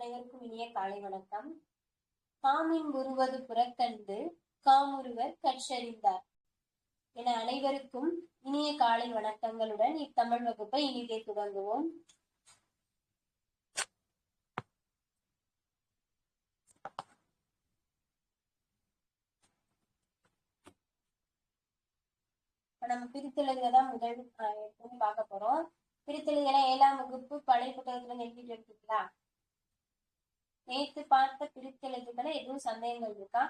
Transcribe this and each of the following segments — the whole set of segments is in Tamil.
அனைவருக்கும் இனிய காலை வணக்கம். காமின் உருவது புறக்கண்டு காமுருவர் கற்றறிந்தார் என அனைவருக்கும் இனிய காலை வணக்கங்களுடன் இத்தமிழ் வகுப்பை இனிதே தொடங்குவோம். நம்ம பிரித்தெழுதுதான் முதல் பார்க்க போறோம். பிரித்தெழுதுகளை 7ஆம் வகுப்பு பழைய புத்தகத்துல எழுதிட்டு எடுத்துங்களா? நேற்று பார்த்த பிரித்தெழுதுகளை எதுவும் சந்தேகங்கள் இருக்கா?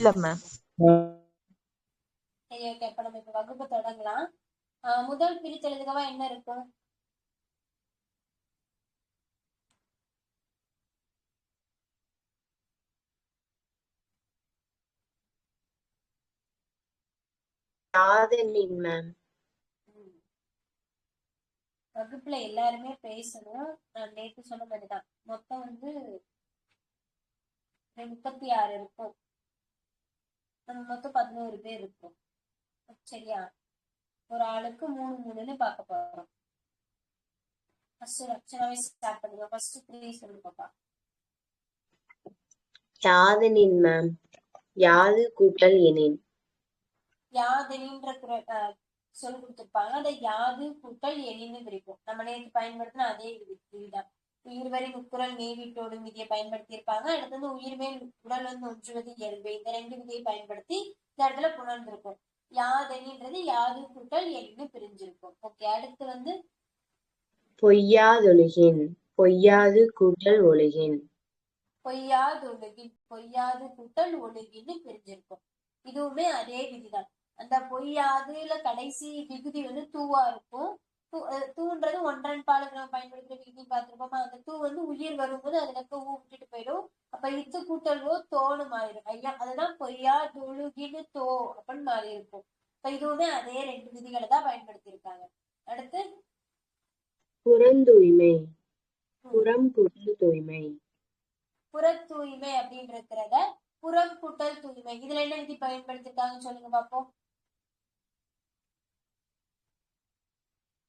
இல்ல மேம். சரி, ஓகே. அப்ப நம்ம இப்ப வகுப்பு தொடங்கலாம். முதல் பிரித்தெழுதுகவா என்ன இருக்கும்? வகுப்புல எல்லாருமே பேசணும். நான் நேற்று சொன்ன மாதிரிதான் மொத்தம் 36 இருக்கும். நம்ம மொத்தம் 11 பேர் இருக்கும். சரியா? ஒரு ஆளுக்கு 3 பார்க்க போறோம். ரச்சனாவே ஸ்டார்ட் பண்ணுங்க. ஃபர்ஸ்ட் 3 சொல்லுங்கப்பா. யாதெனின் மேம். யாது கூட்டல் எனின். யாதெனின்ற சொல் கொடுத்திருப்பாங்க. அதை யாது கூட்டல் எனின்னு பிரிப்போம். நம்ம நேற்று பயன்படுத்தின அதே விதிதான். உயிர்வரி முக்குரல் நேவிட்டோடும் விதியை பயன்படுத்தி இருப்பாங்க. அடுத்தது உயிர்மேல் உடல் ஒன்றுவது இயல்பு. இந்த 2 விதியை பயன்படுத்தி இந்த இடத்துல புணர்ந்திருக்கும். யாதெனின்றது யாது கூட்டல் எனின்னு பிரிஞ்சிருக்கும். ஓகே. அடுத்து பொய்யாதொழுகின். பொய்யாது கூட்டல் ஒழுகின். பொய்யாதொழுகின். பொய்யாது கூட்டல் ஒழுகின்னு பிரிஞ்சிருக்கும். இதுவுமே அதே விதிதான். அந்த பொய்யாதுல கடைசி விகுதி தூவா இருக்கும். தூன்றது ஒன்றன் பாலுக்கு நம்ம பயன்படுத்துற விகுதி பார்த்திருப்போமா? அந்த தூ உயிர் வரும்போது அதுல இருக்க ஊ விட்டுட்டு போயிடும். அப்ப இத்து கூட்டல்வோ தோன்னு மாறிடும். ஐயா, அதுதான் பொய்யா தொழுகின்னு தோ அப்படின்னு மாறி இருக்கும். இப்ப இதுவுமே அதே 2 விதிகளை தான் பயன்படுத்தி இருக்காங்க. அடுத்து புறந்தூய்மை. புறம் கூட்டல் தூய்மை. புற தூய்மை அப்படின்னு இருக்கிறத புறம் கூட்டல் தூய்மை. இதுல என்ன விதி பயன்படுத்திருக்காங்கன்னு சொல்லுங்க பாப்போம்.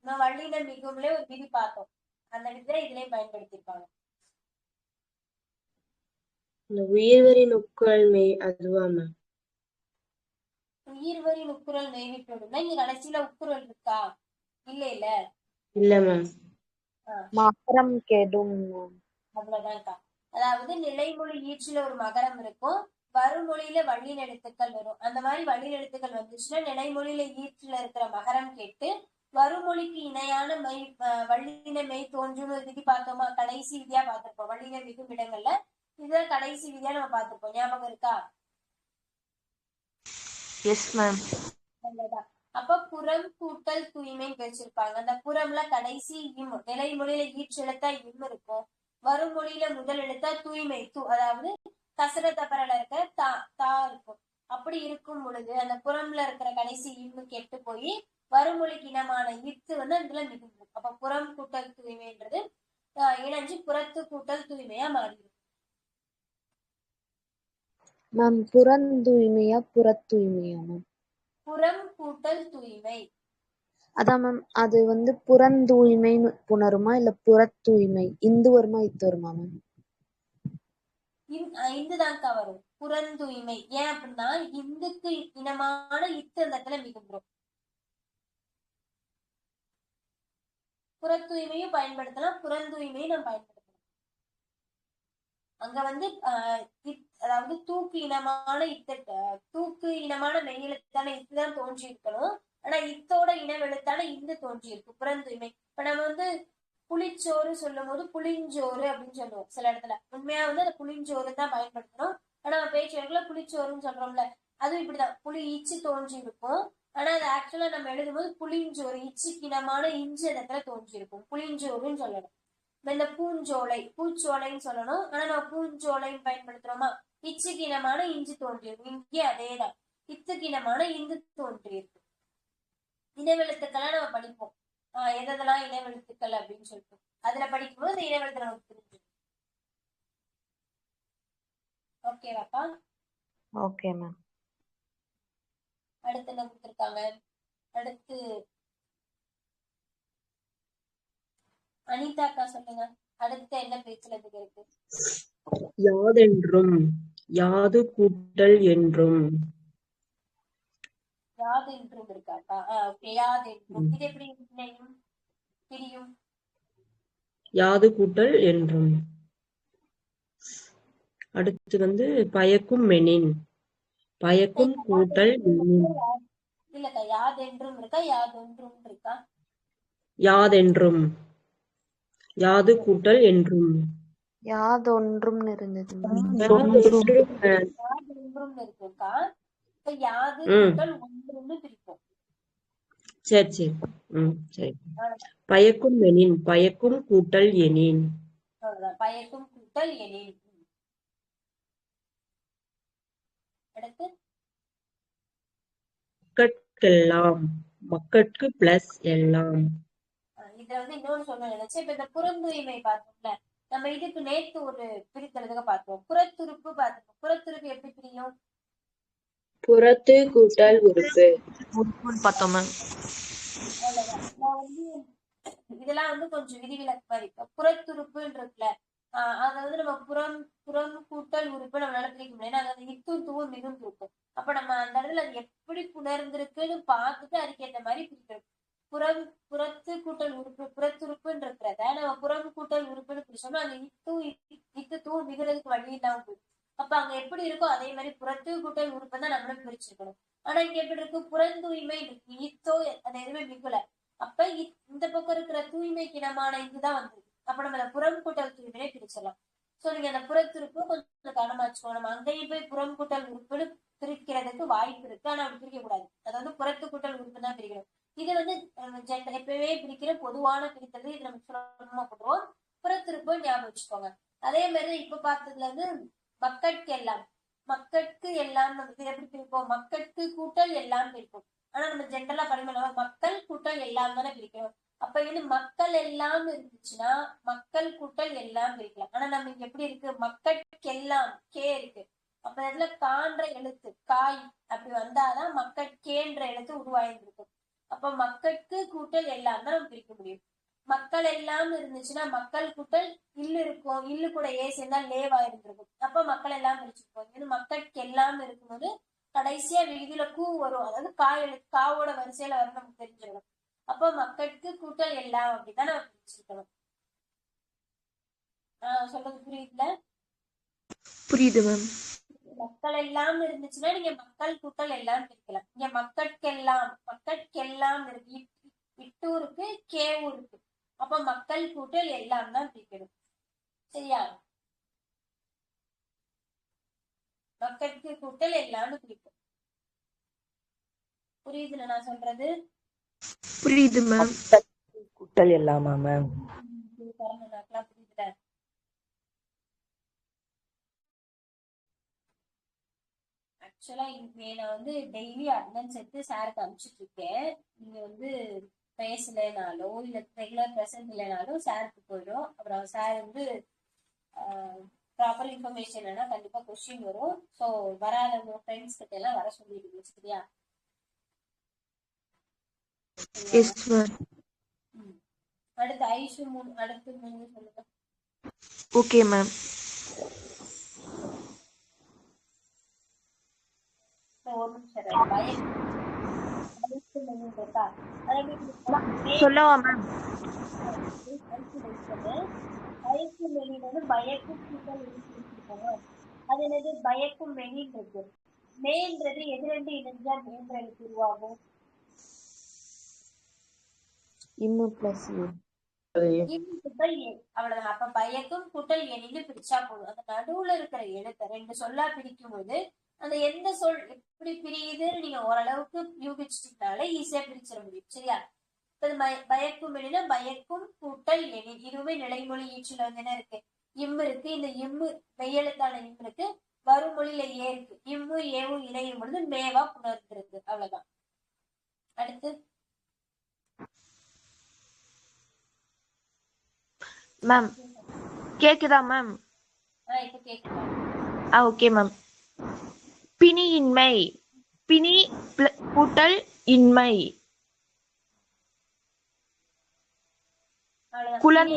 நான் வள்ளியில மிகும்ல ஒரு விதி பார்த்தோம். அந்த விதியை இதுலயும் பயன்படுத்திருப்பாங்க. உயிர்வரி நுக்குரல் மெய் அதுவா மேம்? உயிர்வரி நுக்குரல் மெய்விட்டோடுனா இங்க கடைசியில உக்குரல் இருக்கா? இல்ல மேம். மகரம் கெடும். அவ்வளவுதான்க்கா. அதாவது நிலைமொழி ஈற்றில ஒரு மகரம் இருக்கும். வருமொழியில வள்ளின் எழுத்துக்கள் வரும். அந்த மாதிரி வள்ளின் எழுத்துக்கள் வந்துச்சுன்னா நிலைமொழியில ஈற்றில இருக்கிற மகரம் கேட்டு வருமொழிக்கு இணையான வள்ளின மெய் தோன்றும் விதி பார்த்தோமா? கடைசி விதியா பார்த்திருப்போம். வள்ளின மிகும் இடங்கள்ல இதுதான் கடைசி விதியா நம்ம பார்த்திருப்போம். ஞாபகம் இருக்கா? Yes ma'am. அப்ப புறம் கூட்டல் தூய்மை வச்சிருப்பாங்க. அந்த புறம்ல கடைசி இம், நிலைமொழியில ஈற்றெழுத்தா இம் இருக்கும். வருமொழியில முதல் எழுத்தா தூய்மை அதாவது கசர தபரல இருக்க தா இருக்கும். அப்படி இருக்கும் பொழுது அந்த புறம்ல இருக்கிற கடைசி இம்மு கெட்டு போய் வருமொழிக்கு இனமான இத்து அதுல மிகுந்துடும். அப்ப புறம் கூட்டல் தூய்மைன்றது இணைஞ்சு புறத்து கூட்டல் தூய்மையா மாறிடும். மேம் புறந்தூய்மையா புறத்தூய்மையா மேம்? புறம் கூட்டல் தூய்மை. அதான் மேம். அது புறந்தூய்மைன்னு புணருமா இல்ல புறத்தூய்மை இந்து வருமா இத்து வருமா மேம்? இந்துதான்க்கா வரும். புறந்தூய்மை. ஏன் அப்படின்னா இந்துக்கு இனமான இத்து அந்த இடத்துல மிகுந்துடும். புற தூய்மையும் பயன்படுத்தலாம், புறந்தூய்மையும் நம்ம பயன்படுத்தலாம். அங்க அதாவது தூக்கு இனமான தூக்கு இனமான மெய்யெழுத்தான இத்துதான் தோன்றி இருக்கணும். ஆனா இத்தோட இனவெழுத்தான இந்து தோன்றி இருக்கு. புறந்தூய்மை. இப்ப நம்ம புளிச்சோறு சொல்லும் போது புளிஞ்சோறு அப்படின்னு சொல்லுவோம் சில இடத்துல. உண்மையா அந்த புளிஞ்சோறு தான் பயன்படுத்தணும். ஆனா நம்ம பேச்சு வழக்குல புளிச்சோறுன்னு சொல்றோம்ல, அதுவும் இப்படிதான். புளி ஈச்சு தோன்றி இருக்கும். ஆனா அது ஆக்சுவலா நம்ம எழுதும்போது புளிஞ்சோறு இச்சுக்கு இனமான இஞ்சி இடத்துல தோன்றி இருக்கும். புளிஞ்சோறுன்னு சொல்லணும். இந்த பூஞ்சோலை பூச்சோலைன்னு சொல்லணும். ஆனா நம்ம பூஞ்சோலைன்னு பயன்படுத்துறோமா? இச்சுக்கு இனமான இஞ்சி தோன்றியிருக்கு. இங்கே அதேதான். இத்துக்கினமான இந்து தோன்றியிருக்கு. இனவெழுத்துக்களை நம்ம படிப்போம். எதெல்லாம் இனவெழுத்துக்கள் அப்படின்னு சொல்லிட்டு அதுல படிக்கும்போது இந்த இனவெழுத்து நமக்கு தெரிஞ்சு. ஓகேவாப்பா? Okay ma'am. அடுத்து என்ன கொடுத்திருக்காங்க? அடுத்து அனிதாக்கா சொல்லுங்க. அடுத்த என்ன பேச்சுல இருக்கு? யாதென்றும் யாது கூட்டல் என்றும். யாது என்றும் இருக்காக்கா? ஓகே. யாது என்றும் இது எப்படி இணையும் பிரியும்? யாது கூட்டல் என்றும். அடுத்து பயக்கும் மெனின். பயக்கும் கூட்டல் மெனின். இல்லக்கா, யாது என்றும் இருக்கா, யாதொன்றும் இருக்கா? யாதென்றும். யாது கூட்டல் என்றும். யாதொன்றும்னு இருந்தது மேம். யாதொன்றும். யாதொன்றும் இருக்குக்கா. இப்ப யாது ம் கூட்டல் ஒன்றுன்னு பிரிப்போம். சரி சரி. சரி. பயக்கும் மெனின். பயக்கும் கூட்டல் எனின். அவ்வளவுதான். பயக்கும் கூட்டல் எனின். அடுத்து மக்கட்கெல்லாம். மக்கட்கு பிளஸ் எல்லாம். இத இன்னொன்னு சொல்ல நினைச்சேன். இப்ப இந்த புறந்தூய்மை பார்த்தோம்ல, நம்ம இதுக்கு நேத்து ஒரு பிரித்தெழுதுக பார்த்தோம். புறத்துறுப்பு பார்த்தோம். புறத்துறுப்பு எப்படி பிரியும்? புறத்து கூட்டல் உறுப்பு. பார்த்தோம் மேம். அவ்வளவுதான். நான் இதெல்லாம் கொஞ்சம் விதிவிலக்கு மாதிரி. புறத்துறுப்புன்னு இருக்குல்ல, அதை நம்ம புறம் கூட்டல் உறுப்பு நம்மளால பிரிக்க முடியும். ஏன்னா அது இத்தும் தூவும் மிகும் இருக்கும். அப்ப நம்ம அந்த இடத்துல அது எப்படி புணர்ந்திருக்குன்னு பார்த்துட்டு அதுக்கேற்ற மாதிரி பிரிக்கணும். புறத்து கூட்டல் உறுப்பு புறத்துறுப்புன்னு இருக்கிறத நம்ம புறம் கூட்டல் உறுப்புன்னு பிரிச்சோம்னா அந்த இத்து தூ மிகிறதுக்கு வழி இல்லாம போயிடும். அப்ப அங்க எப்படி இருக்கோ அதே மாதிரி புறத்து கூட்டல் உறுப்பை தான் நம்மளும் பிரிச்சிருக்கணும். ஆனா இங்க எப்படி இருக்கு? புறந்தூய்மை இருக்கு, இத்தோ அது எதுவுமே மிகல. அப்ப இந்த பக்கம் இருக்கிற தூய்மைக்கு இனமான இதுதான் வந்திருக்கு. அப்ப நம்ம அந்த புறம் கூட்டல் தூய்மையை பிரிச்சிடலாம். சோ நீங்க அந்த புறத்துறுப்பு கொஞ்சம் கவனமா வச்சுக்கோங்க. நம்ம அங்கேயும் போய் புறம் கூட்டல் உறுப்புன்னு பிரிக்கிறதுக்கு வாய்ப்பு இருக்கு. ஆனா அப்படி பிரிக்க கூடாது. அதாவது புறத்து கூட்டல் உறுப்பு தான் பிரிக்கணும். இது எப்பவே பிரிக்கிற பொதுவான பிரித்தது. இது நம்ம சுலபமா போடுவோம். புறத்திருப்பு ஞாபகம் வச்சுக்கோங்க. அதே மாதிரி இப்ப பார்த்ததுல மக்கட்கு எல்லாம். மக்கட்கு எல்லாம் நம்ம எப்படி பிரிப்போம்? மக்கட்கு கூட்டல் எல்லாம் பிரிப்போம். ஆனா நம்ம ஜென்ரலா படிக்கலாம் மக்கள் கூட்டல் எல்லாம் தானே பிரிக்கிறோம். அப்ப மக்கள் எல்லாம் இருந்துச்சுன்னா மக்கள் கூட்டல் எல்லாம் பிரிக்கலாம். ஆனா நம்ம இங்க எப்படி இருக்கு? மக்கட்கெல்லாம் கே இருக்கு. அப்ப இதுல கான்ற எழுத்து காய் அப்படி வந்தாதான் மக்கட்கேன்ற எழுத்து உருவாயிருக்கும். அப்ப மக்கட்கு கூட்டல் எல்லாம் தான் நம்ம பிரிக்க முடியும். மக்கள் எல்லாம் இருந்துச்சுன்னா மக்கள் கூட்டல் இல்லு இருக்கும். இல்லு கூட ஏ சேர்ந்தா லேவா இருந்திருக்கும். அப்ப மக்கள் எல்லாம் பிரிச்சிருப்போம். இது மக்களுக்கு எல்லாம் இருக்கும்போது கடைசியா விகுதியில கூ வரும். அதாவது காவோட வரிசையில வரும், நமக்கு தெரிஞ்சிடும். அப்ப மக்களுக்கு கூட்டல் எல்லாம் அப்படிதான் நம்ம பிரிச்சிருக்கணும். சொல்றது புரியுதுல? புரியுது மேம். மக்கள் எல்லாம் இருந்துச்சுன்னா நீங்க மக்கள் கூட்டல் எல்லாம் பிரிக்கலாம். இங்க மக்கட்கெல்லாம் இருக்கு. இட்டும் இருக்கு, கேவும் இருக்கு. அப்ப மக்கள் கூட்டல் எல்லாம் தான் பிரிக்கணும். சரியா? மக்களுக்கு கூட்டல் எல்லாம்னு பிரிக்கும். புரியுதுல நான் சொல்றது? புரியுது மேம். கூட்டல் எல்லாமா மேம்? புரியுதுல? ஆக்சுவலா நான் டெய்லி அட்டெண்டன்ஸ் எடுத்து சாருக்கு அனுப்பிச்சிட்டு இருக்கேன். நீங்க பேசலைனாலோ இல்ல ரெகுலர் ப்ரெசன்ட் இல்லைனாலும் சாருக்கு போயிடும். அப்புறம் சார் ப்ராப்பர் இன்ஃபர்மேஷன் இல்லைன்னா கண்டிப்பா கொஸ்டின் வரும். ஸோ வராதவங்க ஃப்ரெண்ட்ஸ் கிட்ட எல்லாம் வர சொல்லிடுங்க. சரியா? அடுத்து ஐஷு அடுத்து நீங்க சொல்லுங்க. Okay ma'am. ஒரு நிமிஷம் சொல்லவா மேம்? பயக்கும் கூட்டல் அது என்னது? பயக்கும் மெனின் இருக்கு. மேன்றது எதிரெண்டு இணைஞ்சா மேன்ற எழுத்து உருவாகும். அவ்வளவுதான். அப்ப பயக்கும் கூட்டல் எண்ணின்னு பிரிச்சா போதும். அந்த நடுவுல இருக்கிற எழுத்தை ரெண்டு சொல்லா பிரிக்கும் போது அந்த எந்த சொல் எப்படி பிரியுதுன்னு நீங்க ஓரளவுக்கு யூகிச்சிட்டீங்கனாலே ஈஸியா பிரிச்சிட முடியும். சரியா? பயக்கும் எண்ணினா பயக்கும் கூட்டல் எணி. இதுவுமே நிலைமொழி ஈற்றில என்ன இருக்கு? இம்மு இருக்கு. இந்த இம்மு மெய்யெழுத்தான இம்மு இருக்கு. வருமொழியில ஏ இருக்கு. இம்மு ஏவும் இணையும் பொழுது மேவா புணர்ந்திருக்கு. அவ்வளவுதான். அடுத்து மேம் கேக்குதா மேம்? இப்ப கேக்குதா? Okay ma'am. பிணியின்மை. பிணி கூட்டல் இன்மை. அவ்வளவுதான். குலன்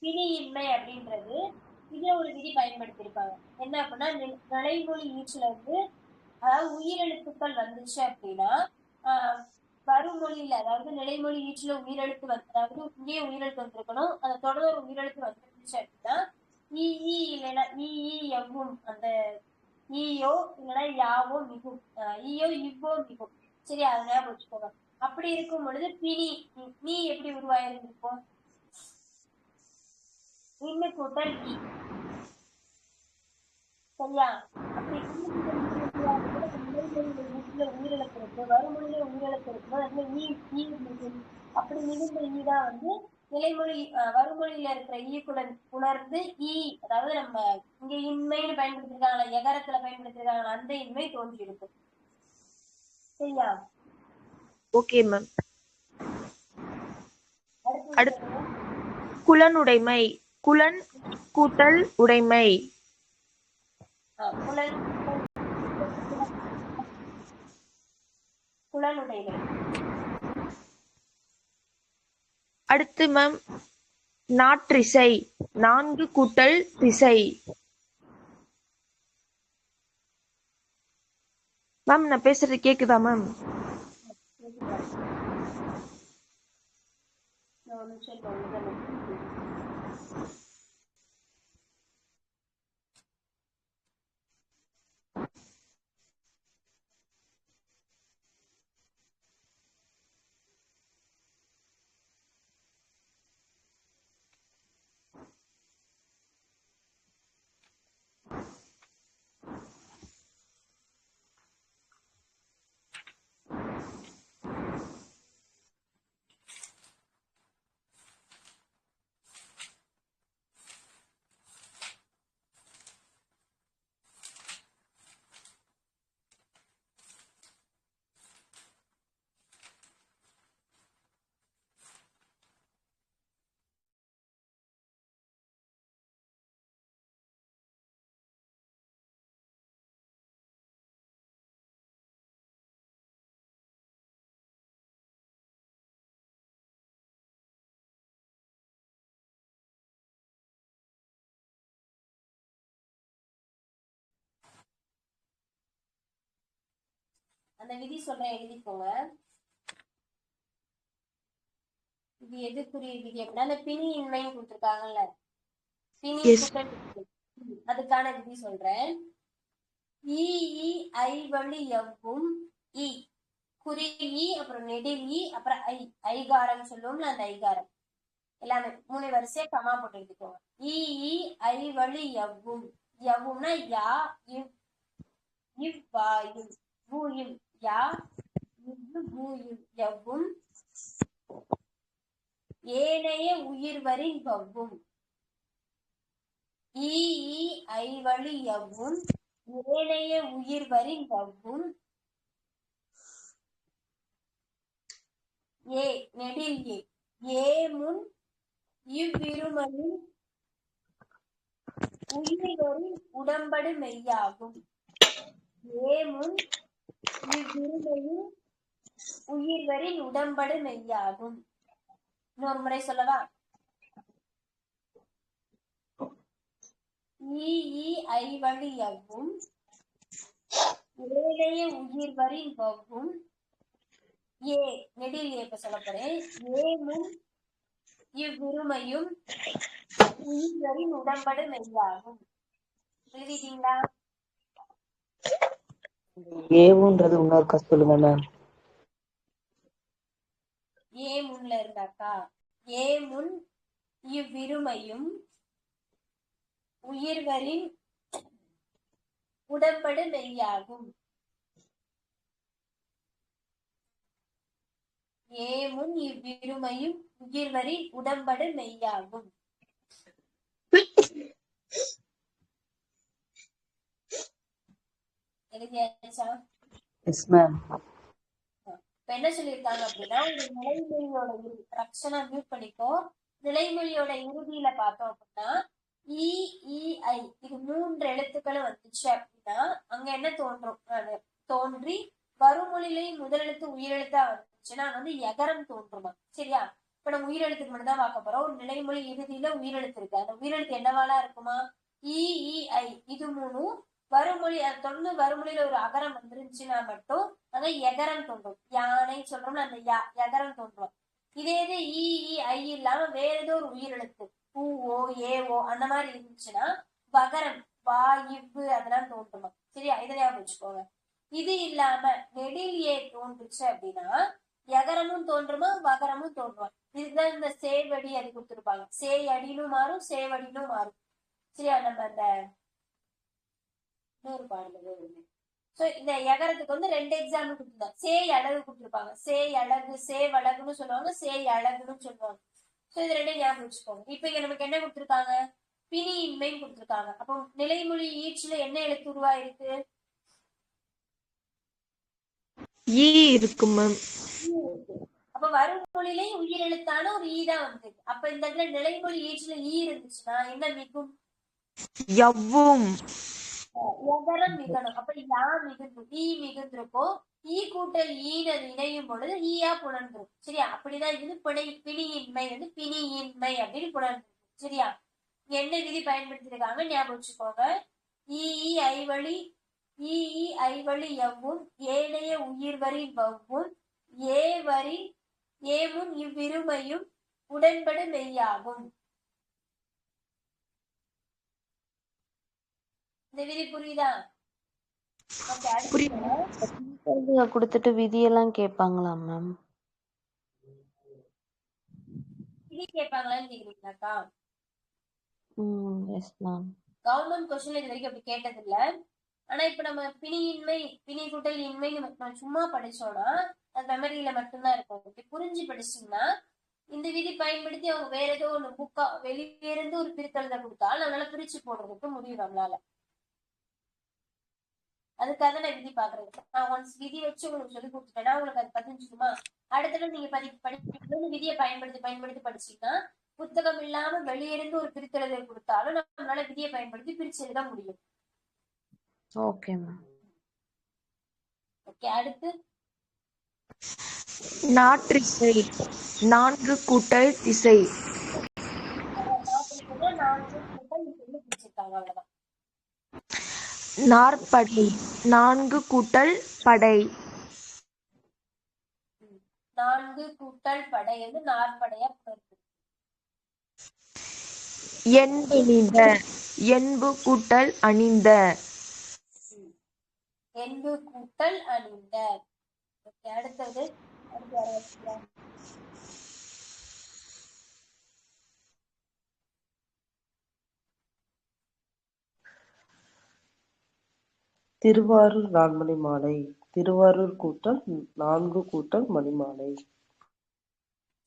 பிணியின்மை அப்படின்றது இதுல ஒரு விதி பயன்படுத்தியிருப்பாங்க. என்ன அப்படின்னா, நிலைமொழி ஈச்சுல வந்து அதாவது உயிரெழுத்துக்கள் வந்துச்சு அப்படின்னா வருமொழியில அதாவது நிலைமொழி ஈச்சுல உயிரெழுத்து அதாவது இங்கேயே உயிரெழுத்து வந்திருக்கணும். அதை தொடர்ந்து ஒரு உயிரெழுத்து வந்துருந்துச்சு அப்படின்னா ஈ இல்லைன்னா எவ்வும் அந்த ஈயோ இல்லைன்னா யாவோ மிகும் ஈயோ இவ்வோ மிகும். சரி, அதை ஞாபகம் வச்சுக்கோங்க. அப்படி இருக்கும் பொழுது பிணி நீ எப்படி உருவாயிருந்திருக்கும்? இன்னு கூட்டல் ஈ. சரியா? அப்படி உயிரிழப்பு இருக்கு, வருமொழியில உயிரிழப்பு இருக்கும்போது அதுல ஈ மிகும். அப்படி மிகுந்த ஈதான் வந்து நிலைமொழி வருமொழியில இருக்கிற ஈக்குடன் உணர்ந்து ஈ அதாவது நம்ம இங்க இன்மைன்னு பயன்படுத்திருக்காங்களா, எகரத்துல பயன்படுத்திருக்காங்களா, அந்த இன்மை தோன்றி இருக்கும். சரியா? Okay ma'am. அடுத்து குலனுடைமை. குலன் கூட்டல் உடைமை. குலனுடைமை. அடுத்து மேம் நாற்றிசை. 4 கூட்டல் திசை. மேம் நான் பேசுறது கேக்குதா மேம்? அந்த விதி சொல்றேன், எழுதிக்கோங்க. இது எதுக்குரிய விதி அப்படின்னா அந்த பிணி இன்மைன்னு கொடுத்துருக்காங்கல்ல, பிணி அதுக்கான விதி சொல்றேன். ஈ ஐ வழி எவ்வும் ஈ குறி ஈ அப்புறம் நெடில் ஈ அப்புறம் ஐகாரம் சொல்லுவோம்ல, அந்த ஐகாரம் எல்லாமே 3 வரிசையா கமா போட்டு எடுத்துக்கோங்க. ஈ ஐ வழி எவ்வும். எவ்வும்னா யா இவ்வாயும் பூயும் யா பூயும் எவ்வும் ஏனைய உயிர்வரின் வவ்வும். ஈ ஐ வழி எவ்வும் ஏனைய உயிர்வரின் வவ்வும் ஏ நெடில் ஏ முன் இவ்விருமையும் உயிர்வரின் உடம்படு மெய்யாகும். ஏ முன் இவ்விருமையும் உயிர்வரின் உடம்படு மெய்யாகும். இன்னொரு முறை சொல்லவா? ஈ ஐ வழி எவ்வும் ஏனைய உயிர்வரின் வவ்வும் ஏ நெடில் ஏ இப்ப சொல்ல போறேன். ஏ முன் இவ்விருமையும் உயிர்வரின் உடம்படு மெய்யாகும். எழுதிட்டீங்களா? ஏவுன்றது இன்னொருக்கா சொல்லுங்க மேம். ஏ முன்ல இருந்தாக்கா ஏ முன் இவ்விருமையும் உயிர்வரின் உடம்படு மெய்யாகும். ஏ முன் இவ்விருமையும் உயிர்வரின் உடம்படு மெய்யாகும். எழுதியாச்சா? Yes ma'am. இப்ப என்ன சொல்லியிருக்காங்க அப்படின்னா, ஒரு நிலைமொழியோட ரக்ஷனா மியூட் பண்ணிக்கோ. நிலைமொழியோட இறுதியில பார்த்தோம் அப்படின்னா ஐ இது 3 எழுத்துக்களும் வந்துச்சு அப்படின்னா அங்க என்ன தோன்றும்? தோன்றி வருமொழியிலையும் முதல் எழுத்து உயிரெழுத்தா வந்துச்சு இருந்துச்சுன்னா வந்து எகரம் தோன்றுமா. சரியா? இப்ப நம்ம உயிரெழுத்துக்கு மட்டும் தான் பார்க்க போறோம். ஒரு நிலைமொழி இறுதியில உயிரெழுத்து இருக்கு. அந்த உயிரெழுத்து என்னவாலா இருக்குமா? இ, இ, ஐ இது மூணும் வருமொழி தொடர்ந்து வருமொழியில ஒரு அகரம் வந்துருந்துச்சுன்னா மட்டும் அங்க எகரம் தோன்றும். யானை சொல்றோம்னா அந்த எகரம் தோன்றும். இதே இது இ, இ, ஐ இல்லாம வேற ஏதோ ஒரு உயிரெழுத்து பூவோ ஏவோ அந்த மாதிரி இருந்துச்சுன்னா வகரம் வா இவ்வு அதெல்லாம் தோன்றுமா. சரியா? இதை ஞாபகம் வச்சுக்கோங்க. இது இல்லாம நெடில் ஏ தோன்றுச்சு அப்படின்னா எகரமும் தோன்றுமா வகரமும் தோன்றுமா. இதுதான் இந்த சேவடி அது கொடுத்துருப்பாங்க. சேயடினும் மாறும் சேவடினும் மாறும். சரியா? நம்ம அந்த இன்னொரு பாடல சோ இந்த எகரத்துக்கு வந்து 2 எக்ஸாம்பிள் கொடுத்துருந்தாங்க. சேய் அழகு கொடுத்துருப்பாங்க. சேய் அழகு சேவழகுன்னு சொல்லுவாங்க, சேய் அழகுன்னு சொல்லுவாங்க. சோ இது 2 ஞாபகம் வச்சுக்கோங்க. இப்ப இங்க நமக்கு என்ன கொடுத்துருக்காங்க? பிணி இன்மைன்னு கொடுத்துருக்காங்க. அப்போ நிலைமொழி ஈச்சுல என்ன எழுத்து உருவாயிருக்கு? ஈ இருக்கு மேம். அப்ப வருமொழியிலேயும் உயிரெழுத்தான ஒரு ஈ தான் வந்திருக்கு. அப்ப இந்த இடத்துல நிலைமொழி ஈச்சுல ஈ இருந்துச்சுன்னா என்ன மிகும்? யவ்வும். எகரம் மிகணும். அப்ப யா மிகுந்து ஈ மிகுந்திருக்கும். ஈ கூட்டல் ஈனது இணையும் பொழுது ஈயா புணர்ந்துரும். சரியா? அப்படிதான் இது பிணியின்மை வந்து பிணியின்மை அப்படின்னு புணர்ந்துரும். சரியா? என்ன விதி பயன்படுத்திருக்காங்க ஞாபகம் வச்சுக்கோங்க. ஈ ஐவழி ஈ ஐவழி எவ்வும் ஏனைய உயிர்வரி வவ்வும் ஏவரி ஏமும் இவ்விருமையும் உடன்படு மெய்யாகும். இந்த விதி புரியுதா? கொடுத்துட்டு விதியெல்லாம் கேட்பாங்களா மேம்? விதி கேட்பாங்களான்னு கேக்குறீங்களாக்கா? Yes ma'am. கவர்மெண்ட் கொஸ்டின்ல இது வரைக்கும் அப்படி கேட்டது இல்ல. ஆனா இப்ப நம்ம பிணியின்மை பிணி கூட்டல் இன்மை நம்ம சும்மா படிச்சோம்னா அது மெமரியில மட்டும்தான் இருக்கும். இப்படி புரிஞ்சு படிச்சீங்கன்னா இந்த விதி பயன்படுத்தி அவங்க வேற ஏதோ ஒண்ணு புக்கா வெளியே இருந்து ஒரு பிரித்தெழுத கொடுத்தாலும் நம்மளால பிரிச்சு போடுறதுக்கு முடியும் நம்மளால. அதுக்காக நான் விதி பாக்குறது. நான் ஒன்ஸ் விதி வச்சு உங்களுக்கு சொல்லி கொடுத்துட்டேன்னா உங்களுக்கு அது பதிஞ்சுக்குமா? அடுத்த நீங்க படிக்கும் விதியை பயன்படுத்தி படிச்சீங்கன்னா புத்தகம் இல்லாம வெளியிருந்து ஒரு பிரித்தெழுதை கொடுத்தாலும் நம்மளால விதியை பயன்படுத்தி பிரிச்சு எழுத முடியும். Okay ma'am. ஓகே, அடுத்து நாற்றிசை 4 கூட்டல் திசை. 4 கூட்டல் பிரிச்சிருக்காங்க அவ்வளவுதான். நாற்படை 4 கூட்டல் படை. 4 கூட்டல் படை வந்து நாற்படையா பிறகு. என்பணிந்த என்பு கூட்டல் அணிந்த. என்பு கூட்டல் அணிந்த. அடுத்தது திருவாரூர் நான்மணி மாலை. திருவாரூர் கூட்டல் 4 கூட்டல் மணிமாலை.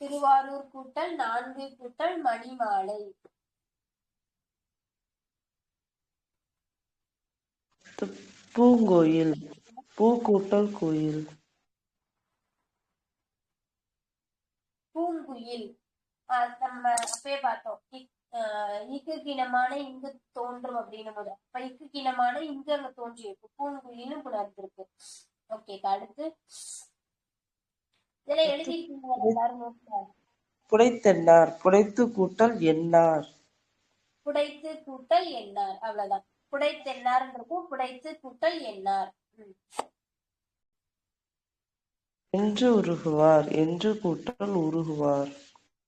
திருவாரூர் கூட்டல் 4 கூட்டல் மணிமாலை. பூங்கோயில் பூ கூட்டல் கோயில். பூங்குயில் நம்ம அப்பயே பார்த்தோம். இக்கு கிணமான இங்கு தோன்றும் அப்படின்னும் போது அப்ப இக்கு கிணமான இங்கு அங்க தோன்றி இருக்கு. பூங்குயிலும் புணர்ந்திருக்கு. ஓகே, அடுத்து இதெல்லாம் எழுதிருக்கீங்க எல்லாரும் நோட்ல. புடைத்தென்னார் புடைத்து கூட்டல் எண்ணார். புடைத்து கூட்டல் எண்ணார் அவ்வளவுதான். புடைத்தென்னார் இருக்கும். புடைத்து கூட்டல் எண்ணார். என்று உருகுவார் என்று கூட்டல் உருகுவார்.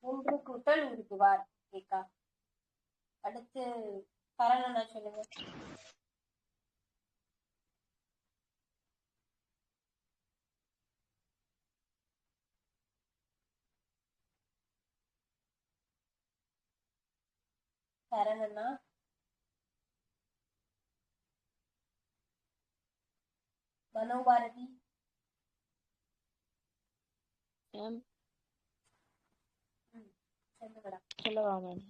என்று கூட்டல் உருகுவார். கேக்கா. அடுத்து பரலனா சொல்லுங்க. பரலனா மனோபாரதி. சொல்லவா மேம்?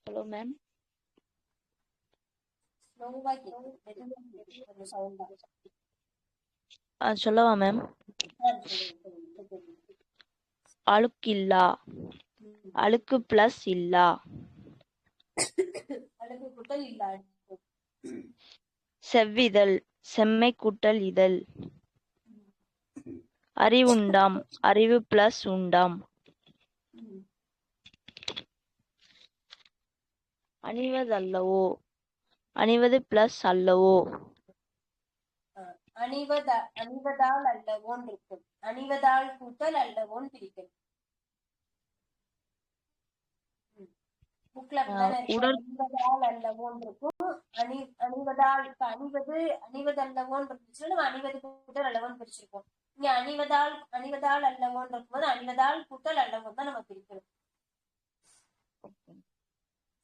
Hello ma'am. சொல்லவா மேம்? அழுக்கில்லா அழுக்கு பிளஸ் இல்லா. அழுக்கு கூட்டல் இல்லா. செவ்விதழ் செம்மை கூட்டல் இதழ். அறிவுண்டாம் அறிவு பிளஸ் உண்டாம். அணிவதல்லவோ அணிவது பிளஸ் அல்லவோ. அணிவதால் அல்லவோன்னு இருக்கும். அணிவதால் கூட்டல் அல்லவோன்னு பிரிக்கணும். புக்ல அப்படிதானே இருக்கு. அணிவதால் அல்லவோன்னு இருக்கும். அணிவதால் இப்ப அணிவது அல்லவோன்னு இருந்துச்சுன்னா நம்ம அணிவது கூட்டல் அல்லவோன்னு பிரிச்சிருக்கோம். இங்க அணிவதால் அல்லவோன்னு இருக்கும்போது அணிவதால் கூட்டல் அல்லவோன்னு தான் நம்ம பிரிக்கணும்.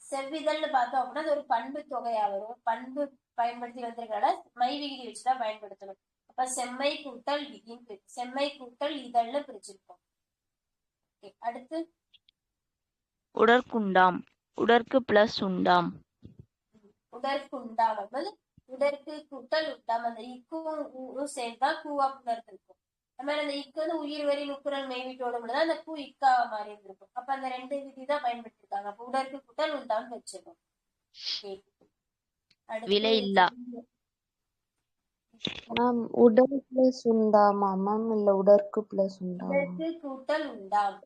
செவ்விதழ்னு பார்த்தோம் அப்படின்னா அது ஒரு பண்பு தொகையா வரும். பண்பு பயன்படுத்தி வந்திருக்கனால மை விகுதி வச்சுதான் பயன்படுத்தணும். அப்ப செம்மை கூட்டல் செம்மை கூட்டல் இதழ்னு பிரிச்சிருக்கோம். அடுத்து உடற்குண்டாம் உடற்கு பிளஸ் உண்டாம். உடற்குண்டாம் என்பது உடற்கு கூட்டல் உண்டாம். அந்த இக்கும் சேர்ந்தா கூவா புணர்ந்து இருக்கும். நம்ம அந்த இக்கு வந்து உயிர் வரி நுக்குரல் மெய்வீட்டோட தான் அந்த கூ இக்காவா மாறி இருந்திருக்கும். அப்ப அந்த ரெண்டு விதி தான் பயன்படுத்திருக்காங்க. அப்ப உடற்கு கூட்டல் உண்டான்னு வச்சிருக்கோம். விலை இல்லா மேம் உடல் பிளஸ் உண்டாமா மேம் இல்ல உடற்கு பிளஸ் உண்டாமா? உடற்கு கூட்டல் உண்டாம்.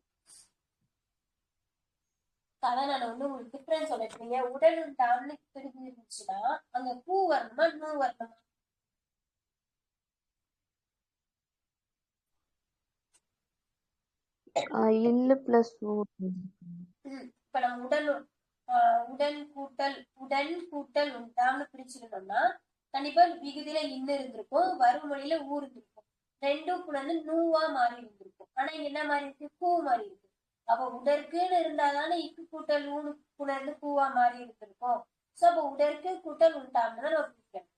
அதான் நான் வந்து உங்களுக்கு டிஃபரன்ஸ் சொல்லிருக்கீங்க. உடல் உண்டாம்னு தெரிஞ்சிருந்துச்சுன்னா அங்க பூ வரணுமா நூ வரணுமா? இல்லு பிளஸ் இப்ப நம்ம உடன் கூட்டல் உண்டாம்னு பிரிச்சிருந்தோம்னா கண்டிப்பா விகுதியில இன்னும் இருந்திருக்கும், வறுமொழியில ஊ இருந்திருக்கும். ரெண்டும் புணர்ந்து நூவா மாறி இருந்திருக்கும். ஆனா இங்க என்ன மாறி இருக்கு? பூ மாறி இருக்கு. அப்ப உடற்குன்னு இருந்தாதானே இக்கு கூட்டல் ஊனு புணர்ந்து பூவா மாறி இருந்திருக்கும். சோ அப்ப உடற்கு கூட்டல் உண்டாம்னு தான் நம்ம பிரிக்கணும்.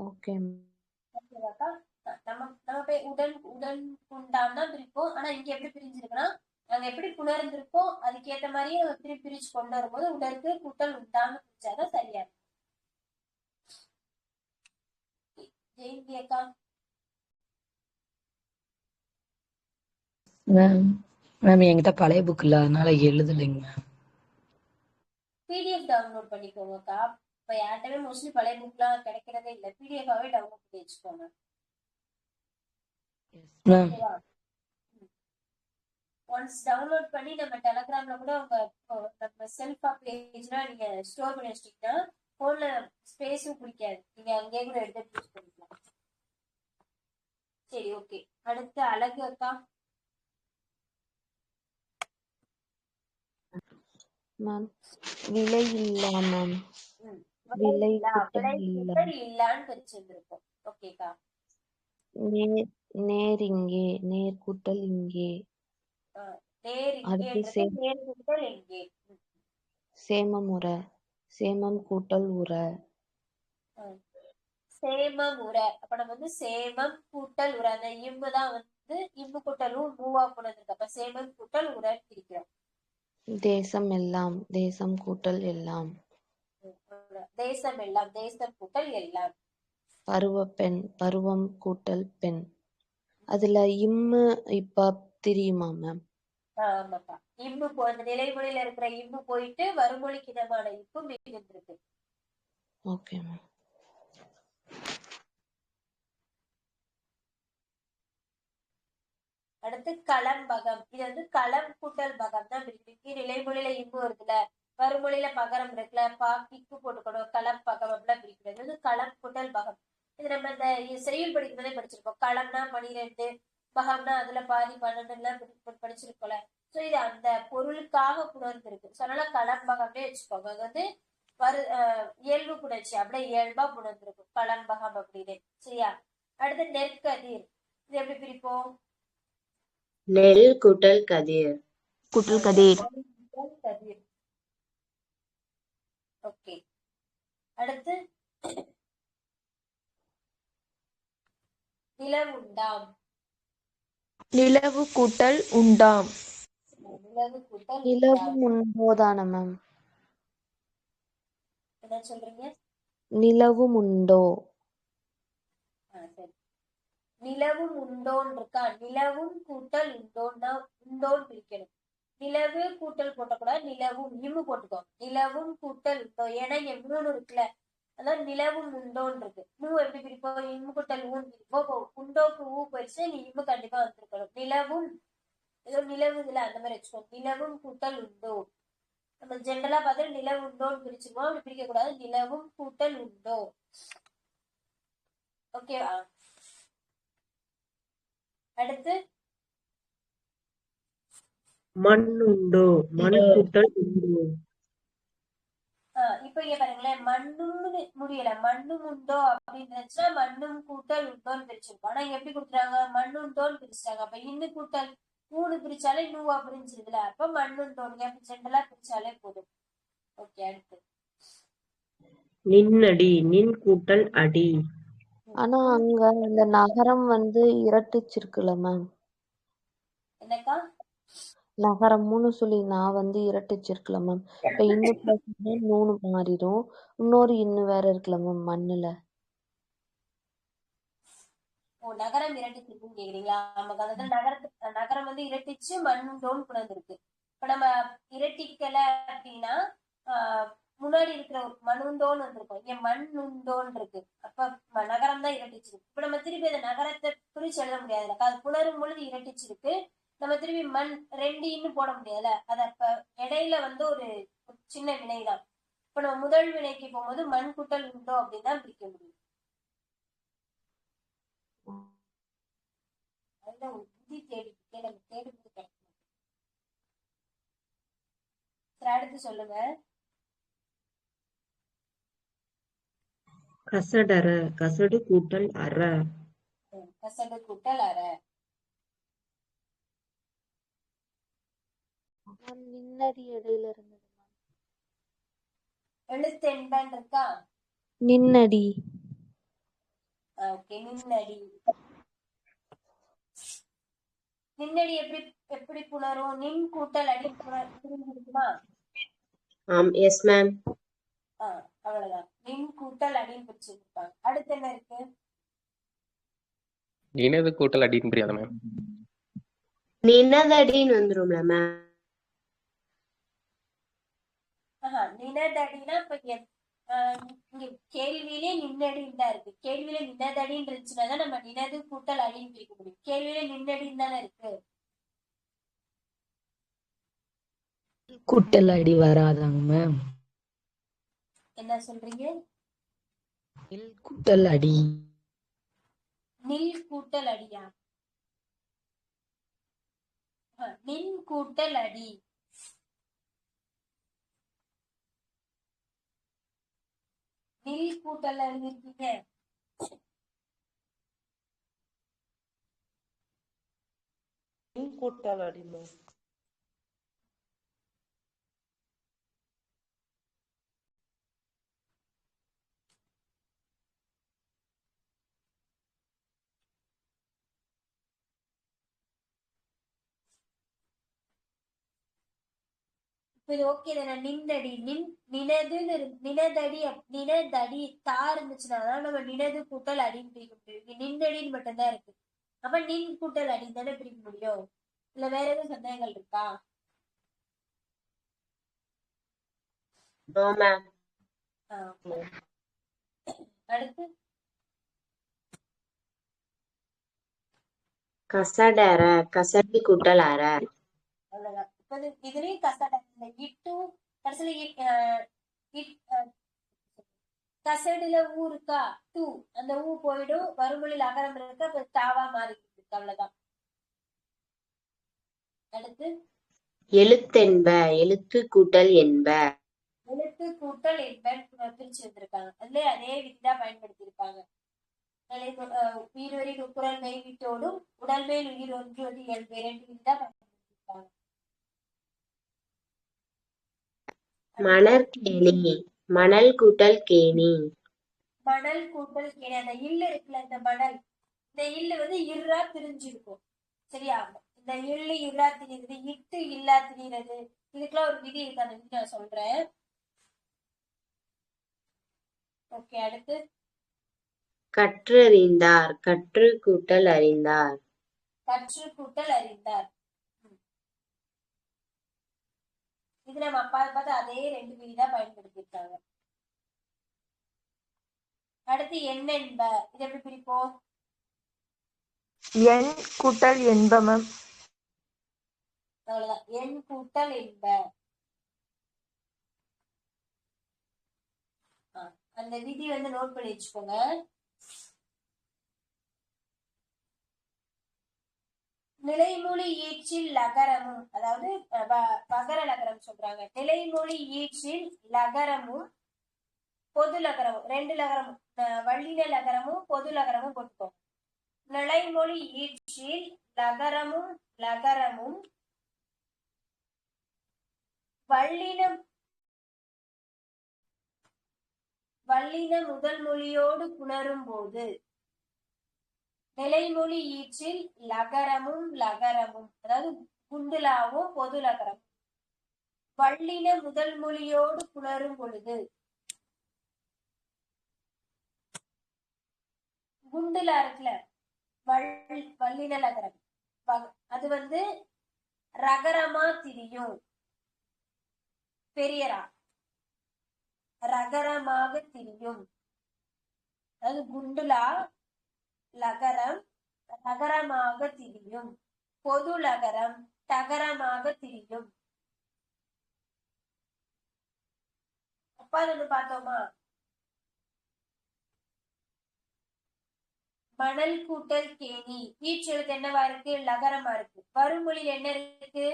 ஓகே ஓகேவாக்கா? நம்ம போய் உடன் உண்டாம் தான் பிரிப்போம். ஆனா இங்க எப்படி பிரிஞ்சிருக்குன்னா நாங்க எப்படி புணர்ந்திருக்கோம் அதுக்கேற்ற மாதிரியே நம்ம பிரிச்சு கொண்டு வரும்போது உடற்கு கூட்டல் உண்டாம்னு பிரிச்சாதான் சரியா இருக்கும். ஜெயந்தி அக்கா மேம் என்கிட்ட பழைய புக் இல்ல, அதனால எழுதலைங்க மேம். பிடிஎஃப் டவுன்லோட் பண்ணிக்கோங்கக்கா. இப்ப யார்கிட்டவே மோஸ்ட்லி பழைய புக்லாம் கிடைக்கிறதே இல்லை. பிடிஎஃபாவே டவுன்லோட் பண்ணி வச்சுக்கோங்க. ஒன்ஸ் டவுன்லோட் பண்ணி நம்ம டெலகிராம்ல கூட உங்க நம்ம செல்ஃபா பேஜ்லாம் நீங்க ஸ்டோர் பண்ணி வச்சிட்டீங்கன்னா போன்ல ஸ்பேஸும் பிடிக்காது. நீங்க அங்கேயே கூட எடுத்து யூஸ் பண்ணிக்கலாம். சரி ஓகே. அடுத்து அழகு அக்கா. மேம் விலை இல்லா மேம். விலை இல்லான்னு பிரிச்சிருந்திருக்கும். ஓகேக்கா. நேர் இங்கே நேர் கூட்டல் இங்கே. சேமமுறை சேமம் கூட்டல் உரை. சேமம் உரை. அப்ப நம்ம வந்து சேமம் கூட்டல் உரை அந்த இம்பு தான் வந்து இம்பு கூட்டலும் மூவா போனதுக்கு அப்ப சேமம் கூட்டல் உரை பிரிக்கிறோம். தேசம் எல்லாம் தேசம் கூட்டல் எல்லாம். தேசம் எல்லாம் தேசம் கூட்டல் எல்லாம். பருவ பெண் பருவம் கூட்டல் பெண். அதுல இம்மு இப்ப தெரியுமா மேம்? ஆமாப்பா. இம்பு அந்த நிலைமொழியில இருக்கிற இம்பு போயிட்டு வருமொழிக்கு இதமான இப்பு மிகுந்திருக்கு. Okay ma'am. அடுத்து களம்பகம். இது வந்து களம் கூட்டல் பகம் தான் இருக்கு. நிலைமொழியில இம்பு வருதுல, வருமொழியில பகரம் இருக்குல்ல, பாக்கிக்கு போட்டுக்கணும். களம்பகம் அப்படிலாம் பிரிக்கிறது வந்து களம் கூட்டல் பகம். இது நம்ம இந்த செய்யுள் படிக்கிறதே படிச்சிருக்கோம். களம்னா 12, பகம்னா அதுல பாதி 12 எல்லாம் படிச்சிருக்கோம்ல. சோ இது அந்த பொருளுக்காக புணர்ந்திருக்கு. ஸோ அதனால களம்பகம்னே வச்சுக்கோங்க. அது வந்து இயல்பு புணர்ச்சி அப்படியே இயல்பா புணர்ந்திருக்கும் களம்பகம் அப்படின்னு. சரியா? அடுத்து நெற்கதிர். இது எப்படி பிரிப்போம்? நெல் கூட்டல் கதிர். கூட்டல் கதிர். ஓகே. அடுத்து நிலவுண்டாம். நிலவு கூட்டல் உண்டாம். நிலவு கூட்டல் நிலவு உண்டோதான மேம்? என்ன சொல்றீங்க? நிலவும் உண்டோ. சரி. நிலவும் உண்டோன்னு இருக்கா? நிலவும் கூட்டல் உண்டோன்னா உண்டோன்னு பிரிக்கணும். நிலவு கூட்டல் போட்டக்கூடாது. நிலவும் இம்மு போட்டுக்கோ. நிலவும் கூட்டல் உண்டோ. ஏன்னா இங்க 3 இருக்குல்ல. அதான் நிலவும் உண்டோன்னு இருக்கு. மூ எப்படி பிரிப்போம்? இம்மு கூட்டல் ஊன் பிரிப்போம். உண்டோக்கு ஊ போயிடுச்சு, நீ இம்மு கண்டிப்பா வந்திருக்கணும். நிலவும் ஏதோ நிலவுதுல அந்த மாதிரி வச்சுக்கோம். நிலவும் கூட்டல் உண்டோ. நம்ம ஜென்ரலா பார்த்து நிலவு உண்டோன்னு பிரிச்சிருவோம். அப்படி பிரிக்க கூடாது. நிலவும் கூட்டல் உண்டோ. ஓகேவா? அடுத்து மண் உண்டோ. மண் கூட்டல் உண்டோ. இப்ப இங்க பாருங்களேன், மண்ணும்னு முடியல. மண்ணும் உண்டோ அப்படின்னு இருந்துச்சுன்னா மண்ணும் கூட்டல் உண்டோன்னு பிரிச்சிருக்கோம். ஆனா இங்க எப்படி கொடுத்துறாங்க? மண்ணுண்டோன்னு பிரிச்சிட்டாங்க. அப்ப இன்னு கூட்டல் ஊனு பிரிச்சாலே நூவா பிரிஞ்சிருதுல. அப்ப மண்ணுண்டோன்னு ஜென்ரலா பிரிச்சாலே போதும். ஓகே, அடுத்து நின்னடி. நின் கூட்டல் அடி. ஆனா அங்க இந்த நகரம் வந்து இரட்டிச்சிருக்குல்ல மேம். என்னக்கா? நகரம்னு சொல்லி நான் வந்து இரட்டிச்சிருக்குல்ல மேம். இப்ப இன்னு பிளஸ் நூனு மாறிடும். இன்னொரு இன்னு வேற இருக்குல்ல மேம் மண்ணுல. ஓ, நகரம் இரட்டிச்சிருக்குன்னு கேக்குறீங்களா? நமக்கு அந்த நகரம் வந்து இரட்டிச்சு மண்ணுண்டோன்னு பிறந்திருக்கு. இப்ப நம்ம இரட்டிக்கல அப்படின்னா முன்னாடி இருக்கிற மண்ணுண்டோன்னு வந்திருக்கும். இங்க மண்ணுண்டோன்னு இருக்கு. அப்ப நகரம் தான் இரட்டிச்சிருக்கு. இப்ப நம்ம திருப்பி அந்த நகரத்தை பிரிச்சு எழுத முடியாதுல்ல. அது புணரும் பொழுது இரட்டிச்சிருக்கு. நம்ம திருப்பி மண் ரெண்டு இன்னும் போட முடியாதுல்ல. அது அப்ப இடையில வந்து ஒரு சின்ன வினைதான். இப்ப நம்ம முதல் வினைக்கு போகும்போது மண் கூட்டல் உண்டோ அப்படின்னு தான் பிரிக்க முடியும். அதுதான் ஒரு புத்தி தேடிக்கிட்டே நம்ம தேடும்போது கிடைக்கும். அடுத்து சொல்லுங்க. கசடற. கசடு கூட்டல் அற. கசடு கூட்டல் அற. நின்னடி இடையில இருந்தது எழுத்து என்பன் இருக்கா? நின்னடி. ஓகே, நின்னடி. நின்னடி எப்படி எப்படி புணரும்? நின் கூட்டல் அடி புரிஞ்சிருக்குமா? Yes ma'am. அவ்வளவுதான். நின் கூட்டல் அடின்னு பிரிச்சிருப்பாங்க. அடுத்து என்ன இருக்கு? நினது கூட்டல் அடின்னு புரியாத மேம். நினதடின்னு வந்துரும்ல மேம். நினதடினா இப்ப இங்க கேள்வியிலே நின்னடின்னு தான் இருக்கு. கேள்வியில நினதடின்னு இருந்துச்சுன்னா நம்ம நினது கூட்டல் அடின்னு பிரிக்க முடியும். கேள்வியில நின்னடின்னு தானே இருக்கு. கூட்டல் அடி வராதாங்க மேம்? என்ன சொல்றீங்க? நில் கூட்டல் அடி. நில் கூட்டல் அடியா? நின் கூட்டல் அடி. நில் கூட்டல் எழுதிருக்கீங்க. நின் கூட்டல் அடி மேம். இது ஓகே தானே? நின்னடி நினதுன்னு நினதடி நினதடி தா இருந்துச்சுன்னா நம்ம நினது கூட்டல் அடின்னு பிரிக்க முடியும். நின்னடின்னு மட்டும்தான் இருக்கு. அப்ப நின் கூட்டல் அடி தானே பிரிக்க முடியும். இல்ல வேற எதுவும் சந்தேகங்கள் இருக்கா? No ma'am. அடுத்து கசடற. கசடு கூட்டல் அற. அவ்வளவுதான். இப்ப இதுலயும் கசட இந்த இட்டும் கடைசியில கசடுல ஊ இருக்கா? டூ அந்த ஊ போயிடும். வறுமொழியில் அகரம் இருக்கு. அப்ப தாவா மாறி இருக்கு. அவ்வளவுதான். அடுத்து எழுத்தென்ப. எழுத்து கூட்டல் என்ப. எழுத்து கூட்டல் என்பன் பிரிச்சு வந்திருக்காங்க. அதுல அதே விதிதான் பயன்படுத்தி இருப்பாங்க. உயிர்வரி குரல் மெய் வீட்டோடும் உடல் மேல் உயிர் ஒன்றுவது இயல்பு 2 விதிதான் பயன்படுத்திருக்காங்க. மணற்கேணி. மணல் கூட்டல் கேணி. மணல் கூட்டல் கேணி. அந்த இல்லு இருக்குல்ல, இந்த மணல், இந்த இல்லு வந்து இருறா பிரிஞ்சிருக்கும். சரியா? இந்த இல்லு இருறா திணிறது, இட்டு இல்லா திணிறது, இதுக்கெல்லாம் ஒரு விதி இருக்கு. அந்த விதி நான் சொல்றேன். ஓகே, அடுத்து கற்றறிந்தார். கற்று கூட்டல் அறிந்தார். கற்று கூட்டல் அறிந்தார். இது நம்ம அப்பா பார்த்து அதே 2 விதி தான் பயன்படுத்தியிருக்காங்க. அடுத்து எண் என்ப. இது எப்படி பிரிப்போம்? எண் கூட்டல் என்ப மேம். அவ்வளவுதான். எண் கூட்டல் என்ப. அந்த விதி வந்து நோட் பண்ணி வச்சுக்கோங்க. நிலைமொழி ஈற்றில் லகரமும், அதாவது பகர லகரம் சொல்றாங்க. நிலைமொழி ஈற்றில் லகரமும் பொது லகரமும், ரெண்டு லகரமும், வல்லின லகரமும் பொது லகரமும் போட்டுக்கோங்க. நிலைமொழி ஈற்றில் லகரமும் லகரமும் வல்லின முதல் மொழியோடு புணரும் போது நிலைமொழி ஈற்றில் லகரமும் லகரமும், அதாவது குண்டுலாவும் பொது லகரம் வல்லின முதல் மொழியோடு புணரும் பொழுது, குண்டுலா இருக்குல்ல வல்லின லகரம், அது வந்து ரகரமா திரியும். பெரியரா ரகரமாக திரியும். அதாவது குண்டுலா லகரம் ரகரமாக திரியும். பொது லகரம் தகரமாக திரியும். அப்பா ஒண்ணு பார்த்தோமா? மணல் கூட்டல் கேணி. ஈச்செழுத்து என்னவா இருக்கு? லகரமா இருக்கு. வருமொழியில் என்ன இருக்கு?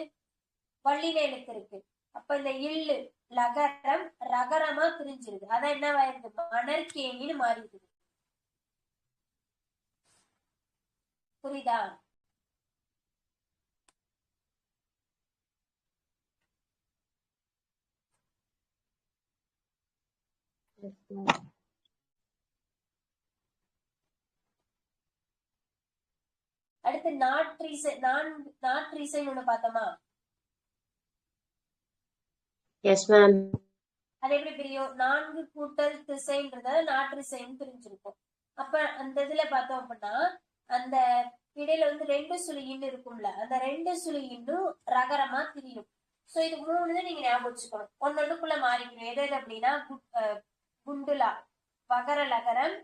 வல்லின எழுத்து இருக்கு. அப்ப இந்த இல்லு லகரம் ரகரமா பிரிஞ்சிருது. அதான் என்னவா இருக்கு? மணல் கேணின்னு மாறிடுது. புரியுதா? அடுத்து நாற்றீசை ஒண்ணு பார்த்தோமா? Yes ma'am. அது எப்படி பிரியும்? 4 கூட்டல் திசைன்றத நாற்றிசைன்னு பிரிஞ்சிருக்கும். அப்ப அந்த இதுல பார்த்தோம் அப்படின்னா அந்த இடையில வந்து 2 சுழி இன்னு இருக்கும்ல, அந்த 2 சுழி இன்னும் ரகரமா திரியும். சோ இது 3 நீங்க ஞாபகம் வச்சுக்கணும். ஒன்னொன்னுக்குள்ள மாறிக்கணும். எது அப்படின்னா குண்டுலா வகர லகரம்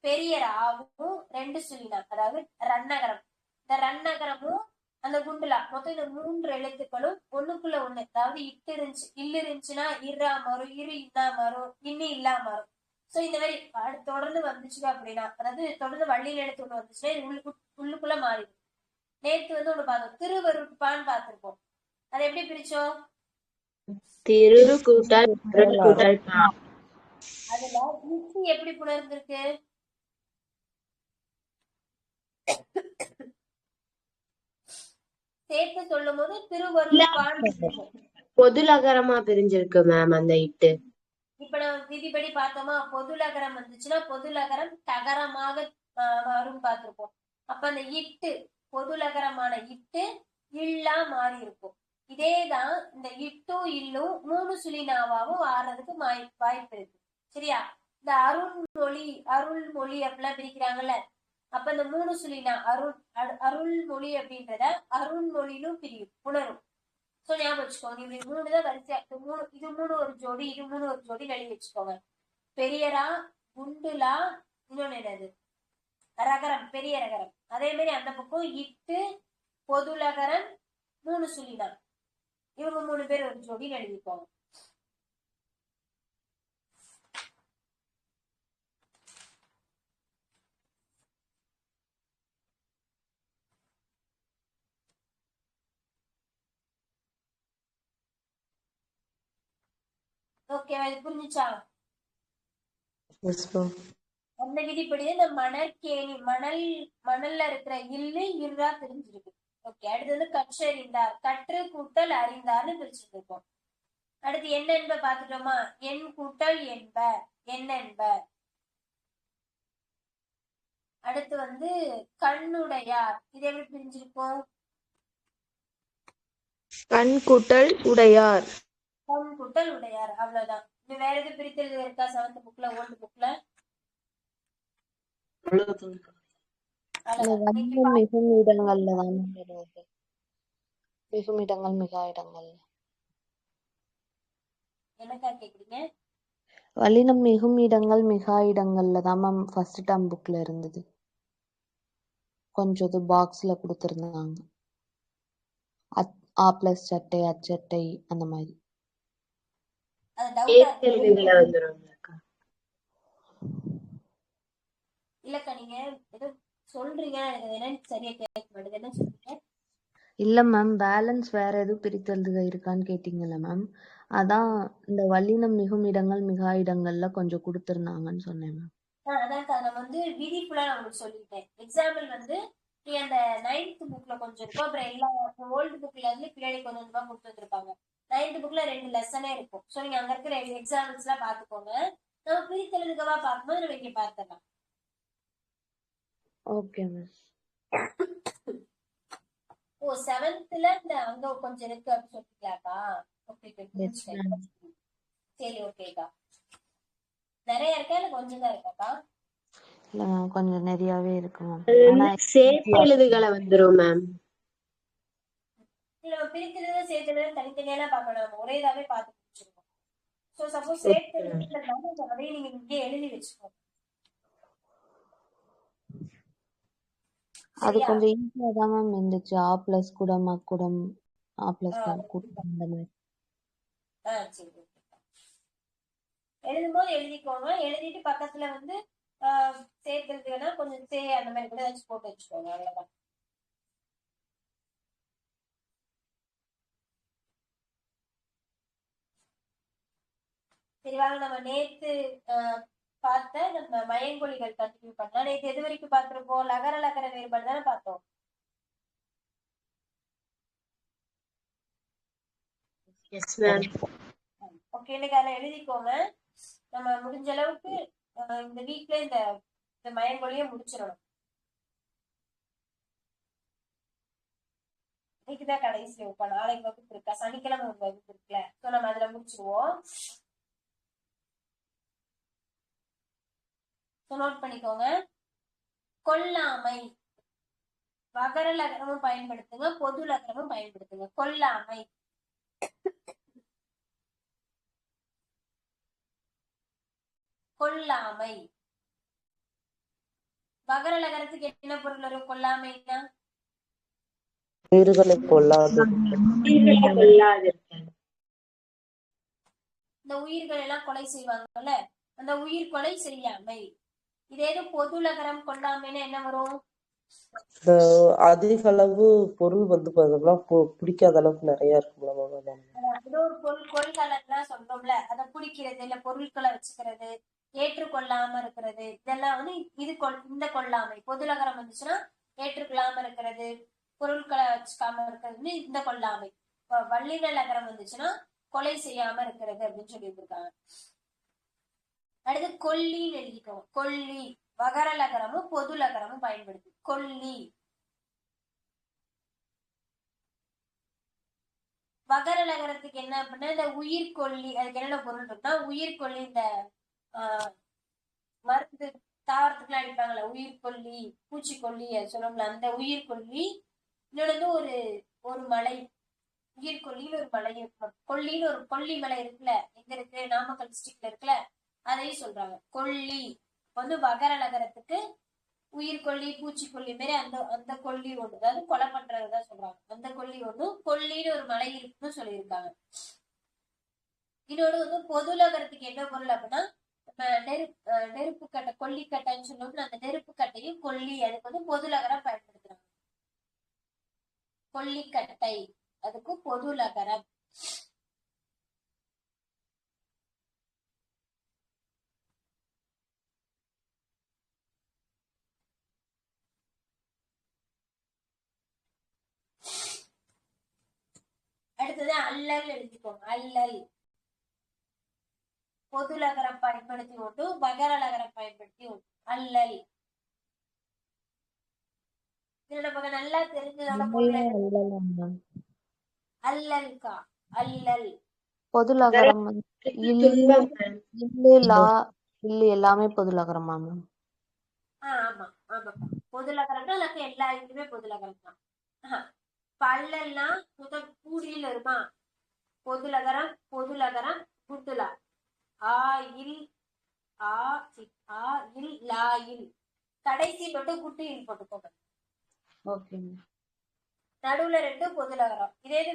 பெரிய ராவும் 2 சுழினா, அதாவது ரன்னகரம். இந்த ரன்னகரமும் அந்த குண்டுலா மொத்தம் இந்த 3 எழுத்துக்களும் ஒண்ணுக்குள்ள ஒண்ணு, அதாவது இல்லு இருந்துச்சுன்னா இர்ரா மாறும், இரு இல்லா மாறும், இன்னி இல்லா மாறும். சோ இந்த மாதிரி தொடர்ந்து வந்துச்சு அப்படின்னா, அதாவது தொடர்ந்து வள்ளியில் எழுத்து ஒண்ணு வந்துச்சுன்னா உள்ளுக்குள்ள மாறிடும். நேற்று வந்து ஒண்ணு பார்த்தோம், திருவருட்பான்னு பார்த்திருப்போம். அதை எப்படி பிரிச்சோம்? திரு கூட்டல் கூட்டல் பா. அதுல இச்சு எப்படி புணர்ந்திருக்கு? சேர்த்து சொல்லும் போது திருவருட்பான் பொது லகரமா பிரிஞ்சிருக்கு மேம் அந்த இட்டு. இப்ப நம்ம விதிப்படி பார்த்தோமா? பொது லகரம் வந்துச்சுன்னா பொது லகரம் தகரமாக மாறும் பார்த்திருப்போம். அப்ப அந்த இட்டு பொது லகரமான இட்டு இல்லா மாறி இருக்கும். இதேதான் இந்த இட்டும் இல்லும் 3 சுழினாவாவும் ஆறதுக்கு வாய்ப்பு இருக்கு. சரியா? இந்த அருள்மொழி அப்படிலாம் பிரிக்கிறாங்கல்ல, அப்ப இந்த 3 சுழினா அருள்மொழி அப்படின்றத அருண்மொழியிலும் பிரியும், புணரும். சோ ஞாபகம் வச்சுக்கோங்க. இப்படி 3 தான் வரிசையா, இது 3 ஒரு ஜோடி, இது 3 ஒரு ஜோடி எழுதி வச்சுக்கோங்க. பெரியரா குண்டுலா, இன்னொன்னு என்னது ரகரம், பெரிய ரகரம். அதே மாதிரி அந்த பக்கம் இட்டு பொது லகரம் 3 சுழினா, இவங்க 3 பேர் ஒரு ஜோடி எழுதிக்கோங்க. ஓகேவா? இது புரிஞ்சுச்சா? அந்த விதிப்படி இந்த மணற்கேணி மணல்ல இருக்கிற இல்லு இருரா தெரிஞ்சிருக்கு. ஓகே. அடுத்து வந்து கற்றறிந்தார், கற்று கூட்டல் அறிந்தார்னு பிரிச்சுருக்கோம். அடுத்து என்ன என்ப பாத்துட்டோமா? எண் கூட்டல் என்ப, என்ன என்ப. அடுத்து வந்து கண்ணுடையார், இது எப்படி பிரிஞ்சிருக்கும்? கண் கூட்டல் உடையார். கண் கூட்டல் உடையார். அவ்வளவுதான். இது வேற எது பிரித்தல் இருக்கா? 7th புக்ல, ஓல்டு புக்ல? மிகும் இடங்கள்ல தான் வருவது. மிகும் இடங்கள் மிகா இடங்கள். எனக்கா கேக்குறீங்க? வல்லினம் மிகும் இடங்கள் மிகா இடங்கள்ல தான் மேம் ஃபர்ஸ்ட் டேர்ம் புக்ல இருந்தது. கொஞ்சம் இது பாக்ஸ்ல கொடுத்துருந்தாங்க. ஆ பிளஸ் சட்டை, அச்சட்டை அந்த மாதிரி. அது டவுட்டா இருக்கு. சேர்த்தெழுதுகளை வந்துருவாங்கக்கா. இல்லக்கா நீங்க ஏதோ சொல்றீங்க, எனக்கு அது என்னன்னு சரியா கேட்க மாட்டேங்குது. என்ன சொல்றீங்க? இல்ல மேம், பேலன்ஸ் வேற எதுவும் பிரித்தெழுதுக இருக்கான்னு கேட்டீங்கல்ல மேம், அதான் இந்த வல்லினம் மிகும் இடங்கள் மிகா இடங்கள்ல கொஞ்சம் கொடுத்துருந்தாங்கன்னு சொன்னேன் மேம். அதான்க்கா நம்ம வந்து விதி ஃபுல்லா நான் உங்களுக்கு சொல்லிட்டேன். எக்ஸாம்பிள் வந்து நீ அந்த 9th புக்ல கொஞ்சம் இருக்கும், அப்புறம் எல்லா ஓல்டு புக்ல இருந்து பின்னாடி கொஞ்சம் கொஞ்சமா கொடுத்து வந்திருப்பாங்க. 9th புக்ல 2 லெசனே இருக்கும். ஸோ நீங்க அங்க இருக்கிற எக்ஸாம்பிள்ஸ் எல்லாம் பாத்துக்கோங்க. நம்ம பிரித்தெழுதுகவா பார்க்கும்போது நம்ம இங்க பார்த்துடலாம். Okay ma'am. ஓ 7th இந்த அங்க கொஞ்சம் இருக்கு அப்படின்னு சொல்லிக்கலாக்கா? Okay Yes, ma'am. சரி ஓகேக்கா. நிறைய இருக்கா இல்ல கொஞ்சம் தான் இருக்காக்கா? இல்ல மேம், கொஞ்சம் நிறையாவே இருக்கு மேம். அது ஆனா வந்து சேர்த்தெழுதுகளை வந்துரும் மேம். இல்ல நம்ம பிரிக்கிறது சேர்த்துறது தனித்தனியெல்லாம் பார்க்கணும், நம்ம ஒரே இதாவே பார்த்து முடிச்சிருக்கோம். ஸோ சப்போஸ் Okay, சேர்த்துறதுனால அதையும் நீங்க இங்கே எழுதி வச்சுக்கோங்க. அது சரியா? கொஞ்சம் ஈஸியா தான் மேம் இருந்துச்சு. ஆ பிளஸ் குடம் அக்குடம் ஆ பிளஸ் குடம் அந்த மாதிரி. சரி ஓகேக்கா. எழுதும்போது எழுதிக்கோங்க. எழுதிட்டு பக்கத்துல வந்து சேர்த்துறதுன்னா கொஞ்சம் அந்த மாதிரி கூட ஏதாச்சும் போட்டு வச்சுக்கோங்க. அவ்வளவுதான். சரி வாங்க நம்ம நேத்து பார்த்த நம்ம மயங்கொலிகள் கண்டினியூ பண்ணலாம். நேத்து எது வரைக்கும் பார்த்திருப்போம்? லகர லகர வேறுபாடு தானே பார்த்தோம். Yes, ma'am. ஓகே, இன்னைக்கு அதில் எழுதிக்கோங்க. நம்ம முடிஞ்ச அளவுக்கு இந்த வீக்ல இந்த மயங்கொலியை முடிச்சிடணும். இன்னைக்குதான் கடைசி வைப்போம். நாளைக்கு வகுப்பு இருக்கா? சனிக்கிழமை ஒரு வகுப்பு இருக்குல்ல, ஸோ நம்ம அதுல முடிச்சிருவோம். நோட் பண்ணிக்கோங்க. கொல்லாமை வகர லகரமும் பயன்படுத்துங்க, பொது லகரமும் பயன்படுத்துங்க. கொல்லாமை கொல்லாமை. வகர லகரத்துக்கு என்ன பொருள் வரும்? கொல்லாமைன்னா உயிர்களை கொள்ளாது. இந்த உயிர்கள் எல்லாம் கொலை செய்வாங்கல்ல, அந்த உயிர் கொலை செய்யாமை. இதே பொது லகரம் கொல்லாமைன்னா என்ன வரும்? அதிக அளவு பொருள் வந்து பிடிக்காத அளவுக்கு நிறைய இருக்கும்ல. ஏதோ ஒரு பொருள் கொள்கலன்லாம் சொல்றோம்ல, அதை பிடிக்கிறது இல்ல பொருட்களை வச்சுக்கிறது, ஏற்றுக்கொள்ளாம இருக்கிறது, இதெல்லாம் வந்து இந்த கொள்ளாமை. பொதுலகரம் வந்துச்சுன்னா ஏற்றுக்கொள்ளாம இருக்கிறது, பொருட்களை வச்சுக்காம இருக்கிறது இந்த கொள்ளாமை. வல்லின லகரம் வந்துச்சுன்னா கொலை செய்யாம இருக்கிறது அப்படின்னு சொல்லி இருக்காங்க. அடுத்து கொல்லின்னு எழுதிக்கோங்க. கொல்லி வகர லகரமும் பொது லகரமும் பயன்படுத்தி கொல்லி. வகர லகரத்துக்கு என்ன அப்படின்னா இந்த உயிர் கொல்லி. அதுக்கு என்னென்ன பொருள் இருக்குன்னா உயிர் கொல்லி, இந்த மருந்து தாவரத்துக்குலாம் அடிப்பாங்கல்ல, உயிர் கொல்லி, பூச்சிக்கொல்லி சொல்லணும்ல, அந்த உயிர் கொல்லி. இன்னொன்று ஒரு மலை, உயிர் கொல்லின்னு ஒரு மலை இருக்கு. கொல்லின்னு ஒரு கொல்லி மலை இருக்குல்ல, எங்க இருக்கு? நாமக்கல் டிஸ்ட்ரிக்ட்ல இருக்குல்ல, அதையும் சொல்றாங்க. கொல்லி வந்து வகர லகரத்துக்கு உயிர் கொல்லி, பூச்சிக்கொல்லி மாரி அந்த கொல்லி ஒண்ணு, அதாவது கொலை பண்றதுதான் சொல்றாங்க. அந்த கொல்லி ஒண்ணு, கொல்லின்னு ஒரு மலை இருக்குன்னு சொல்லியிருக்காங்க. இன்னொன்று வந்து பொதுலகரத்துக்கு என்ன பொருள் அப்படின்னா நெருப்பு கட்டை, கொல்லிக்கட்டைன்னு சொல்லுவோம்ல, அந்த நெருப்பு கட்டையும் கொல்லி, அதுக்கு வந்து பொதுலகரம் பயன்படுத்துறாங்க. கொல்லிக்கட்டை அதுக்கு பொதுலகரம். அடுத்தது அல்லல் எழுதிக்கோங்க. அல்லல் பொதுலகரம் பயன்படுத்தி ஒன்று, வகர லகரம் பயன்படுத்தி ஒன்று. அல்லல் நமக்கு நல்லா தெரிஞ்சதோட அல்லல்கா. அல்லல் பொதுலகரம் இல்லு எல்லாமே பொதுலகரமா மேம்? ஆமா ஆமாப்பா, பொதுலகரம்னா எனக்கு எல்லா இதுமே பொதுலகரம் தான். அல்லல்னா முதல் கூடியில் வருமா? பொதுலகரம், பொதுலகரம், புத்துலா. ஆ இல் ஆ ஆ இல் லா இல். கடைசி மட்டும் குட்டு இல் போட்டுக்கோங்க. ஓகேங்க. நடுவுல 2 பொதுலகரம். இதே இது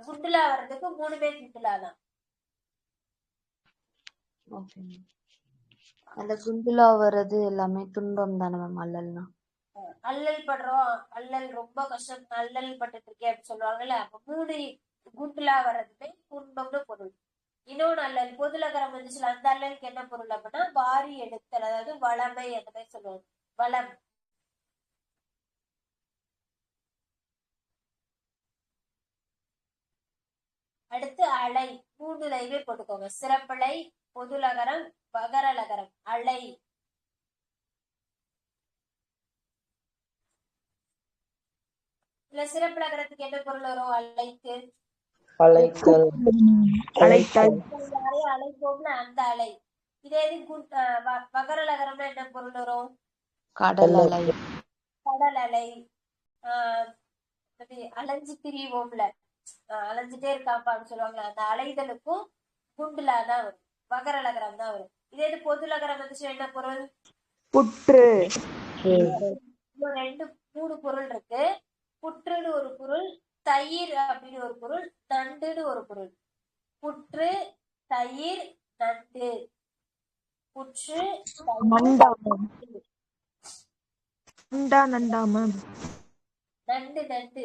குண்டுலா வர்றதுக்கு 3 குண்டுலா தான். ஓகேங்க. அந்த குந்துலா வர்றது எல்லாமே துன்பம் தானே மேம் அல்லல்னா? அல்லல் படுறோம், அல்லல் ரொம்ப கஷ்டம், அல்லல் பட்டுட்டு இருக்கேன் அப்படின்னு சொல்லுவாங்கல்ல. அப்ப 3 குண்டுலா வர்றதுமே துன்பம்னு பொருள். இன்னொன்னு அல்லல் பொதுலகரம் வந்துச்சுல, அந்த அல்லலுக்கு என்ன பொருள் அப்படின்னா வாரி எடுத்தல், அதாவது வளமை அந்த மாதிரி சொல்லுவாங்க. வளம். அடுத்து அலை. 3 லைவே போட்டுக்கோங்க. சிறப்பலை, பொதுலகரம், பகரலகரம். அலை. இல்ல சிறப்புலகரத்துக்கு என்ன பொருள் வரும்? அலைக்கு அழைத்தல். அழைத்தல். யாரையும் அலைப்போம்ல, அந்த அலை. இதே இது பகரலகரம்னா என்ன பொருள் வரும்? கடல் அலை. கடல் அலை. அலைஞ்சு திரிவோம்ல, அலைஞ்சிட்டே இருக்காப்பா அப்படின்னு சொல்லுவாங்களா, அந்த அலைதலுக்கும் குண்டுலா தான் வரும், பகரலகரம் தான் வரும். இதே இது பொதுலகரம் வந்துச்சு என்ன பொருள்? புற்று. 3 பொருள் இருக்கு. புற்றுன்னு ஒரு பொருள், தயிர் அப்படின்னு ஒரு பொருள், நண்டுன்னு ஒரு பொருள். புற்று, தயிர், நண்டு. புற்று, நண்டா நண்டா நண்டா மேம். நண்டு நண்டு.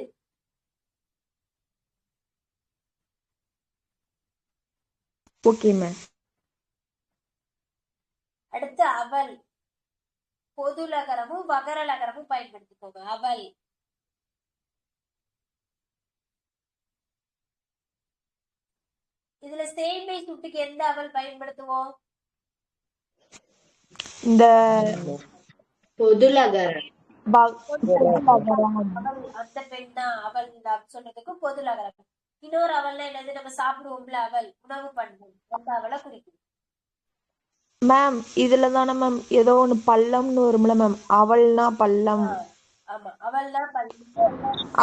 Okay ma'am. அடுத்து அவல். பொதுலகரமும் வகரலகரமும் பயன்படுத்திக்கோங்க. அவல். இதுல சேய்மை சுட்டுக்கு எந்த அவல் பயன்படுத்துவோம்? இந்த பொதுலகரம். அவல், அந்த பெண் தான் அவல் சொல்றதுக்கு பொதுலகரம். இன்னொரு அவல்னா என்னது? நம்ம சாப்பிடுவோம்ல அவல், உணவு பண்பு, அந்த அவலை குறிக்கும். மேம் இதுல தானே மேம் ஏதோ ஒண்ணு பள்ளம்னு வரும்ல மேம், அவள்னா பள்ளம். ஆமா, அவல்னா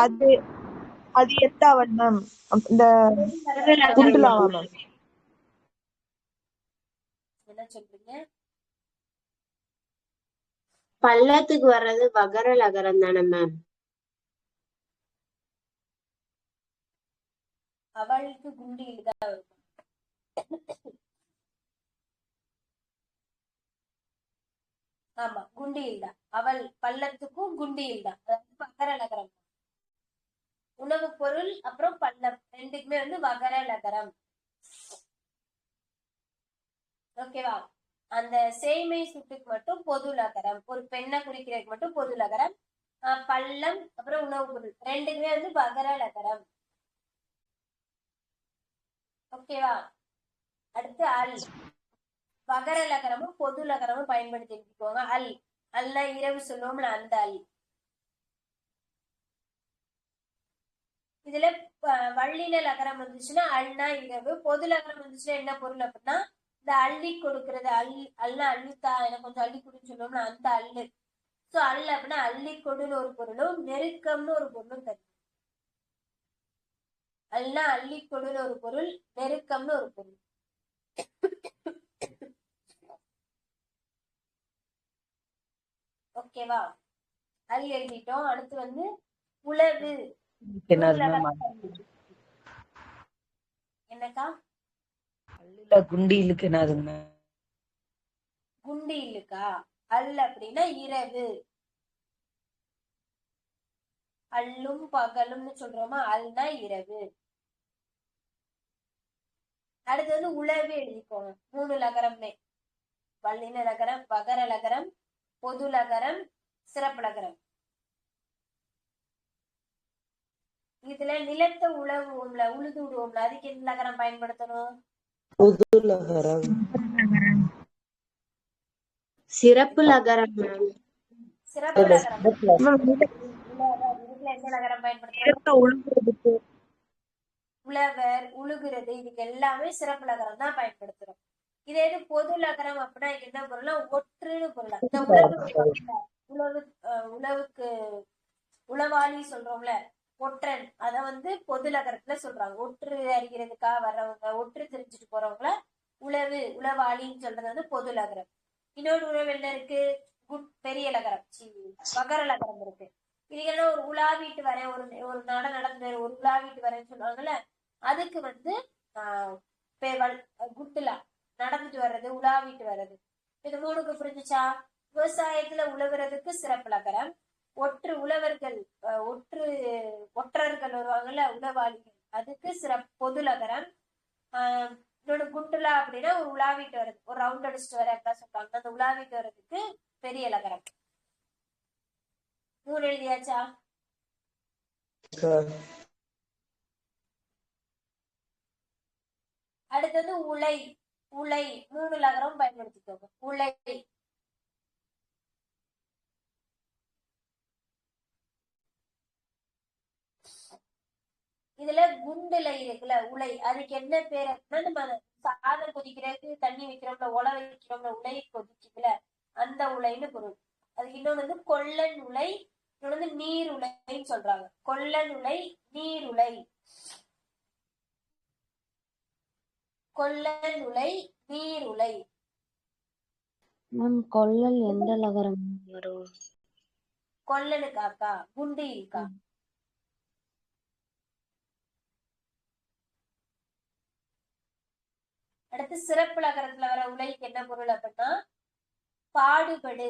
அது அது எந்த அவள் மேம்? இந்த குண்டுலாவா மேம்? என்ன சொல்றீங்க? பள்ளத்துக்கு வர்றது வகரலகரம் தானே மேம்? அவளுக்கு குண்டு இல்லதான் வரும். ஆமா, குண்டு இல்லா. அவள் பள்ளத்துக்கும் குண்டு இல்லா, அதாவது வகரலகரம். உணவு பொருள் அப்புறம் பள்ளம் ரெண்டுக்குமே வந்து வகரலகரம். ஓகேவா? அந்த சேய்மை சுட்டுக்கு மட்டும் பொதுலகரம், ஒரு பெண்ணை குறிக்கிறதுக்கு மட்டும் பொதுலகரம். பள்ளம் அப்புறம் உணவு பொருள் ரெண்டுக்குமே வந்து வகரலகரம். ஓகேவா? அடுத்து அல். வகரலகரமும் பொதுலகரமும் பயன்படுத்திக்கோங்க. அல். அல்ல இரவு சொல்லுவோம்ல, அந்த அல். இதுல வள்ளின லகரம் வந்துச்சுன்னா அல்னா இரவு, பொதுலகரம் வந்துச்சுன்னா என்ன பொருள் அப்படின்னா இந்த அள்ளி கொடுக்கறது. அல்ல அள்ளித்தா, எனக்கு கொஞ்சம் அள்ளி கொடுன்னு சொல்லுவோம்ல, அந்த அல்லு. சோ அல் அப்படின்னா அள்ளி கொடுன்னு ஒரு பொருளும், நெருக்கம்னு ஒரு பொருளும் தரும். அல்லா அள்ளி கொடுன்னு ஒரு பொருள், நெருக்கம்னு ஒரு பொருள். ஓகேவா? அல் எழுதிட்டோம். அடுத்து வந்து உளவு. என்னக்கா? குண்டி இழுக்கு என்னதுங்க? குண்டி இல்லுக்கா? அல் அப்படின்னா இரவு. அல்லும் பகலும்னு சொல்றோமா, அல்னா இரவு. அடுத்து வந்து உளவு எழுதிக்கோங்க. 3 லகரம்னே, வல்லின லகரம், வகர லகரம், பொது லகரம், சிறப்பு லகரம். இதுல நிலத்தை உழவுவோம்ல, உழுது விடுவோம்ல, அதுக்கு எந்த லகரம் பயன்படுத்தணும்? பொதுலகரம். சிறப்பு லகரம் மேம். சிறப்பு லகரம். இதுல எந்த லகரம் பயன்படுத்தணும்? உழவர், உழுகிறது, இதுக்கு எல்லாமே சிறப்பு லகரம் தான் பயன்படுத்துறோம். இதே இது பொது லகரம் அப்படின்னா என்ன பொருள்னா ஒற்றுன்னு பொருள். இந்த உழவு உழவுக்கு உளவாளி சொல்றோம்ல, ஒற்றன், அத வந்து பொது லகரத்துல சொல்றாங்க. ஒற்று அறிகிறதுக்காக வர்றவங்க, ஒற்று தெரிஞ்சுட்டு போறவங்கள உழவு உளவாளின்னு சொல்றது வந்து பொது லகரம். இன்னொரு உழவு என்ன இருக்கு? பெரிய லகரம், வகர லகரம் இருக்கு. இதுல ஒரு உலாவிட்டு வரேன், ஒரு நடந்து ஒரு உலாவிட்டு வரேன்னு சொல்லுவாங்கல்ல, அதுக்கு வந்து குட்டுலா நடந்துட்டு வர்றது, உலாவிட்டு வர்றது. இது மூணுக்கு புரிஞ்சுச்சா? விவசாயத்துல உழவுறதுக்கு சிறப்பு லகரம். உழவர்கள் ஒற்றர்கள் வருவாங்கல்ல, உழவாளிகள், அதுக்கு சிறப்பு பொது லகரம். இன்னொன்னு குண்டுலா அப்படின்னா ஒரு உலாவிட்டு வர்றது, ஒரு ரவுண்ட் அடிச்சுட்டு வர அப்படின்னா சொல்றாங்க. அந்த உலாவிட்டு வர்றதுக்கு பெரிய லகரம். 3 எழுதியாச்சா? அடுத்தது உலை. உலை 3 லகரம் பயன்படுத்திக்கோங்க. உலை. இதுல குண்டுலை இருக்குல்ல, உலை, அதுக்கு என்ன பேர்? நம்ம சாதம் கொதிக்கிறதுக்கு தண்ணி வைக்கிறோம்ல, உலை வைக்கிறோம்ல, உலை கொதிக்குதுல, அந்த உலைன்னு பொருள். அதுக்கு இன்னொன்று வந்து கொள்ளன் உலை, இன்னொன்று வந்து நீர் உலைன்னு சொல்றாங்க. கொள்ளன் உலை, நீர் உலை. கொள்ளன் உலை, நீர் உலை. மேம் கொள்ளல் எந்த லகரம் வரும்? கொள்ளனுக்காக்கா குண்டு இருக்கா? அடுத்து சிறப்பு லகரத்துல வர உலைக்கு என்ன பொருள் அப்படின்னா பாடுபடு,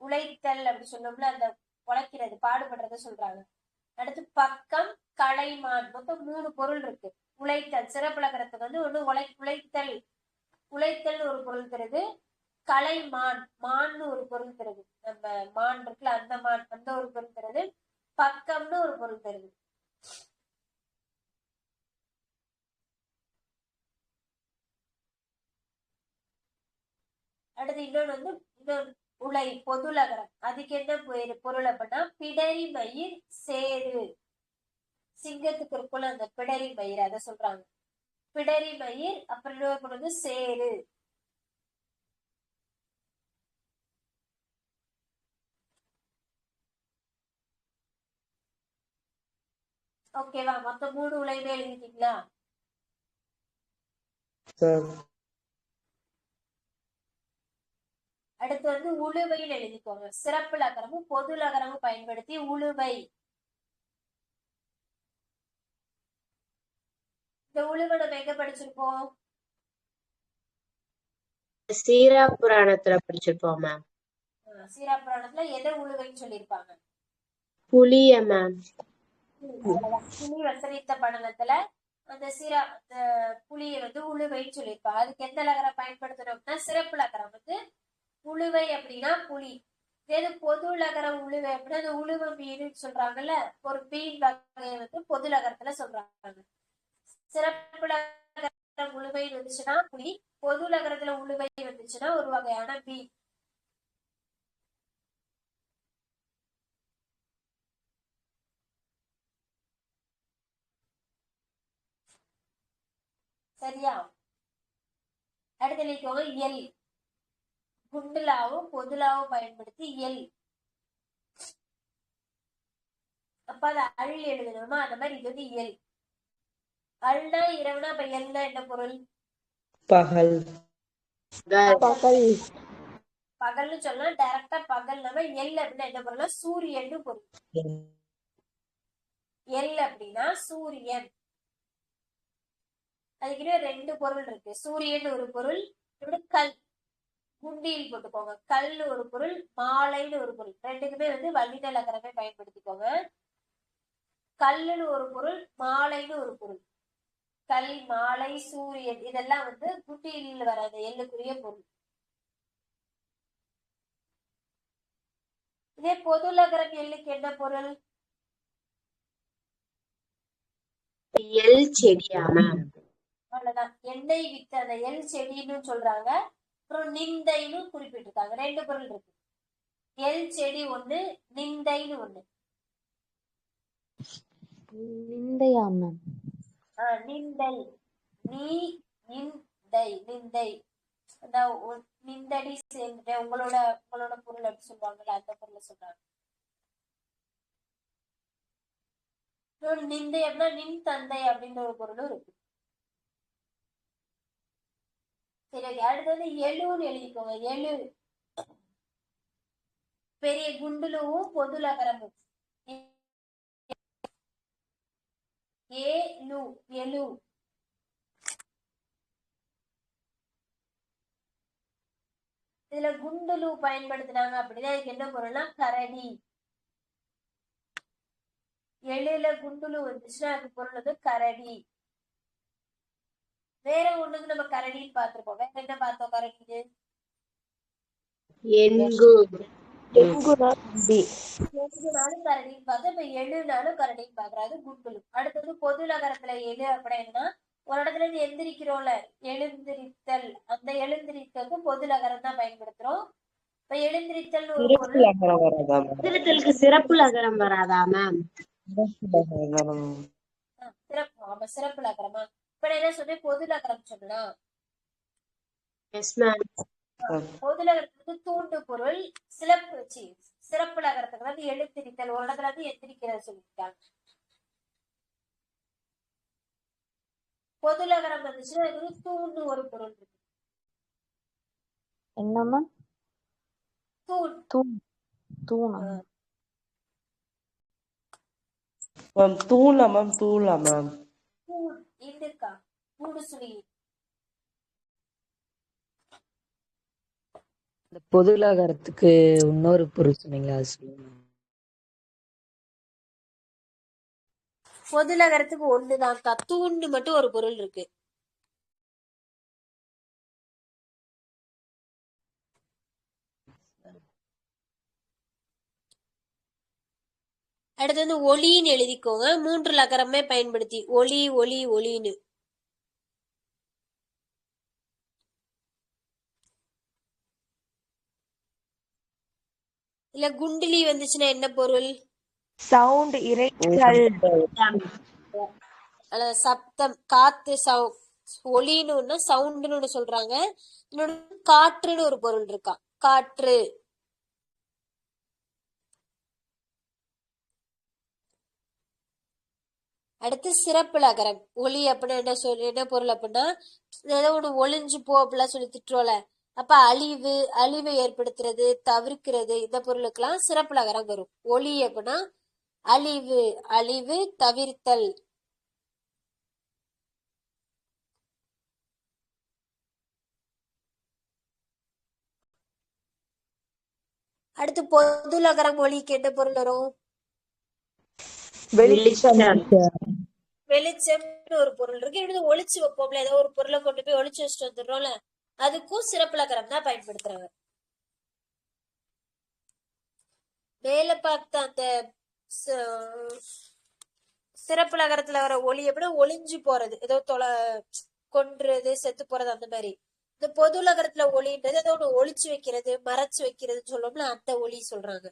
உழைத்தல் அப்படி சொன்னோம்ல, அந்த உழைக்கிறது, பாடுபடுறத சொல்றாங்க. அடுத்து பக்கம், கலைமான், மொத்தம் 3 பொருள் இருக்கு. உழைத்தல் சிறப்பு லகரத்துக்கு வந்து ஒண்ணு உழைத்தல், உழைத்தல் ஒரு பொருள் தருது. கலைமான், மான்னு ஒரு பொருள் தருது. நம்ம மான் இருக்குல்ல, அந்த மான், அந்த ஒரு பொருள் தருது. பக்கம்னு ஒரு பொருள் தருது. அடுத்து இன்னொன்று வந்து உலை பொது லகரம், அதுக்கு என்ன பொருள் அப்படின்னா பிடரி மயிர் சேரு. சிங்கத்துக்கு இருக்குள்ள அந்த பிடரி மயிர், அதை சொல்றாங்க. பிடரி மயிர், அப்புறம் இன்னொரு வந்து சேரு. ஓகேவா? மொத்தம் 3 உலையுமே எழுதிட்டீங்களா? அடுத்து வந்து உழுவைன்னு எழுதிக்கோங்க. சிறப்பு லகரமும் பொது லகரமும் பயன்படுத்தி உழுவை. இந்த உழுவை நம்ம எங்க படிச்சிருப்போம்? சீரா புராணத்துல படிச்சிருப்போம் மேம். சீரா புராணத்துல எதை உழுவைன்னு சொல்லியிருப்பாங்க? புலிய மேம். புலி வசனித்த படலத்துல அந்த புலிய வந்து உழுவைன்னு சொல்லியிருப்பாங்க. அதுக்கு எந்த லகரம் பயன்படுத்தணும்னா சிறப்பு லகரம் வந்து உழுவை அப்படின்னா புலி. இதே பொது லகரம் உழுவை அப்படின்னா அந்த உழுவ மீன் சொல்றாங்கல்ல, ஒரு மீன் வகையை வந்து பொது லகரத்துல சொல்றாங்க. சிறப்பு லகரம் உழுவை வந்துச்சுன்னா புலி, பொது லகரத்துல உழுவை வந்துச்சுன்னா ஒரு வகையான மீன். சரியா? அடுத்து எழுதிக்கோங்க எல். குண்டுலாவும் பொதுலாவும் பயன்படுத்தி எல். அப்ப அது அள் எழுதணுமா? அந்த மாதிரி இது வந்து எல். அள்னா இரவுனா, அப்ப எல்னா என்ன பொருள்? பகல். பகல். பகல்னு சொல்லலாம், டைரக்டா பகல். நம்ம எல் அப்படின்னா என்ன பொருள்னா சூரியன் பொருள். எல் அப்படின்னா சூரியன். அதுக்கு 2 பொருள் இருக்கு. சூரியன் ஒரு பொருள், கல், குண்டியில் போட்டுக்கோங்க. கல் ஒரு பொருள், மாலைன்னு ஒரு பொருள். ரெண்டுக்குமே வந்து வல்லின லகரமே பயன்படுத்திக்கோங்க. கல்லுன்னு ஒரு பொருள், மாலைன்னு ஒரு பொருள். கல், மாலை, சூரியன், இதெல்லாம் வந்து குண்டியில் வர அந்த எள்ளுக்குரிய பொருள். இதே பொது லகரம் எள்ளுக்கு என்ன பொருள்? எல் செடியா மேம்? அவ்வளவுதான். எண்ணெய் வித்து அந்த எல் செடின்னு சொல்றாங்க. அப்புறம் நிந்தைன்னு குறிப்பிட்டிருக்காங்க. 2 பொருள் இருக்கு. எல் செடி ஒண்ணு, நிந்தைன்னு ஒண்ணு. நிந்தையா மேம்? நிந்தை, நீ இந்தை, நிந்தை. நிந்தடி சேர்ந்துட்டு உங்களோட பொருள் அப்படி சொல்லுவாங்கல்ல, அந்த பொருளை சொல்றாங்க. நிந்தை அப்படின்னா நின் தந்தை அப்படின்ற ஒரு பொருளும் இருக்கு. சரி அடுத்து வந்து எழுன்னு எழுதிக்கோங்க. எழு பெரிய குண்டுலுவும் பொதுலகரமும். ஏலு எழு. இதுல குண்டுலு பயன்படுத்தினாங்க அப்படின்னா அதுக்கு என்ன பொருள்னா கரடி. எழுல குண்டுலு வந்துச்சுன்னா அதுக்கு பொருள் வந்து கரடி. வேற ஒண்ணுக்கு நம்ம கரடின்னு பார்த்திருப்போம். வேற என்ன பார்த்தோம் கரடின்னு? எண்கு எங்குனா நந்தி. எங்குனாலும் கரடின்னு பார்த்தோம். இப்ப எழுனாலும் கரடின்னு பாக்குறோம். அது குண்டுலு. அடுத்தது பொதுலகரத்துல எழு அப்படின்னா ஒரு இடத்துல இருந்து எந்திரிக்கிறோம்ல, எழுந்திரித்தல். அந்த எழுந்திரித்தலுக்கு பொதுலகரம் தான் பயன்படுத்துறோம். இப்ப எழுந்திரித்தல் ஒரு சிறப்பு பொருள். லகரம் வராதா மேம்? திருத்தலுக்கு சிறப்பு லகரம் வராதா மேம்? சிறப்பு லகரம் வரும். சிறப்பு. ஆமா, சிறப்பு லகரமா. இப்ப நான் என்ன சொன்னேன்? பொதுலகரம் சொன்னா. Yes ma'am. பொதுலகரத்துக்கு தூண்டு பொருள். சிறப்பு லகரத்துக்கு வந்து எழுந்திரித்தல். ஒரு இடத்துல இருந்து எந்திரிக்கிறது சொல்லிட்டாங்க. பொதுலகரம் வந்துச்சுன்னா அது வந்து தூண்டு ஒரு பொருள் இருக்கு. என்னம்மா? தூண். தூணா? மேம் தூளா மேம்? தூளா மேம்? தூண் இருக்கா? மூடு சுழி. இந்த பொதுலகரத்துக்கு இன்னொரு பொருள் சொன்னீங்களா, அது சொல்லுங்க. பொதுலகரத்துக்கு ஒண்ணுதான்க்கா. தூண்டு மட்டும் ஒரு பொருள் இருக்கு. அடுத்து வந்து ஒளின்னு எழுதிக்கோங்க. 3 லகரமே பயன்படுத்தி ஒளி ஒளி ஒளின்னு. இல்ல குண்டிலி வந்துச்சுன்னா என்ன பொருள்? சவுண்ட், இரைச்சல். சப்தம், காத்து. ஒளின்னு ஒண்ணு, சவுண்டுன்னு ஒண்ணு சொல்றாங்க. இன்னொன்னு காற்றுன்னு ஒரு பொருள் இருக்கா. காற்று. அடுத்து சிறப்பு லகரம். ஒளி அப்படின்னா என்ன பொருள் அப்படின்னா ஏதோ ஒண்ணு ஒளிஞ்சு போ அப்படிலாம் சொல்லி திட்டுறோம்ல. அப்ப அழிவை ஏற்படுத்துறது, தவிர்க்கிறது, இந்த பொருளுக்கெல்லாம் சிறப்பு லகரம் வரும். ஒளி அப்படின்னா அழிவு, தவிர்த்தல். அடுத்து பொதுலகரம் ஒளிக்கு என்ன பொருள் வரும்? வெளிச்சம். வெளிச்சம்னு ஒரு பொருள் இருக்கு. இப்படி ஒளிச்சு வைப்போம்ல, ஏதோ ஒரு பொருளை கொண்டு போய் ஒளிச்சு வச்சுட்டு வந்துடுறோம்ல, அதுக்கும் சிறப்பு லகரம் தான் பயன்படுத்துறாங்க. மேல பார்த்த அந்த சிறப்பு லகரத்துல வர ஒளி எப்படின்னா ஒளிஞ்சு போறது, ஏதோ கொன்றது, செத்து போறது, அந்த மாதிரி. இந்த பொது லகரத்துல ஒளின்றது ஏதோ ஒண்ணு ஒளிச்சு வைக்கிறது, மறைச்சு வைக்கிறதுன்னு சொல்லுவோம்ல, அந்த ஒளி சொல்றாங்க.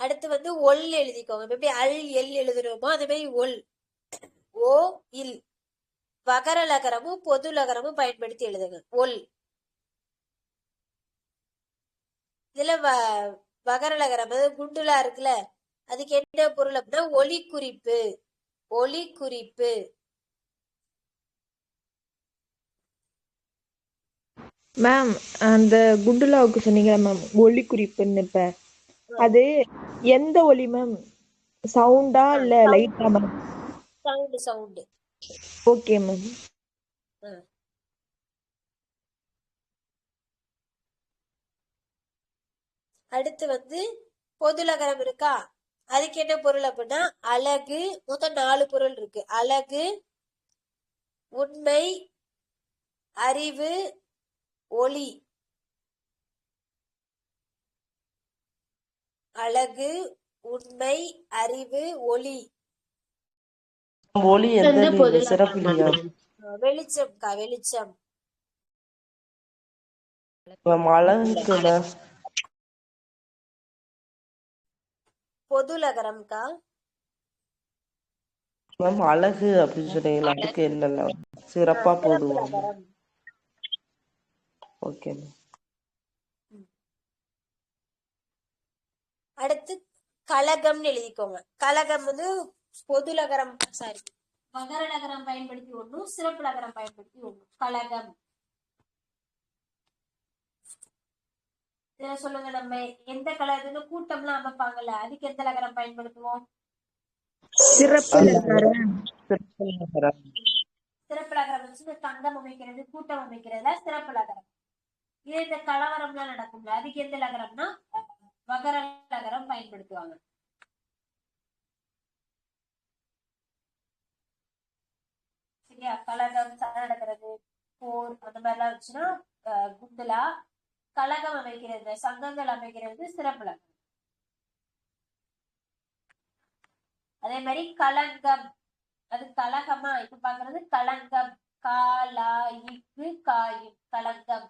அடுத்து வந்து ஒல் எழுதிக்கோங்க. எப்படி எல் எழுதுறோமோ அதே மாதிரி ஒல். ஓ இல். வகர லகரமும் பொது லகரமும் பயன்படுத்தி எழுதுங்க. ஒல். இதுல வகர லகரம் அதாவது குண்டுலா இருக்குல்ல, அதுக்கு என்ன பொருள் அப்படின்னா ஒலி குறிப்பு. மேம் அந்த குண்டுலாவுக்கு சொன்னீங்களா மேம் ஒலி குறிப்புன்னு? இப்ப அது எந்த ஒலி மேம்? சவுண்டா இல்ல லைட்டா மேம்? சவுண்ட். Okay ma'am. அடுத்து வந்து பொதுலகரம் இருக்கா, அதுக்கு என்ன பொருள் அப்படின்னா அழகு. மொத்தம் 4 பொருள் இருக்கு. அழகு, உண்மை, அறிவு, ஒளி. அழகு, உண்மை, அறிவு, ஒளி. ஒளி எந்த சிறப்பு இல்லையா? வெளிச்சம்க்கா, வெளிச்சம். அழகுக்கு மேம்? பொதுலகரம்க்கா. மேம் அழகு அப்படின்னு சொன்னீங்களா, அதுக்கு என்ன சிறப்பா போடுவாங்க? Okay ma'am. அடுத்து கலகம்னு எழுதிக்கோங்க. கலகம் வந்து பொதுலகரம், சாரி, மகரநகரம் பயன்படுத்தி ஒண்ணும், சிறப்பு நகரம் பயன்படுத்தி ஒண்ணும். கலகம். இதை சொல்லுங்க, நம்ம எந்த கலர்னு கூட்டம்லாம் அமைப்பாங்கல்ல, அதுக்கு எந்த நகரம் பயன்படுத்துவோம்? சிறப்பு நகரம். சிறப்பு நகரம். சிறப்பு நகரம் வச்சு தங்கம் அமைக்கிறது, கூட்டம் அமைக்கிறதுல சிறப்பு நகரம். இதே இந்த கலவரம்லாம் நடக்கும்ல, அதுக்கு எந்த நகரம்னா மகர நகரம் பயன்படுத்துவாங்க. சரியா? கலகம், சண்டை நடக்கிறது, போர், அந்த மாதிரிலாம் வச்சுன்னா குந்தலா. கலகம் அமைக்கிறது, சங்கங்கள் அமைக்கிறது சிறப்பு நகரம். அதே மாதிரி களங்கம், அது கலகமா, இப்ப பாக்குறது களங்கம். காலா இக்கு காயும் களங்கம்.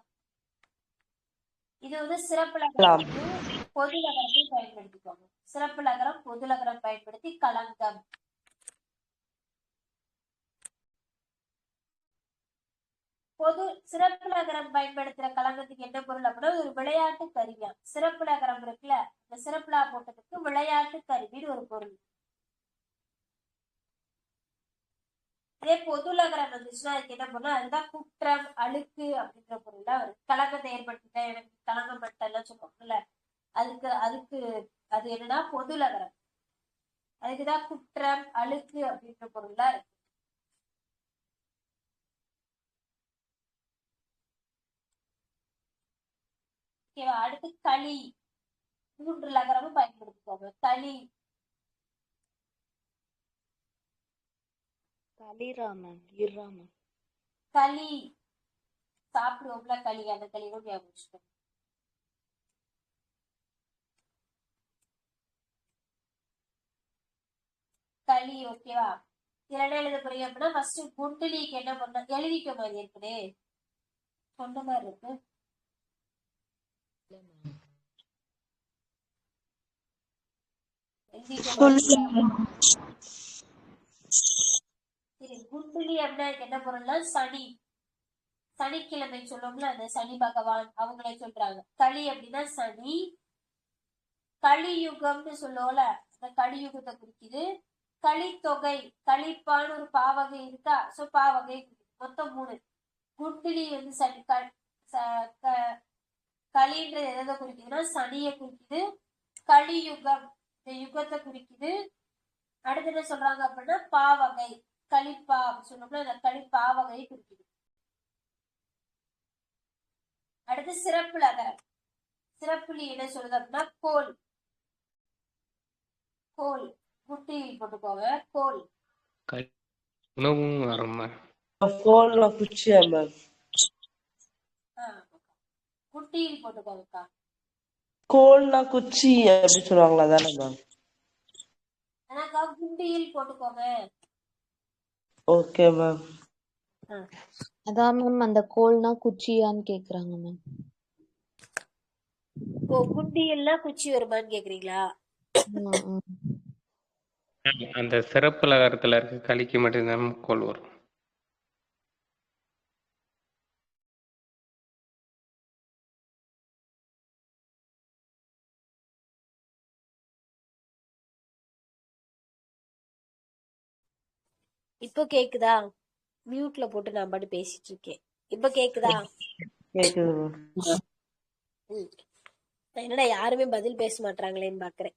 இது வந்து சிறப்பு நகரத்தையும் பொது நகரத்தையும் பயன்படுத்திக்கோங்க. சிறப்பு நகரம், பொது நகரம் பயன்படுத்தி களங்கம். பொது சிறப்பு நகரம் பயன்படுத்துற களங்கத்துக்கு என்ன பொருள் அப்படின்னா ஒரு விளையாட்டு கருவியா. சிறப்பு நகரம் இருக்குல்ல, இந்த சிறப்புலா போட்டதுக்கு விளையாட்டு கருவின்னு ஒரு பொருள். இதே பொது நகரம் வந்துச்சுன்னா அதுக்கு என்ன பொருள்? அதுதான் குற்றம், அழுக்கு அப்படின்ற பொருள் தான் வருது. களங்கத்தை ஏற்படுத்திட்டேன், எனக்கு களங்கம் மட்டும் சொல்லுவாங்கல்ல, அதுக்கு அதுக்கு அது என்னன்னா பொது நகரம். அதுக்குதான் குற்றம், அழுக்கு அப்படின்ற பொருள் தான் இருக்கு. ஓகேவா? அடுத்து களி. 3 நகரமும் பயன்படுத்திக்கோங்க. களி. களிராமன், இராமன். களி சாப்பிடுவோம்ல, களி, அந்த களியும் ஞாபகம் வச்சுக்கோங்க. களி. ஓகேவா? இதுல என்ன எழுத போறீங்க அப்படின்னா ஃபர்ஸ்ட் குண்டலிக்கு என்ன பண்ண எழுதிக்க மாதிரி இருக்குது, சொன்ன மாதிரி இருக்கு. சரி, குண்டலி அப்படின்னா என்ன பொருள்னா சனி. சனிக்கிழமை சொல்லுவோம்ல, அந்த சனி பகவான் அவங்களே சொல்றாங்க. களி அப்படின்னா சனி. கலியுகம்னு சொல்லுவோம்ல, அந்த கலியுகத்தை குறிக்குது. களித்தொகை, களிப்பான்னு ஒரு பாவகை இருக்கா, சோ பாவகை மொத்தம் 3. குண்டிலி வந்து சனி, களின்றது எதை குறிக்குதுன்னா சனியை குறிக்குது. கலியுகம் இந்த யுகத்தை குறிக்குது. அடுத்து என்ன சொல்றாங்க அப்படின்னா பாவகை, களிப்பா சொன்னோம்னா அந்த களிப்பாவகை குறிக்குது. அடுத்து சிறப்பு நகரம். சிறப்புலி என்ன சொல்றது அப்படின்னா கோல். கோல் குட்டியில் போட்டுக்கோங்க. கோல். உணவும் வரும். கோல்னா குச்சியா மேம்? குட்டியில் போட்டுக்கோங்கக்கா. கோல்னா குச்சி அப்படி சொல்லுவாங்களா, தானே மேம்? ஆனாக்கா குண்டியில் போட்டுக்கோங்க. Okay ma'am. அதான் மேம், அந்த கோல்னா குச்சியான்னு கேக்குறாங்க மேம். ஓ, குண்டியல்னா குச்சி வருமான்னு கேக்குறீங்களா? அந்த சிறப்பு நகரத்துல இருக்க களிக்கு மட்டும்தான் கோல் வரும். இப்போ கேக்குதா? மியூட்ல போட்டு நான் பாட்டு பேசிட்டு இருக்கேன். இப்ப கேக்குதா? கேக்குது மேம். என்னடா யாருமே பதில் பேச மாட்டாங்களேன்னு பாக்குறேன்.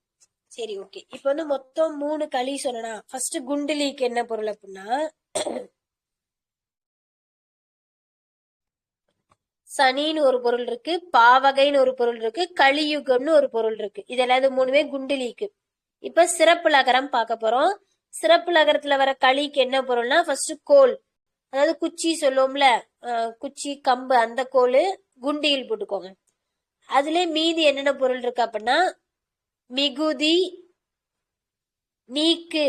சரி, ஓகே. இப்ப வந்து மொத்தம் 3 களி சொன்னா, ஃபர்ஸ்ட் குண்டலிக்கு என்ன பொருள் அப்படின்னா சனின்னு ஒரு பொருள் இருக்கு, பாவகைன்னு ஒரு பொருள் இருக்கு, கலியுகம்னு ஒரு பொருள் இருக்கு. இதெல்லாம் 3மே குண்டலிக்கு. இப்ப சிறப்பு நகரம் பார்க்க போறோம். சிறப்பு நகரத்துல வர களிக்கு என்ன பொருள்னா ஃபர்ஸ்ட் கோல், அதாவது குச்சி சொல்லுவோம்ல, குச்சி கம்பு, அந்த கோல் குண்டியில் போட்டுக்கோங்க. அதுல மீதி என்னென்ன பொருள் இருக்கு அப்படின்னா மிகுதி, நீக்கு,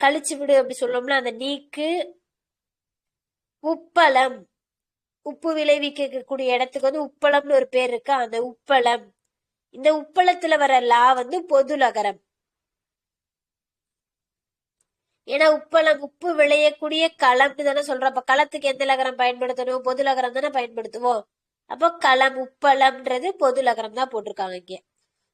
கழிச்சு விடு அப்படி சொல்லுவோம்ல, அந்த நீக்கு, உப்பளம், உப்பு விளைவிக்கக்கூடிய இடத்துக்கு வந்து உப்பளம்னு ஒரு பேர் இருக்கு, அந்த உப்பளம். இந்த உப்பளத்துல வர லா வந்து பொது நகரம். ஏன்னா உப்பளம் உப்பு விளையக்கூடிய களம்னு தானே சொல்றோம். அப்ப களத்துக்கு எந்த நகரம் பயன்படுத்தணும்? பொது நகரம் தானே பயன்படுத்துவோம். அப்போ களம், உப்பளம்ன்றது பொது நகரம் தான் போட்டிருக்காங்க இங்க.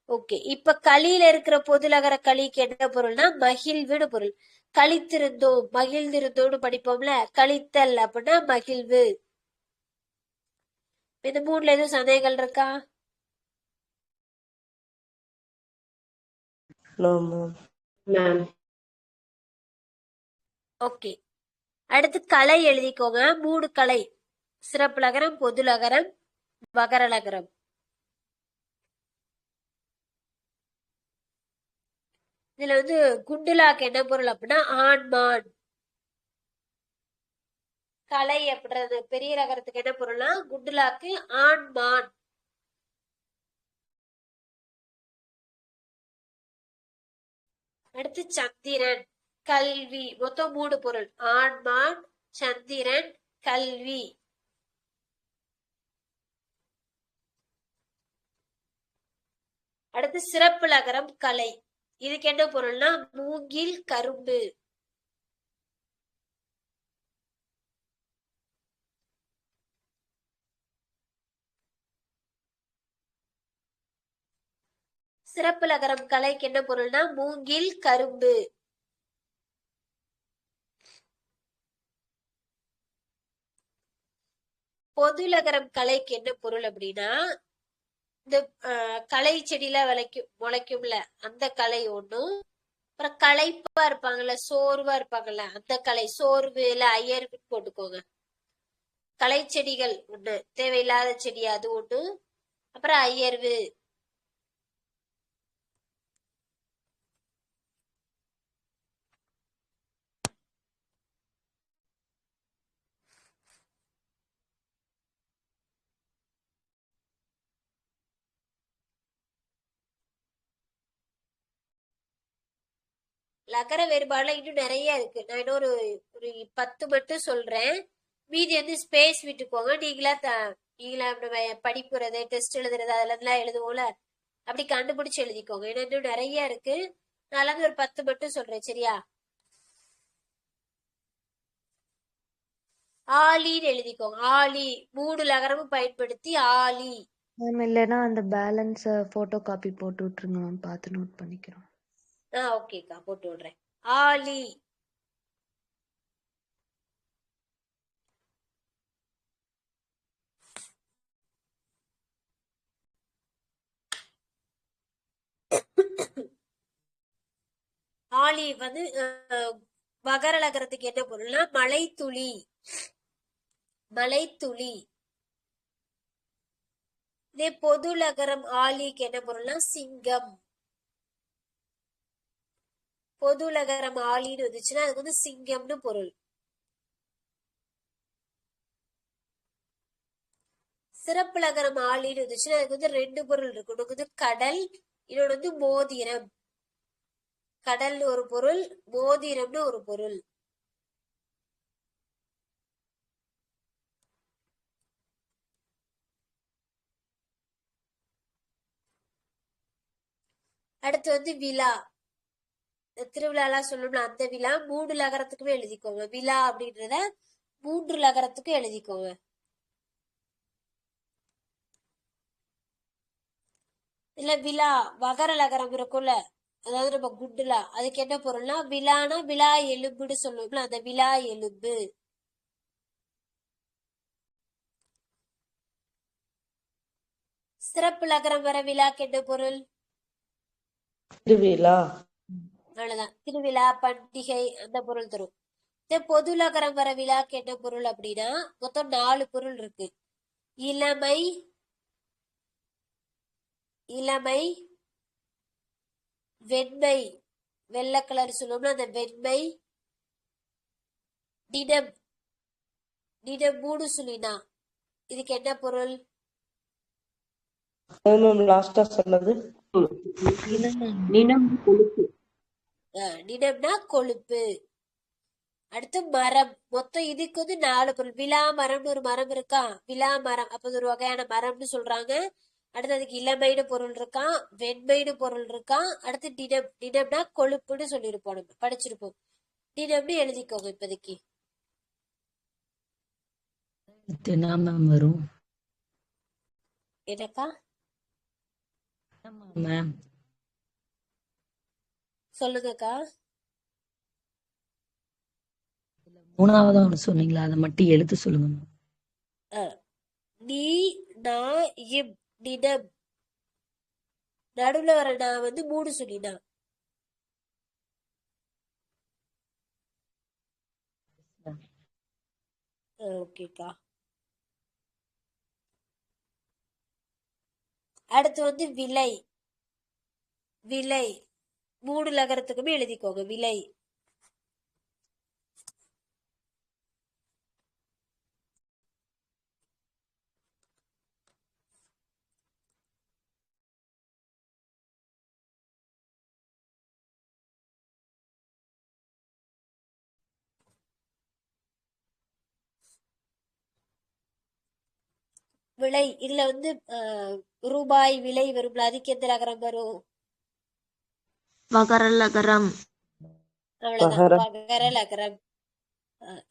ஓகே, இப்ப களியில இருக்கிற பொதுலகர களிக்கு என்ன பொருள்னா மகிழ்வுன்னு பொருள். களித்திருந்தோம், மகிழ்ந்திருந்தோம்னு படிப்போம்ல. களித்தல் அப்படின்னா மகிழ்வு. இந்த மூணுல எதுவும் சந்தேகங்கள் இருக்கா? No ma'am. மேம். ஓகே, அடுத்து கலை எழுதிக்கோங்க. 3 கலை: சிறப்புலகரம், பொதுலகரம், வகரலகரம். இதுல வந்து குண்டுலாக்கு என்ன பொருள் அப்படின்னா ஆண்மான். கலை அப்படின்றது பெரிய ரகரத்துக்கு என்ன பொருள்னா குண்டுலாக்கு ஆண்மான். அடுத்து சந்திரன், கல்வி. மொத்தம் 3 பொருள்: ஆண்மான், சந்திரன், கல்வி. அடுத்து சிறப்பு லகரம் கலை. இதுக்கு என்ன பொருள்னா மூங்கில், கரும்பு. சிறப்பு லகரம் கலைக்கு என்ன பொருள்னா மூங்கில், கரும்பு. பொதுலகரம் கலைக்கு என்ன பொருள் அப்படின்னா இந்த களை செடியில முளைக்கும்ல அந்த களை ஒண்ணும், அப்புறம் களைப்பா இருப்பாங்கல்ல, சோர்வா இருப்பாங்கல்ல, அந்த களை. சோர்வு இல்ல அயர்வுன்னு போட்டுக்கோங்க. களை செடிகள் ஒண்ணு, தேவையில்லாத செடி அது ஒண்ணு, அப்புறம் அயர்வு. லகர வேறுபாடுல இன்னும் நிறைய இருக்கு. நான் இன்னொரு ஒரு 10 மட்டும் சொல்றேன். மீதி வந்து ஸ்பேஸ் விட்டுக்கோங்க. நீங்களா நம்ம படிப்புறது, டெஸ்ட் எழுதுறது அதெல்லாம் எழுதுவோம்ல, அப்படி கண்டுபிடிச்சு எழுதிக்கோங்க. ஏன்னா இன்னும் நிறைய இருக்கு. நான் வந்து ஒரு 10 மட்டும் சொல்றேன், சரியா? ஆலின்னு எழுதிக்கோங்க. ஆலி 3 லகரமும் பயன்படுத்தி ஆலி. மேம் இல்லைன்னா அந்த பேலன்ஸை ஃபோட்டோ காப்பி போட்டு விட்டுருங்க மேம், பார்த்து நோட் பண்ணிக்கிறோம். ஓகேக்கா, போட்டு விடுறேன். ஆலி. ஆலி வந்து வகரலகரத்துக்கு என்ன பொருள்னா மலைத்துளி. மலைத்துளி. இதே பொதுலகரம் ஆலிக்கு என்ன பொருள்னா சிங்கம். பொதுலகரம் ஆலின்னு வந்துச்சுன்னா அதுக்கு வந்து சிங்கம்னு பொருள். சிறப்பு லகரம் ஆலின்னு வந்துச்சுன்னா அதுக்கு வந்து 2 பொருள் இருக்கு. உனக்கு வந்து கடல், இன்னொன்று வந்து மோதிரம். கடல்னு ஒரு பொருள், மோதிரம்னு ஒரு பொருள். அடுத்து வந்து விழா. திருவிழா எல்லாம் சொல்லணும்னா அந்த விழா. 3 லகரத்துக்குமே எழுதிக்கோங்க. விழா அப்படின்றத 3 லகரத்துக்கும் எழுதிக்கோங்க. இல்ல விழா வகர லகரம் இருக்கும்ல, அதாவது நம்ம குண்டுலா, அதுக்கு என்ன பொருள்னா விழானா விழா எலும்புன்னு சொல்லுவோம்ல, அந்த விழா எலும்பு. சிறப்பு லகரம் வர விழாக்கு என்ன பொருள்? திருவிழா. அவ்வளவுதான். திருவிழா, பண்டிகை அந்த பொருள் தரும். பொது லகரம் வர விழாக்கு என்ன பொருள் அப்படின்னா மொத்தம் 4 பொருள் இருக்கு. இளமை, இளமை, வெண்மை, வெள்ளை கலர் சொல்லுவோம்ல அந்த வெண்மை, நிடம். நிடம் 3 சொல்லினா இதுக்கு என்ன பொருள்? மேம் லாஸ்டா சொன்னது நினம் கொழுப்பு. நிடம்னா கொழுப்பு. அடுத்து மரம். மொத்தம் இதுக்கு வந்து 4 பொருள். விழா மரம்னு ஒரு மரம் இருக்கா, விழா மரம், அப்ப ஒரு வகையான மரம்னு சொல்றாங்க. அடுத்து அதுக்கு இளமைன்னு பொருள் இருக்கான், வெண்மைன்னு பொருள் இருக்கான். அடுத்து நிடம். நிடம்னா கொழுப்புன்னு சொல்லியிருப்போம், நம்ம படிச்சிருப்போம். நிடம்னு எழுதிக்கோங்க இப்போதைக்கு. மேம் வரும் என்னக்கா? மேம் சொல்லுங்கக்கா. மூணாவதா ஒண்ணு சொன்னீங்களா அதை மட்டும் எழுத்து சொல்லுங்க மேம். அஹ், நீ நா இம் நினம். நடுவுல வர நான் வந்து 3 சொல்லினா. ஓகேக்கா. அடுத்து வந்து விலை. விலை 3 லகரத்துக்குமே எழுதிக்கோங்க. விலை. விலை இதுல வந்து ரூபாய் விலை வரும்ல, அதுக்கு எந்த லகரம் வரும்? வகரலகரம். அவ்வளவுதான், பகரம். வகர லகரம்.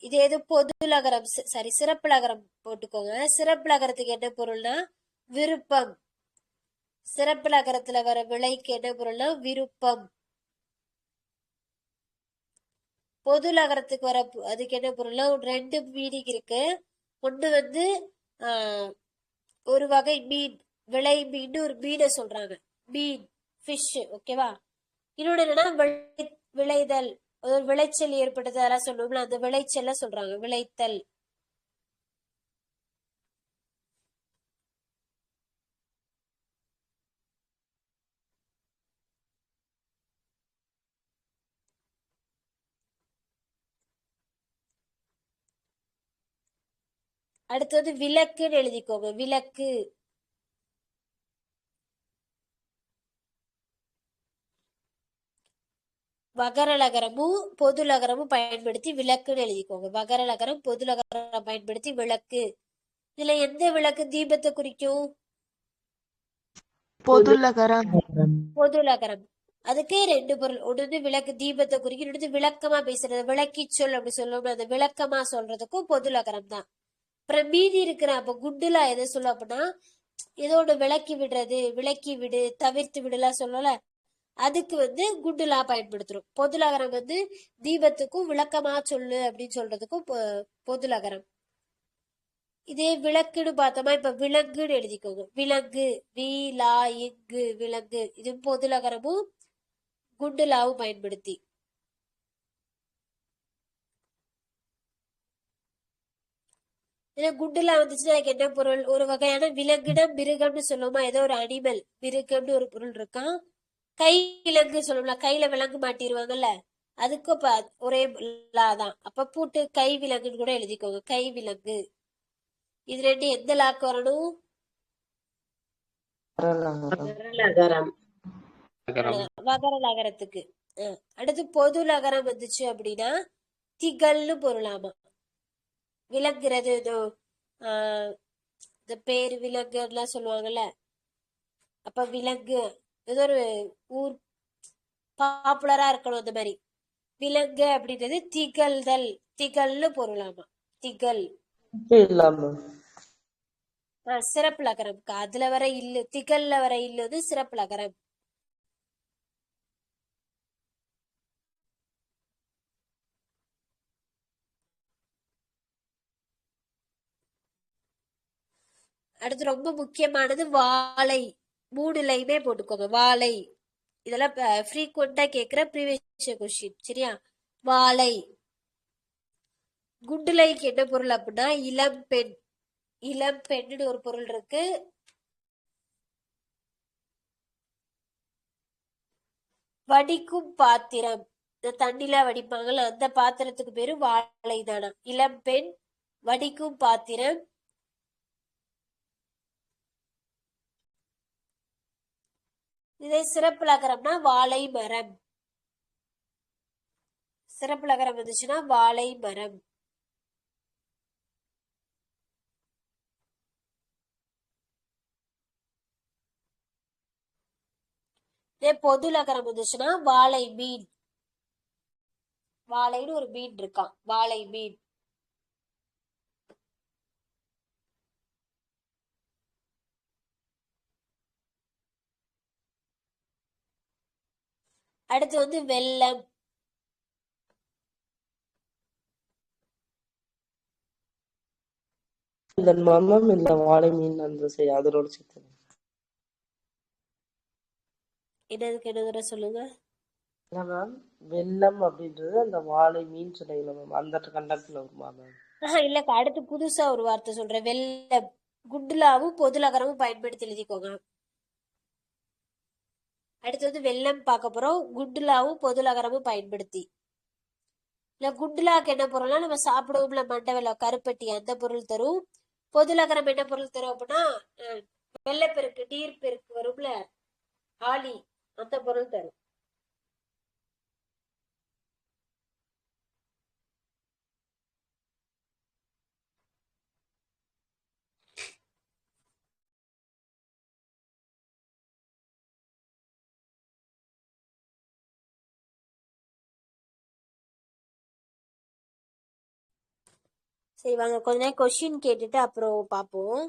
இது எது பொது லகரம், சாரி சிறப்பு லகரம் போட்டுக்கோங்க. சிறப்பு லகரத்துக்கு என்ன பொருள்னா விருப்பம். சிறப்பு லகரத்துல வர விலைக்கு என்ன பொருள்னா விருப்பம். பொது லகரத்துக்கு வர அதுக்கு என்ன பொருள்னா 2 மீனிங் இருக்கு. ஒண்ணு வந்து ஒரு வகை மீன், விலை மீன் ஒரு மீனை சொல்றாங்க, மீன் ஃபிஷ், ஓகேவா. இன்னொன்னு என்னன்னா விளைதல், ஒரு விளைச்சல் ஏற்பட்டது அதெல்லாம் சொல்லுவோம்ல, அந்த விளைச்சல்ல சொல்றாங்க விளைத்தல். அடுத்து வந்து விளக்குன்னு எழுதிக்கோங்க. விளக்கு. வகரலகரமும் பொது லகரமும் பயன்படுத்தி விளக்குன்னு எழுதிக்கோங்க. வகரலகரம் பொது லகரம் பயன்படுத்தி விளக்கு. இதுல எந்த விளக்கு தீபத்தை குறிக்கும்? பொதுலகரம். பொது லகரம். அதுக்கு 2 பொருள். ஒன்று வந்து விளக்கு தீபத்தை குறிக்கும், இன்னொன்று விளக்கமா பேசுறது, விளக்கி சொல் அப்படி சொல்லுவோம். அந்த விளக்கமா சொல்றதுக்கும் பொது லகரம் தான். அப்புறம் மீதி இருக்கிற அப்ப குண்டுலா எதை சொல்லும் அப்படின்னா ஏதோ ஒன்று விளக்கி விடுறது, விளக்கி விடு, தவிர்த்து விடுலாம் சொல்லல, அதுக்கு வந்து குண்டுலா பயன்படுத்துறோம். பொதுலகரம் வந்து தீபத்துக்கும் விளக்கமா சொல்லு அப்படின்னு சொல்றதுக்கும் பொதுலகரம். இதே விளக்குன்னு பார்த்தோமா, இப்ப விலங்குன்னு எழுதிக்கோங்க. விலங்கு, வீலா இங்கு விலங்கு. இது பொதுலகரமும் குண்டுலாவும் பயன்படுத்தி. ஏன்னா குண்டுலா வந்துச்சுன்னா அதுக்கு என்ன பொருள்? ஒரு வகையான விலங்கினம் மிருகம்னு சொல்லுவோமா, ஏதோ ஒரு அனிமல், மிருகம்னு ஒரு பொருள் இருக்கான். கை விலங்கு சொல்லுவோம்ல, கையில விலங்கு மாட்டிருவாங்கல்ல, அதுக்கும் இப்ப ஒரே லா தான். அப்ப பூட்டு கை விலங்குன்னு கூட எழுதிக்கோங்க. கை விலங்கு. இது 2 எந்த லாக்கு வரணும்? வகரலகரம். வகர லகரத்துக்கு. அடுத்து பொது லகரம் வந்துச்சு அப்படின்னா திகழ்னு பொருளாமா. விலங்குறது இந்த பேரு விலங்கு எல்லாம் சொல்லுவாங்கல்ல, அப்ப விலங்கு ஏதோ ஒரு ஊர் பாப்புலரா இருக்கணும் அந்த மாதிரி. விலங்கு அப்படின்றது திகழ்தல், திகழ்னு பொருளாமா. திகழ். இல்லாம சிறப்பு லகரம். அதுல வர இல்லு, திகழ்ல வர இல்லு வந்து சிறப்பு லகரம். அடுத்து ரொம்ப முக்கியமானது வாழை. 3 லைமே போட்டுக்கோங்க. வாழை. இதெல்லாம் ஃப்ரீக்வெண்டா கேட்கிற ப்ரீவியஸ் கொஸ்டின், சரியா. வாழை. குண்டுலைக்கு என்ன பொருள் அப்படின்னா இளம் பெண். இளம் பெண்ணுன்னு ஒரு பொருள் இருக்கு. வடிக்கும் பாத்திரம், இந்த தண்ணில வடிப்பாங்கல்ல அந்த பாத்திரத்துக்கு பேரு வாழை தானா. இளம் பெண், வடிக்கும் பாத்திரம். இதே சிறப்பு லகரம்னா வாழை மரம். சிறப்பு லகரம் வந்துச்சுன்னா வாழை மரம். இதே பொது லகரம் வந்துச்சுன்னா வாழை மீன். வாழைன்னு ஒரு மீன் இருக்கான், வாழை மீன். அடுத்து வந்து வெள்ளம். இந்த மமம் இல்ல வாழை மீன் அந்த அதனோட சேர்த்து. என்னதுக்கு என்ன தடவை சொல்லுங்க. இல்ல மேம், வெள்ளம் அப்படின்றது அந்த வாழை மீன் சொன்னீங்களா மேம், அந்த கண்டத்துல வருமா மேம்? இல்லக்கா, அடுத்து புதுசா ஒரு வார்த்தை சொல்றேன். வெள்ளம். குட்லாவும் பொதுலகரமும் பயன்படுத்தி எழுதிக்கோங்க. அடுத்து வந்து வெள்ளம் பார்க்க போறோம். குட்லாவும் பொதுலகரமும் பயன்படுத்தி. இல்ல குட்லாக்கு என்ன பொருள்னா நம்ம சாப்பிடுவோம்ல மண்டை வெள்ளம் கருப்பட்டி, அந்த பொருள் தரும். பொதுலகரம் என்ன பொருள் தரும் அப்படின்னா வெள்ளப்பெருக்கு நீர்பெருக்கு வரும்ல ஆலி, அந்த பொருள் தரும். சரி வாங்க கொஞ்ச நேரம் கொஸ்டின் கேட்டுட்டு அப்புறம் பார்ப்போம்.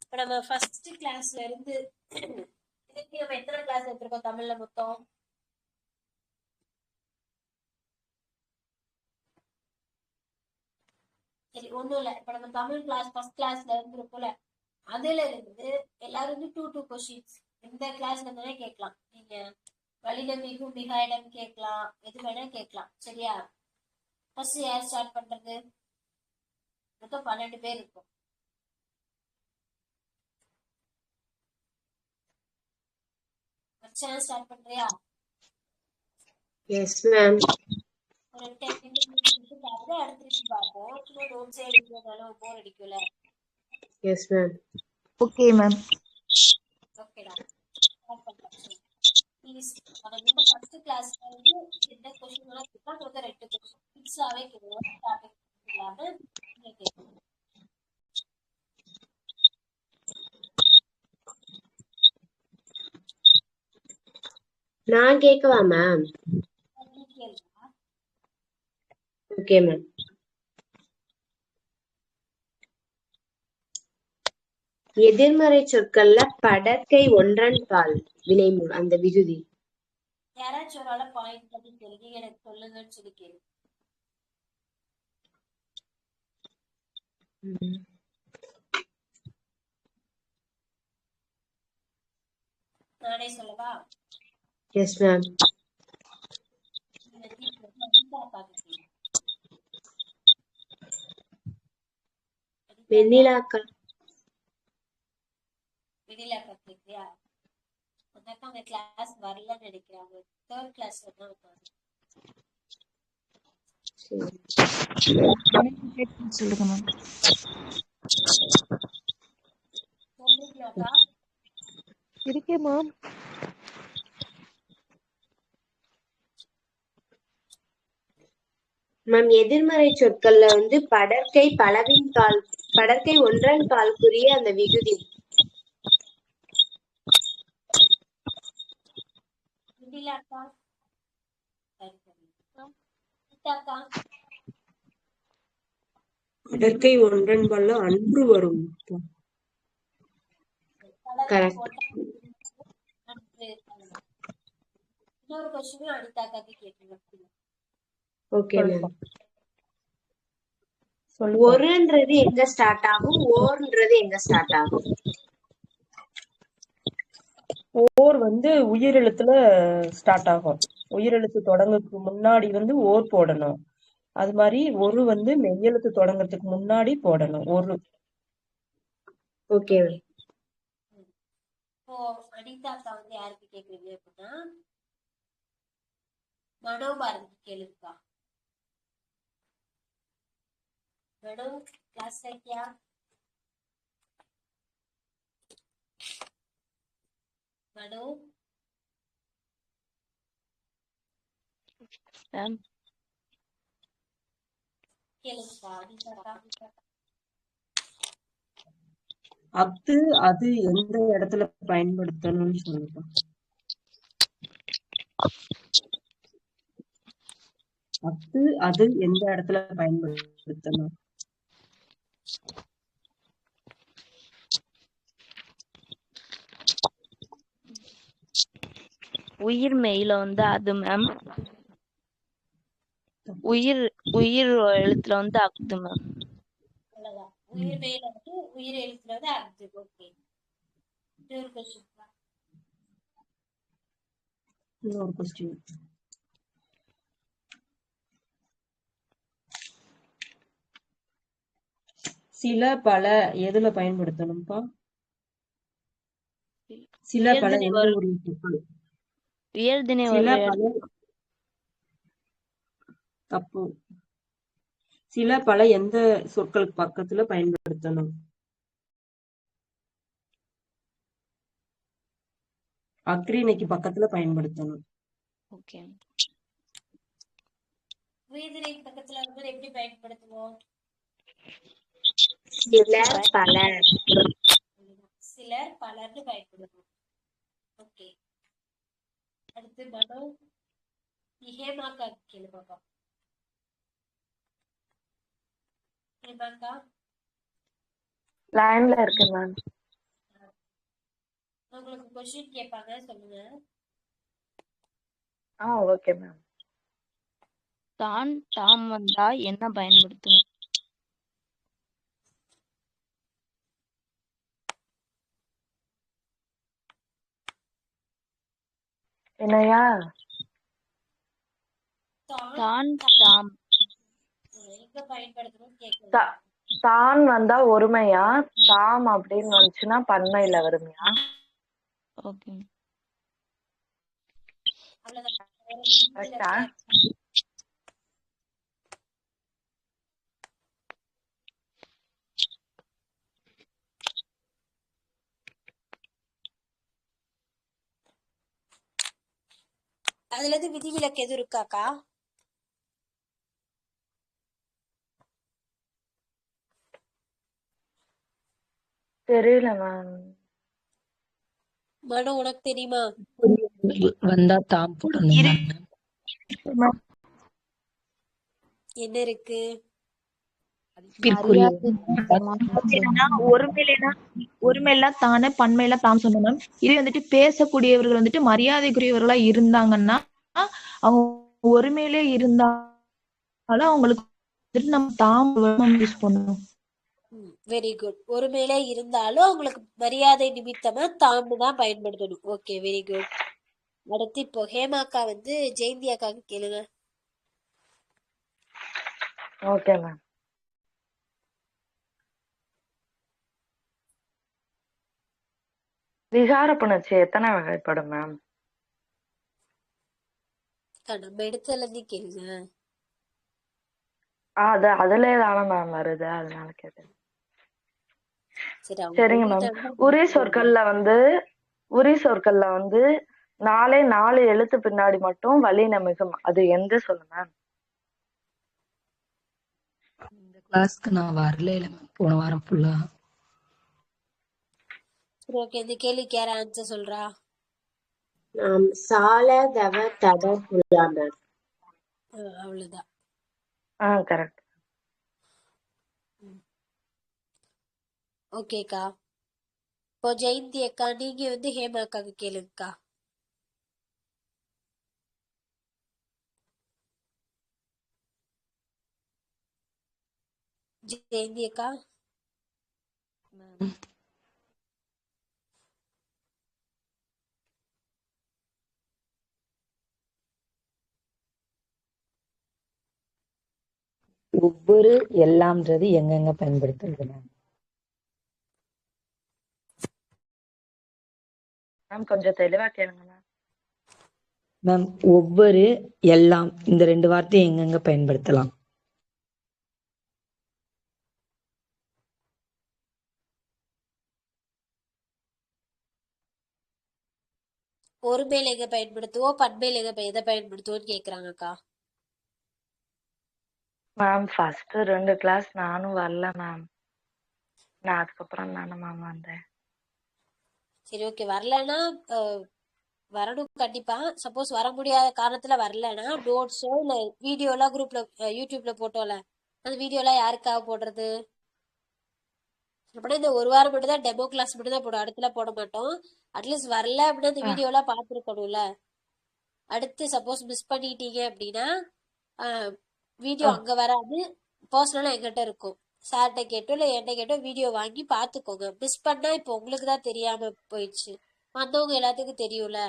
இப்ப நம்ம ஃபர்ஸ்ட் கிளாஸ்ல இருந்து இதுக்கு நம்ம எத்தனை கிளாஸ் எடுத்திருக்கோம் தமிழ்ல மொத்தம்? சரி ஒண்ணும் இல்ல. இப்ப நம்ம தமிழ் கிளாஸ் ஃபர்ஸ்ட் கிளாஸ்ல இருந்திருக்கோம்ல, அதுல இருந்து எல்லாரும் வந்து 2 கொஸ்டின்ஸ் இந்த கிளாஸ்ல இருந்தே கேட்கலாம். நீங்க வலிடம் மிகும் மிக இடம் கேட்கலாம், எது வேணா கேட்கலாம். சரியா? ஃபர்ஸ்ட் யார் ஸ்டார்ட் பண்றது? மொத்தம் 12 பேர் இருக்கும். மச்சான் ஸ்டார்ட் பண்றியா? Yes ma'am. ஒரு 10 நிமிஷம் பார்த்து அடுத்து பார்ப்போம். சும்மா நோட்ஸே எழுதுறதால போர் அடிக்கும்ல. Yes ma'am. Okay ma'am. ஓகேடா, ஸ்டார்ட் பண்ணலாம். ப்ளீஸ் நம்ம ஃபர்ஸ்ட் கிளாஸ்ல வந்து என்ன கொஸ்டின் எல்லாம் கேட்கலாம். வந்து 2 கொஸ்டின் ஃபிக்ஸாவே கேட்கணும். டாபிக் இல்லாம நீங்க கேட்கணும். நான் கேட்கவா மேம்? Okay ma'am. எதிர்மறை சொற்கள்ல படர்க்கை ஒன்றன் பால் வினைமூல் அந்த விகுதி. யாராச்சும் ஒரு ஆள பாயிண்ட் பண்ணி கேளுங்க, எனக்கு சொல்லுங்கன்னு சொல்லி கேளு. நானே சொல்லவா? Yes ma'am. வெண்ணிலாக்கா. வெண்ணிலாக்கா கேக்குறியா? அந்த அக்கா அந்த கிளாஸ் வரலன்னு நினைக்கிறாங்க. 3rd கிளாஸ்ல தான் வந்தாங்க. சொல்லுங்க மேம். சொல்றீங்களாக்கா? இருக்கே மேம். மேம் எதிர்மறை சொற்கள்ல வந்து படர்க்கை பலவின் கால், படர்க்கை ஒன்றன் கால்குரிய அந்த விகுதி. வெண்ணிலாக்கா படர்க்கை ஒன்றன் பால்ல அன்று வரும். இன்னொரு கொஸ்டின் அனிதாக்காக்கு கேட்கணும். Okay ma'am. ஒருன்றது எங்க ஸ்டார்ட் ஆகும், ஓர்ன்றது எங்க ஸ்டார்ட் ஆகும்? ஓர் வந்து உயிரெழுத்துல ஸ்டார்ட் ஆகும். உயிரெழுத்து தொடங்கறதுக்கு முன்னாடி வந்து ஓர் போடணும். அது மாதிரி ஒரு வந்து மெய்யெழுத்து தொடங்கறதுக்கு முன்னாடி போடணும் ஒரு. ஓகே. இப்போ அனிதாக்கா வந்து யாருக்கு கேக்குறீங்க அப்படின்னா மனோபாரதிக்கு கேளுக்கா. மனோ கிளாஸ் क्या? மனோ கேளுக்கா. அனிதாக்கா அத்து அது எந்த இடத்துல பயன்படுத்தணும்னு சொல்லுங்க. அத்து அது எந்த இடத்துல பயன்படுத்தணும்? உயிர் மெய்யில வந்து அது மேம். உயிர் உயிர் எழுத்துல வந்து அக்து மேம். அவ்வளவுதான். உயிர் மேல வந்து உயிர் எழுத்துல வந்து அக்து. ஓகே. இன்னொரு கொஸ்டின். இன்னொரு கொஸ்டின். சில பல எதுல பயன்படுத்தணும்ப்பா? சில பல உயர்திணை எந்த வரு ஒரு சொற்கள்? உயர்திணை சில வரும் பல தப்பு. சில பல எந்த சொற்கள் பக்கத்துல பயன்படுத்தணும்? அக்ரிணைக்கு பக்கத்துல பயன்படுத்தணும். ஓகே. உயிர்திணை பக்கத்துல இருக்கும்போது எப்படி பயன்படுத்துவோம்? சிலர் பலர். சிலர் பலர்னு பயன்படுத்துவோம். ஓகே. அடுத்து மனோ ஹேமாக்கா கேளு பாப்பா. ஹேமாக்கா லைன்ல இருக்கு மேம். உங்களுக்கு கொஸ்டின் கேட்பாங்க, சொல்லுங்க. Okay ma'am. தான் தாம் வந்தா என்ன பயன்படுத்தணும்? என்னையா? தான் தாம் எங்க பயன்படுத்தணும் கேக்குறேன். தான் வந்தா ஒருமையா, தாம் அப்படின்னு வந்துச்சுன்னா பன்மையில வருமையா? ஓகே. அவ்வளவுதான். கரெக்டா? அதுல இருந்து விதிவிலக்கு எதுவும் இருக்காக்கா? தெரியல மேம். மனோ உனக்கு தெரியுமா? வந்தா தாம் போடணும் மேம். என்ன இருக்கு? ஒருமையில தானே பன்மையில தாம் சொன்னோம் மேம். இதே வந்துட்டு பேசக்கூடியவர்கள் வந்துட்டு மரியாதைக்குரியவர்களா இருந்தாங்கன்னா அவங்க ஒருமையிலே இருந்தாலும் அவங்களுக்கு வந்துட்டு நம்ம தாம் யூஸ் பண்ணணும். Very good. ஒருமையிலே இருந்தாலும் அவங்களுக்கு மரியாதை நிமித்தமா தாம்பு தான் பயன்படுத்தணும். Okay, very good. அடுத்து இப்போ ஹேமாக்கா வந்து ஜெயந்தி அக்காக்கு கேளுங்க. Okay ma'am. விகார புணர்ச்சி எத்தனை வகைப்படும் மேம்? நம்ம இடத்துல இருந்து கேளுங்க. அதுல தானே மேம் வருது, அதனால கேட்டேன். சரி, சரிங்க மேம். உரி சொற்கள்ல வந்து 4 எழுத்து பின்னாடி மட்டும் வல்லின மிகும். அது எந்த சொல்லு மேம்? இந்த கிளாஸ்க்கு நான் வரல மேம், போன வாரம் ஃபுல்லா. சரி, ஓகே. இந்த கேள்விக்கு யார ஆன்சர் சொல்றா? சால தவ தட புல்லா மேம். அவ்வளவுதான். கரெக்ட். ஓகேக்கா. இப்போ ஜெயந்தி அக்கா நீங்க வந்து ஹேமா அக்காக்கு கேளுங்கக்கா. ஜெயந்தி அக்கா. ஒவ்வொரு எல்லாம்ன்றது எங்கெங்க பயன்படுத்துறது மேம்? மேம் கொஞ்சம் தெளிவா கேளுங்க மேம். மேம் ஒவ்வொரு எல்லாம் இந்த 2 வார்த்தையை எங்கெங்க பயன்படுத்தலாம்? ஒரு மேல எங்க பயன்படுத்துவோம், பண்பேல எதை பயன்படுத்துவோம்னு கேக்குறாங்கக்கா. மேம் ஃபர்ஸ்ட் 2 கிளாஸ் நானும் வரல மேம். நான் அதுக்கப்புறம் தானே மேம் வந்தேன். சரி, ஓகே. வரலன்னா வரணும் கண்டிப்பா. சப்போஸ் வர முடியாத காரணத்துல வரலன்னா நோட்ஸோ இல்ல வீடியோ எல்லாம் குரூப்ல யூடியூப்ல போட்டோம்ல, அந்த வீடியோ எல்லாம் யாருக்காக போடுறது? அப்படின்னா இந்த ஒரு வாரம் மட்டும் தான் டெமோ கிளாஸ் மட்டும் தான் போடும், அடுத்துல போட மாட்டோம். அட்லீஸ்ட் வரல அப்படின்னா இந்த வீடியோ எல்லாம் பாத்துருக்கணும்ல. அடுத்து சப்போஸ் மிஸ் பண்ணிட்டீங்க அப்படின்னா வீடியோ அங்க வராது, பர்சனலா எங்கிட்ட இருக்கும். சார்கிட்ட கேட்டோ இல்ல என்கிட்ட கேட்டோ வீடியோ வாங்கி பாத்துக்கோங்க. மிஸ் பண்ணா இப்போ உங்களுக்கு தான் தெரியாம போயிடுச்சு, வந்தவங்க எல்லாத்துக்கும் தெரியும்ல.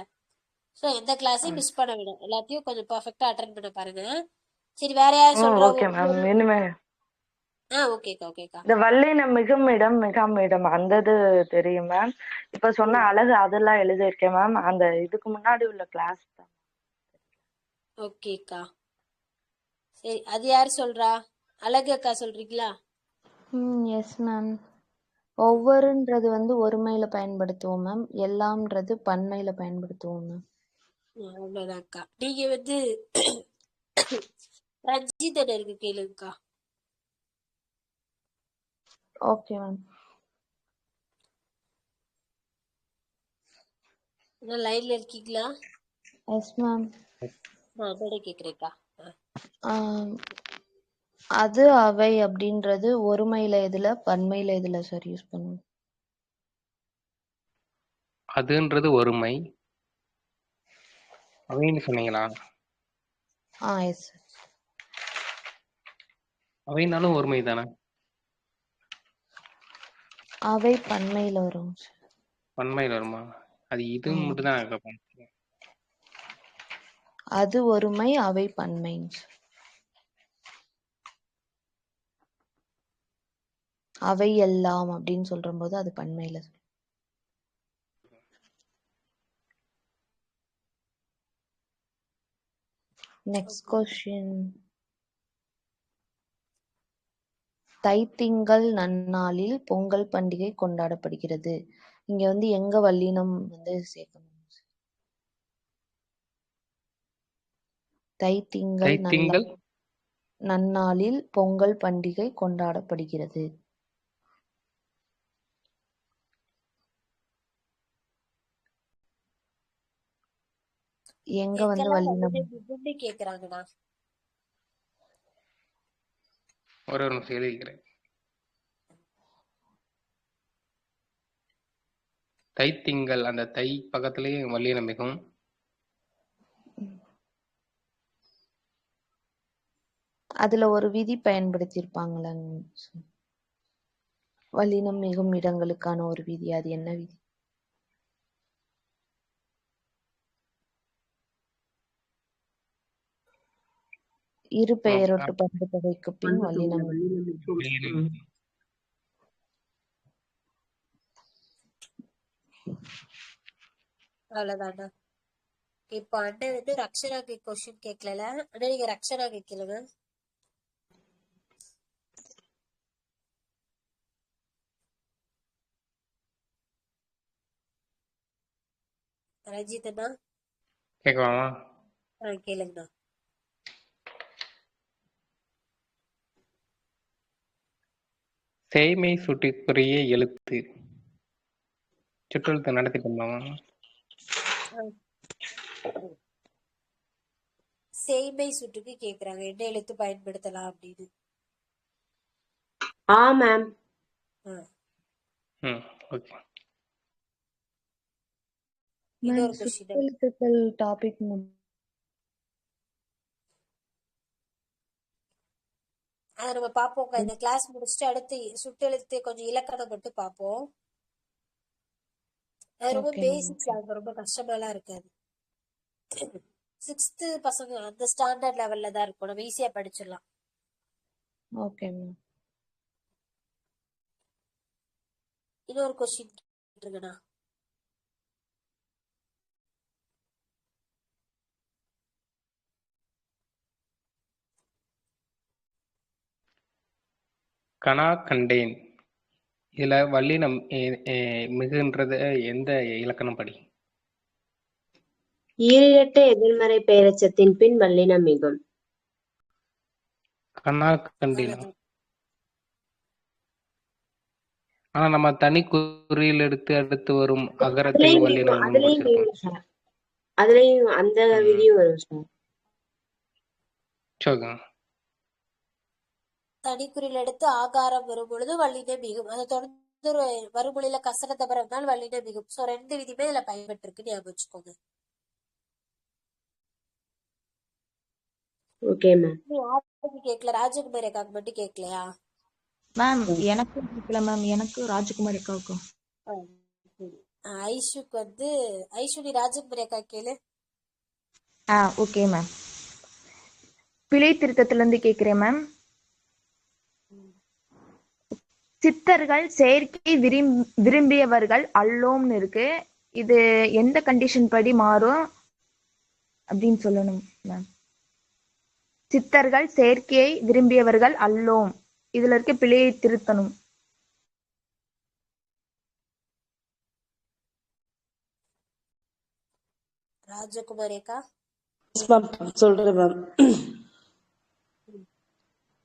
ஸோ எந்த கிளாஸையும் மிஸ் பண்ண விடும், எல்லாத்தையும் கொஞ்சம் பர்ஃபெக்டா அட்டன் பண்ண பாருங்க. சரி, வேற யார் சொல்றா? Okay ma'am. இனிமே ஓகேக்கா ஓகேக்கா. இந்த வல்லின மிகுமிடம் மிகாமிடம் அந்த இது தெரியும் மேம். இப்ப சொன்ன அழகு அதெல்லாம் எழுதியிருக்கேன் மேம். அந்த இதுக்கு முன்னாடி உள்ள கிளாஸ் தான். ஓகேக்கா. சரி, அது யார் சொல்றா? அழகு அக்கா சொல்றீங்களா? Yes ma'am. ஒவ்வொருன்றது வந்து ஒருமையில பயன்படுத்துவோம் மேம். எல்லாம்ன்றது பன்மையில பயன்படுத்துவோம் மேம். அவ்வளவுதான்க்கா. நீங்க வந்து ரஞ்சிதன் இருக்கு கேளுங்கக்கா. Okay ma'am. லைன்ல இருக்கீங்களா? Yes ma'am. நான் கேக்குறேன்க்கா. அது அவை அப்படின்றது ஒருமையில எதுல பன்மையில எதுல சார் யூஸ் பண்ணுவோம்? அதுன்றது ஒருமை, அவைன்னு சொன்னீங்களா? Yes sir. அவைனாலும் ஒருமை தானே? அவை பன்மையில வரும் சார். பன்மையில் வருமா? அது இது மட்டும் தான் கேட்பேன். அது ஒருமை, அவை பன்மை. அவை எல்லாம் அப்படின்னு சொல்ற போது அது பன்மையில. Next question. தைத்திங்கள் நன்னாளில் பொங்கல் பண்டிகை கொண்டாடப்படுகிறது. இங்க வந்து எங்க வல்லினம் வந்து சேர்க்கணும்? தைத்திங்கள் நன்னாளில் பொங்கல் பண்டிகை கொண்டாடப்படுகிறது. எங்க வந்து வல்லினம் கேக்குறாங்கண்ணா? ஒரு நிமிஷம் எழுதிக்கிறேன். தைத்திங்கள், அந்த தை பக்கத்திலேயே வல்லினம் மிகும். அதுல ஒரு விதி பயன்படுத்தியிருப்பாங்களா? வல்லினம் மிகும் இடங்களுக்கான ஒரு விதி, அது என்ன விதி? இரு பெயரொட்டு பண்பு தொகைக்கு பின் வல்லினம். அவ்வளவுதாண்ணா. இப்ப அண்ணன் வந்து ரக்ஷனாக்கு கொஸ்டின் கேட்கல. அண்ணா நீங்க ரக்ஷனா கேட்கலங்க. ரஞ்சித் அண்ணா கேட்கலாமா? கேளுங்கண்ணா. செய்மை சுட்டிக்குரிய எழுத்து சுற்றெழுத்து நடத்தி பண்ணலாமா? செய்மை சுட்டுக்கு கேக்குறாங்க என்ன எழுத்து பயன்படுத்தலாம் அப்படின்னு. மேம். ஓகே. இன்னொரு கொஸ்டின். சுற்றெழுத்துக்கள் டாபிக் அதை நம்ம பாப்போம். இந்த கிளாஸ் முடிச்சுட்டு அடுத்து சுட்டெழுத்து கொஞ்சம் இலக்கணம் மட்டும் பாப்போம். அது ரொம்ப பேசிக்ஸ், அது ரொம்ப கஷ்டமாலாம் இருக்காது. 6th பசங்க அந்த ஸ்டாண்டர்ட் லெவல்ல தான் இருக்கும், நம்ம ஈஸியா படிச்சிடலாம். Okay ma'am. இன்னொரு கொஸ்டின் கேட்டுருங்கண்ணா. கனா கண்டேன், இதுல வல்லினம் மிகுன்றது எந்த இலக்கணம் படி? ஈரிரட்டை எதிர்மறை பெயரெச்சத்தின் பின் வல்லினம் மிகும். கனா கண்டேன். ஆனா நம்ம தனி குறியில் எடுத்து அடுத்து வரும் அகரத்தை வல்லினம். அதுலயும் அந்த விதியும் வரும் சார். தனிக்குறியில் எடுத்து ஆகாரம் வரும் பொழுது வல்லினம் மிகும். அதை தொடர்ந்து வருமொழியில கசர தபரம்னால் வல்லினம் மிகும். சோ 2 விதியுமே இதுல பயன்பட்டு இருக்கு, ஞாபகம் வச்சுக்கோங்க. Okay ma'am. யாருக்கு கேட்கல? ராஜகுமாரி அக்காக்கு மட்டும் கேட்கலையா? மேம் எனக்கும் கேட்கல மேம், எனக்கு ராஜகுமாரி அக்காவுக்கும். ஆ, சரி. ஐஷுக்கு வந்து ஐஷுடி ராஜகுமாரி அக்கா கேளு. Okay ma'am. பிழை திருத்தத்துல இருந்து கேக்குறேன் மேம். சித்தர்கள் செயற்கை விரும்பியவர்கள் அல்லோம்னு இருக்கு. இது எந்த கண்டிஷன் படி மாறும் அப்படின்னு சொல்லணும் மேம். சித்தர்கள் செயற்கையை விரும்பியவர்கள் அல்லோம், இதுல இருக்க பிழையை திருத்தணும். ராஜகுமாரி அக்கா மேம் சொல்றேன் மேம்.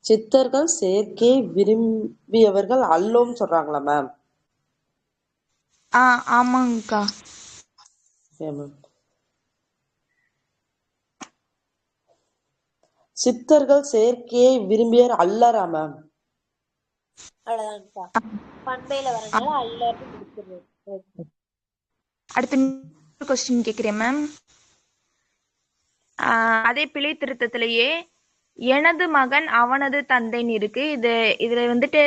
சித்தர்கள் செயற்கையை விரும்பியவர்கள் அல்லோம் சொல்றாங்களா மேம்? ஆமாங்கக்கா. மேம் சித்தர்கள் செயற்கையை விரும்பியவர் அல்லரா மேம்? அவ்வளவுதான்க்கா. பண்பையில வரனால எல்லாருக்கும் கொடுத்துருவோம். அடுத்து கொஸ்டின் கேக்குறேன் மேம். அதே பிழை திருத்தத்திலேயே எனது மகன் அவனது தந்தைன்னு இருக்கு. இதுல வந்துட்டு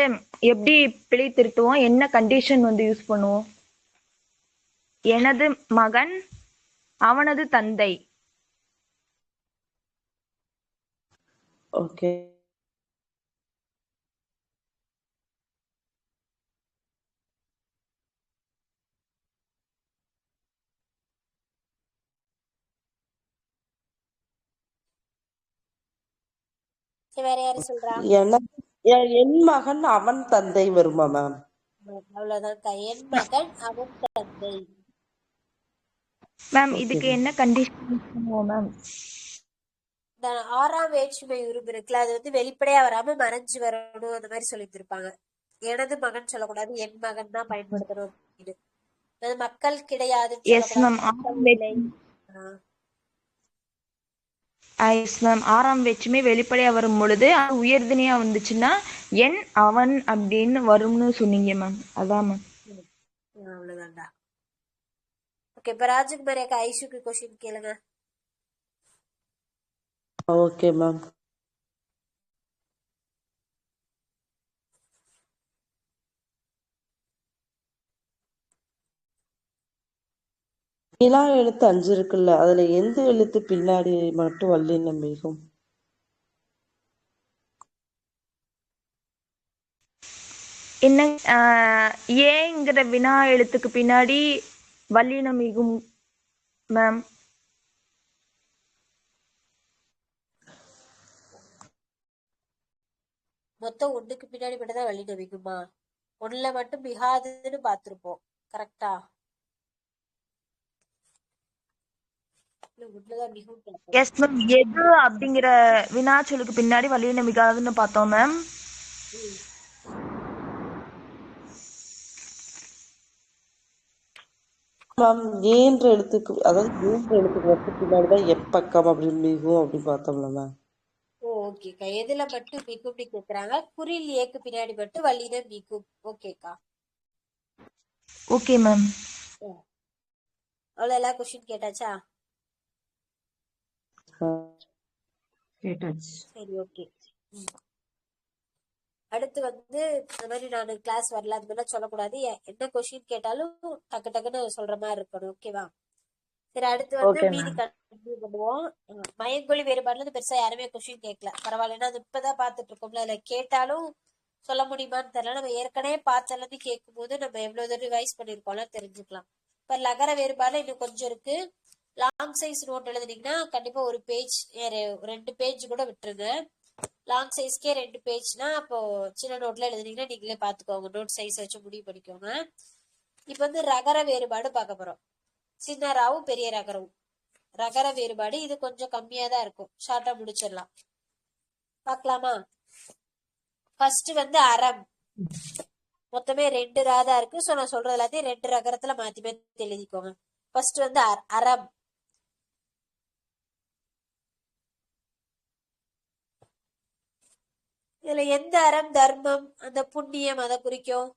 எப்படி பிழை திருத்துவோம், என்ன கண்டிஷன் வந்து யூஸ் பண்ணுவோம்? எனது மகன் அவனது தந்தை. ஓகே. வேற யாரு சொல்றா? என் மகன் அவன் தந்தை வருமா மேம்? அவ்வளவுதான்க்கா. என் மகன் அவன் தந்தை. மேம் இதுக்கு என்ன கண்டிஷன் யூஸ் பண்ணுவோம் மேம்? இந்த 6ஆம் வேற்றுமை உருவு இருக்குல்ல, அது வந்து வெளிப்படையா வராம மறைஞ்சு வரணும், அந்த மாதிரி சொல்லிட்டு இருப்பாங்க. எனது மகன் சொல்லக்கூடாது, என் மகன் தான் பயன்படுத்தணும் அப்படின்னு. அது மக்கள் கிடையாதுன்னு சொல்லக்கூடாது. மேம் 6ஆம் வேற்றுமை வெளிப்படையா வரும் பொழுது உயர்திணையா வந்துச்சுன்னா என் அவன் அப்படின்னு வரும்னு சொன்னீங்க மேம். அதான் மேம். அவ்வளவுதான்டா. ஓகே, இப்ப ராஜகுமாரி அக்கா ஐஷுக்கு கொஸ்டின் கேளுங்க. Okay ma'am. நிலா எழுத்து 5 இருக்குல்ல, அதுல எந்த எழுத்து பின்னாடி மட்டும் வல்லினம் மிகும்? என்ன ஏங்கிற வினா எழுத்துக்கு பின்னாடி வல்லினம் மிகும் மேம்? மொத்தம் ஒண்ணுக்கு பின்னாடி மட்டும் தான் வல்லினம் மிகுமா? ஒண்ணுல மட்டும் மிகாதுன்னு பாத்திருப்போம். கரெக்டா? Yes ma'am. எது அப்படிங்கிற வினாச்சொலுக்கு பின்னாடி வல்லினம் மிகாதுன்னு பார்த்தோம் மேம். மேம் ஏன்ற எழுத்துக்கு, அதாவது ஏன்ற எழுத்துக்கு மட்டும் பின்னாடிதான் எப்பக்கம் அப்படின்னு மிகும் அப்படின்னு பார்த்தோம்ல மேம். ஓகேக்கா. எதுல மட்டும் மிகும்னு கேக்குறாங்க? குறில் ஏக்கு பின்னாடி மட்டும் வல்லினம் மிகும். ஓகேக்கா. Okay ma'am. அவ்வளவு எல்லா கொஸ்டின் கேட்டாச்சா? கேட்டாச்சு. சரி, ஓகே. அடுத்து வந்து இந்த மாதிரி நான் கிளாஸ் வரல அது மாதிரிலாம் சொல்லக்கூடாது. என்ன கொஸ்டின் கேட்டாலும் டக்கு டக்குன்னு சொல்ற மாதிரி இருக்கணும். ஓகேவா? சரி, அடுத்து வந்து மீதி கண்டினியூ பண்ணுவோம். மயங்கொழி வேறுபாடுல பெருசா யாருமே கொஸ்டின் கேட்கல. பரவாயில்ல, அது இப்பதான் பாத்துட்டு இருக்கோம்ல, அதுல கேட்டாலும் சொல்ல முடியுமான்னு தெரியல. நம்ம ஏற்கனவே பார்த்தலன்னு கேட்கும் போது நம்ம எவ்வளவு தூரம் ரிவைஸ் பண்ணிருக்கோம்லாம் தெரிஞ்சுக்கலாம். இப்ப லகர வேறுபாடுல இன்னும் கொஞ்சம் இருக்கு. லாங் சைஸ் நோட் எழுதுனீங்கன்னா கண்டிப்பா ஒரு பேஜ் 2 பேஜ் கூட விட்டுருங்க. லாங் சைஸ்க்கே 2 பேஜ்னா அப்போ சின்ன நோட்ல எழுதுனீங்கன்னா நீங்களே பாத்துக்கோங்க. நோட் சைஸ் வச்சு முடிவு பண்ணிக்கோங்க. இப்ப வந்து ரகர வேறுபாடு பார்க்க போறோம். சின்ன ராவும் பெரிய ரகரவும். ரகர வேறுபாடு இது கொஞ்சம் கம்மியா தான் இருக்கும். ஷார்ட்டா முடிச்சிடலாம். பாக்கலாமா? ஃபர்ஸ்ட் வந்து அறம். மொத்தமே 2 ராதா இருக்கு. சோ நான் சொல்றது எல்லாத்தையும் 2 ரகரத்துல மாத்தி மாத்தி எழுதிக்கோங்க. ஃபர்ஸ்ட் வந்து அறம். இதுல எந்த அறம் தர்மம் அந்த புண்ணியம் அதை குறிக்கும்?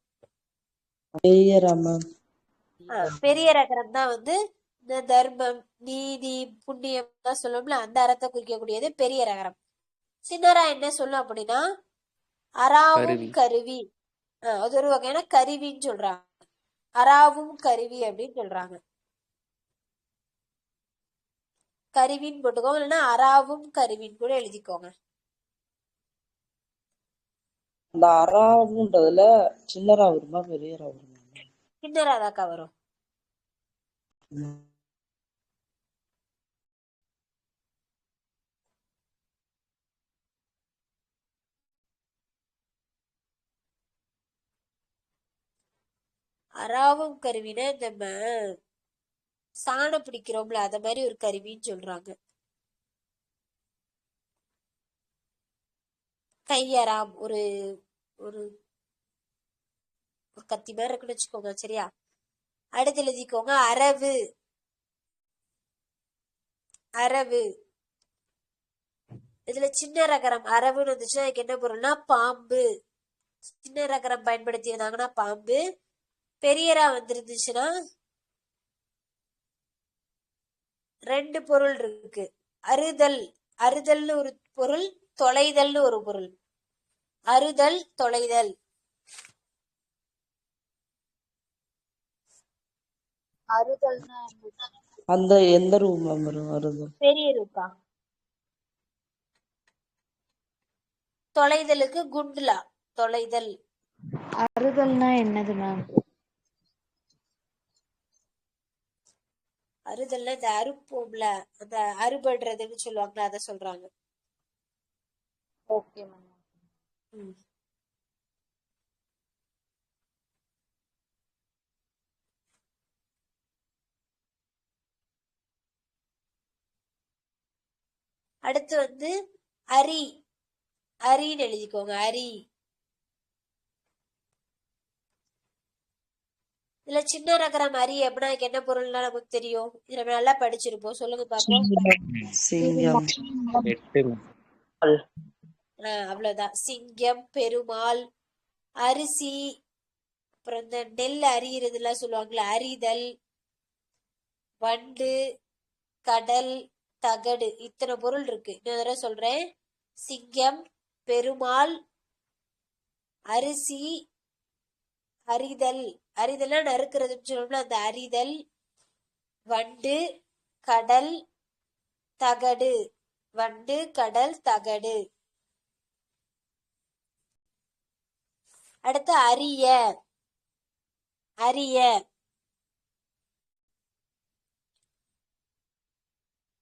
பெரிய ரகரம் தான் வந்து இந்த தர்மம் நீதி புண்ணியம் தான் சொல்லணும்ல, அந்த அறத்தை குறிக்கக்கூடியது பெரிய ரகரம். சின்னரா என்ன சொல்லும் அப்படின்னா அராவும் கருவி. கருவி. அது ஒரு வகையான கருவின்னு சொல்றாங்க. அராவும் கருவி அப்படின்னு சொல்றாங்க. கருவின்னு போட்டுக்கோங்க, இல்லைன்னா அராவும் கருவின்னு கூட எழுதிக்கோங்க. அந்த அறாவுன்றதுல சின்னரா வருமா பெரியரா வருமா? சின்னராதாக்கா வரும். அராவும் கருவினா நம்ம சாணம் பிடிக்கிறோம்ல, அத மாதிரி ஒரு கருவின்னு சொல்றாங்க. கையராம் ஒரு ஒரு ஒரு கத்தி மாதிரி இருக்குன்னு வச்சுக்கோங்க. சரியா? அடுத்து எழுதிக்கோங்க அரவு. அரவு இதுல சின்ன ரகரம் அரவுன்னு வந்துச்சுன்னா அதுக்கு என்ன பொருள்னா பாம்பு. சின்ன ரகரம் பயன்படுத்தி இருந்தாங்கன்னா பாம்பு. பெரியரா வந்துருந்துச்சுன்னா ரெண்டு பொருள் இருக்கு. அறுதல், அறுதல்னு ஒரு பொருள், தொலைதல்னு ஒரு பொருள். அறுதல், தொலைதல். அறுதல்னா அந்த எந்த ரூம் வரும் வருது? பெரிய ரூபா. தொலைதலுக்கு குண்டுலா. தொலைதல். அறுதல்னா என்னது மேம்? அறுதல்ல இந்த அறுப்போம்ல, அந்த அறுபடுறதுன்னு சொல்லுவாங்களா, அத சொல்றாங்க. Okay ma'am. அடுத்து வந்து அரி. அரின்னு எழுதிக்கோங்க. அரி. இதுல சின்ன ரகரம் அரி அப்படின்னா என்ன பொருள்னா நமக்கு தெரியும். இது நம்ம நல்லா படிச்சிருப்போம். சொல்லுங்க பாப்போம். சிங்கம். அவ்வளவுதான். சிங்கம், பெருமாள், அரிசி, அப்புறம் இந்த நெல் அரியிறதுலாம் சொல்லுவாங்கல்ல, அரிதல், வண்டு, கடல், தகடு. இத்தனை பொருள் இருக்கு. இன்னொரு தடவை சொல்றேன். சிங்கம், பெருமாள், அரிசி, அரிதல். அரிதல்னா நறுக்கிறதுன்னு சொல்லணும்னா அந்த அரிதல், வண்டு, கடல், தகடு. வண்டு, கடல், தகடு. அடுத்து அரிய. அரிய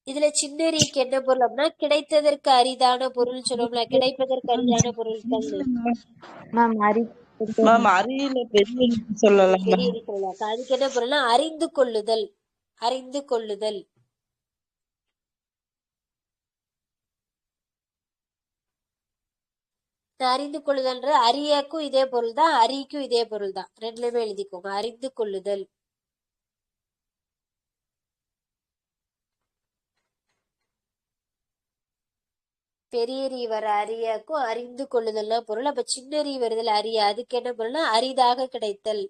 இதுல சின்னரிக்கு என்ன பொருள் அப்படின்னா கிடைத்ததற்கு அரிதான பொருள் சொல்லுவோம்ல, கிடைப்பதற்கு அரிதான பொருட்கள். மேம் அரி மேம் அரியில பெரிய சொல்லலாம். பெரிய சொல்லலாம். அதுக்கு என்ன பொருள்னா அறிந்து கொள்ளுதல். அறிந்து கொள்ளுதல். அறிந்து கொள்ளுதல்ன்ற அரியாக்கும் இதே பொருள் தான், அரிக்கும் இதே பொருள் தான். ரெண்டுலயுமே எழுதிக்கோங்க. அறிந்து கொள்ளுதல். பெரிய ரீ வர அரியாக்கும் அறிந்து கொள்ளுதல்னா பொருள். அப்ப சின்ன ரீ வருதல் அரிய, அதுக்கு என்ன பொருள்னா அரிதாக கிடைத்தல்.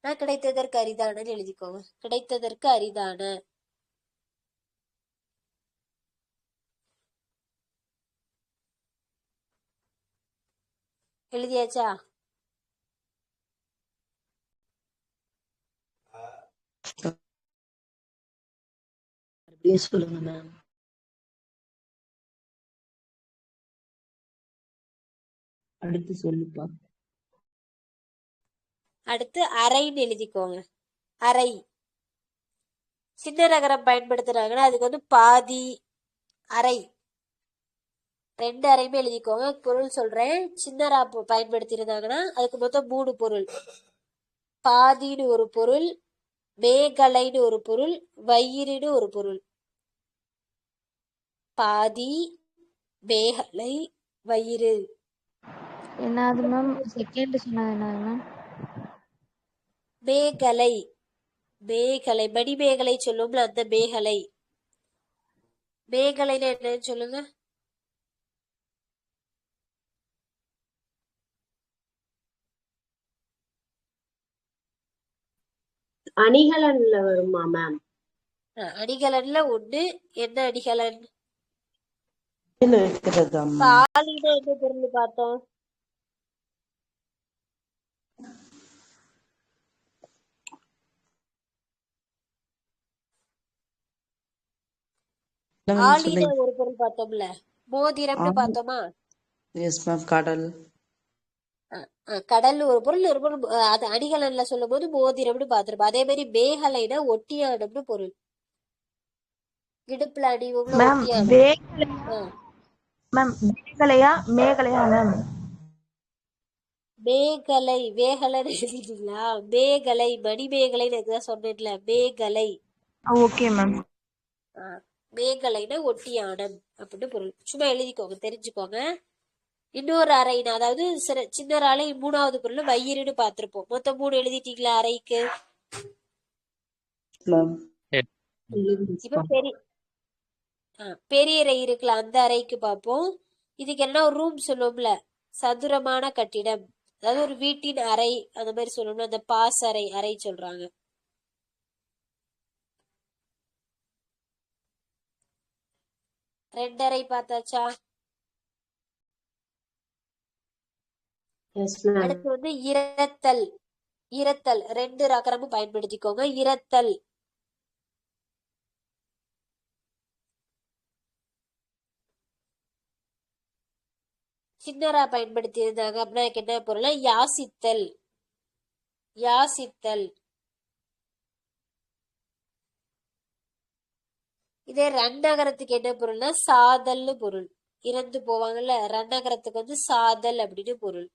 நான் கிடைத்ததற்கு அரிதானு எழுதிக்கோங்க. கிடைத்ததற்கு அரிதான. எழுதியாச்சா? சொல்லுங்க மேம். அடுத்து சொல்லுப்பா. அடுத்து அரைன்னு எழுதிக்கோங்க. அரை. சின்ன நகரம் பயன்படுத்துறாங்கன்னா அதுக்கு வந்து பாதி, அரை. ரெண்டு அரையுமே எழுதிக்கோங்க. பொருள் சொல்றேன். சின்னரா பயன்படுத்தி இருந்தாங்கன்னா அதுக்கு மொத்தம் 3 பொருள். பாதின்னு ஒரு பொருள், மேகலைன்னு ஒரு பொருள், வயிறுன்னு ஒரு பொருள். பாதி, மேகலை, வயிறு. என்னது மேம்? செகண்ட் சொன்னது என்னது மேம்? மேகலை. மேகலை மணிமேகலை சொல்லுவோம்ல, அந்த மேகலை. மேகலைன்னு என்னன்னு சொல்லுங்க. அணிகலன்ல வருமா மேம்? அணிகலன்ல ஒண்ணு. என்ன அணிகலன்? வைக்கிறதாம்மா. ஆலினா என்ன பொருள் பார்த்தோம்? என்ன மேம் ஆலினா சொன்னீங்க? ஒரு பொருள் பார்த்தோம்ல, மோதிரம்னு பார்த்தோமா? Yes ma'am. கடல். கடல் ஒரு பொருள், ஒரு பொருள் அது அணிகலன்ல சொல்லும் போது மோதிரம்னு பார்த்திருப்போம். அதே மாதிரி மேகலைனா ஒட்டியானம்னு பொருள். இடுப்புல அணிவோம்ல மேம் ஒட்டியானம். மேகலையா மேம்? மேகலை வேகலைன்னு எழுதிட்டீங்களா? மேகலை மணிமேகலைன்னு தான் சொன்னேன்ல, மேகலை. Okay ma'am. மேகலைனா ஒட்டியானம் அப்படின்னு பொருள். சும்மா எழுதிக்கோங்க, தெரிஞ்சுக்கோங்க. இன்னொரு அறைனா, அதாவது சின்ன அறை 3வது பொருள் வயிறுன்னு பார்த்திருப்போம். மொத்தம் 3 எழுதிட்டீங்களா அறைக்கு? இப்ப பெரிய அறை இருக்குல்ல, அந்த அறைக்கு பார்ப்போம். இதுக்கு என்ன ஒரு ரூம் சொல்லுவோம்ல, சதுரமான கட்டிடம், அதாவது ஒரு வீட்டின் அறை அந்த மாதிரி சொல்லணும்னா அந்த பாஸ் அறை சொல்றாங்க. ரெண்டறை பார்த்தாச்சா? அடுத்து வந்து இரத்தல். 2 ரகரமும் பயன்படுத்திக்கோங்க. இரத்தல் சின்னரா பயன்படுத்தி இருந்தாங்க அப்படின்னா என்ன பொருள்? யாசித்தல். இதே ரன்னகரத்துக்கு என்ன பொருள்னா சாதல்னு பொருள். இறந்து போவாங்கல்ல, ரன்னகரத்துக்கு வந்து சாதல் அப்படின்னு பொருள்.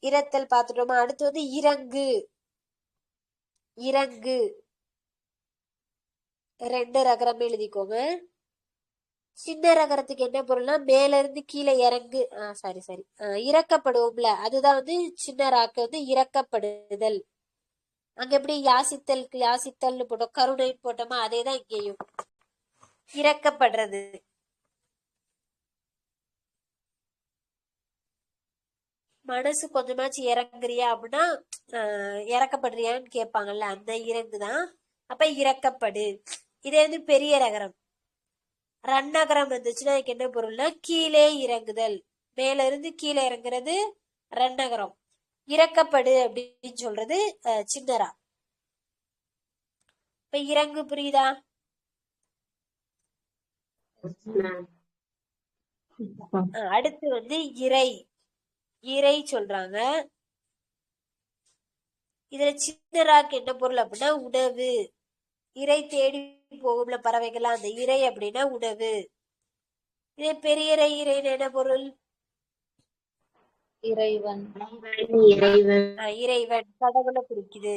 இரத்தல் பார்த்துட்டோமா? அடுத்து வந்து இறங்கு. 2 ரகரமே எழுதிக்கோங்க. சின்ன ரகரத்துக்கு என்ன பொருள்னா மேல இருந்து கீழே இறங்கு. சாரி இறக்கப்படுவோம்ல, அதுதான் வந்து சின்ன ராக்கு வந்து இறக்கப்படுதல். அங்க எப்படி யாசித்தல்னு போட்டோம், கருணைன்னு போட்டோமா, அதேதான் இங்கேயும் இறக்கப்படுறது. மனசு கொஞ்சமாச்சு இறங்குறியா அப்படின்னா இறக்கப்படுறியான்னு கேட்பாங்கல்ல, அந்த இறங்குதான். அப்ப இறக்கப்படு. இதே வந்து பெரிய ரகரம். ரன்னகரம் வந்துச்சுன்னா அதுக்கு என்ன பொருள்னா கீழே இறங்குதல். மேல இருந்து கீழே இறங்குறது ரன்னகரம். இறக்கப்படு அப்படின்னு சொல்றது சின்னரா. இப்ப இறங்கு புரியுதா? அடுத்து வந்து இறை சொல்றாங்க. இதுல சின்னராக்கு என்ன பொருள் அப்படின்னா உணவு. இறை தேடி போகும்ல பறவைகள்லாம், அந்த இறை அப்படின்னா உணவு. இதே பெரிய இறைன்னு என்ன பொருள்? இறைவன். இறைவன் கடவுளை குறிக்குது.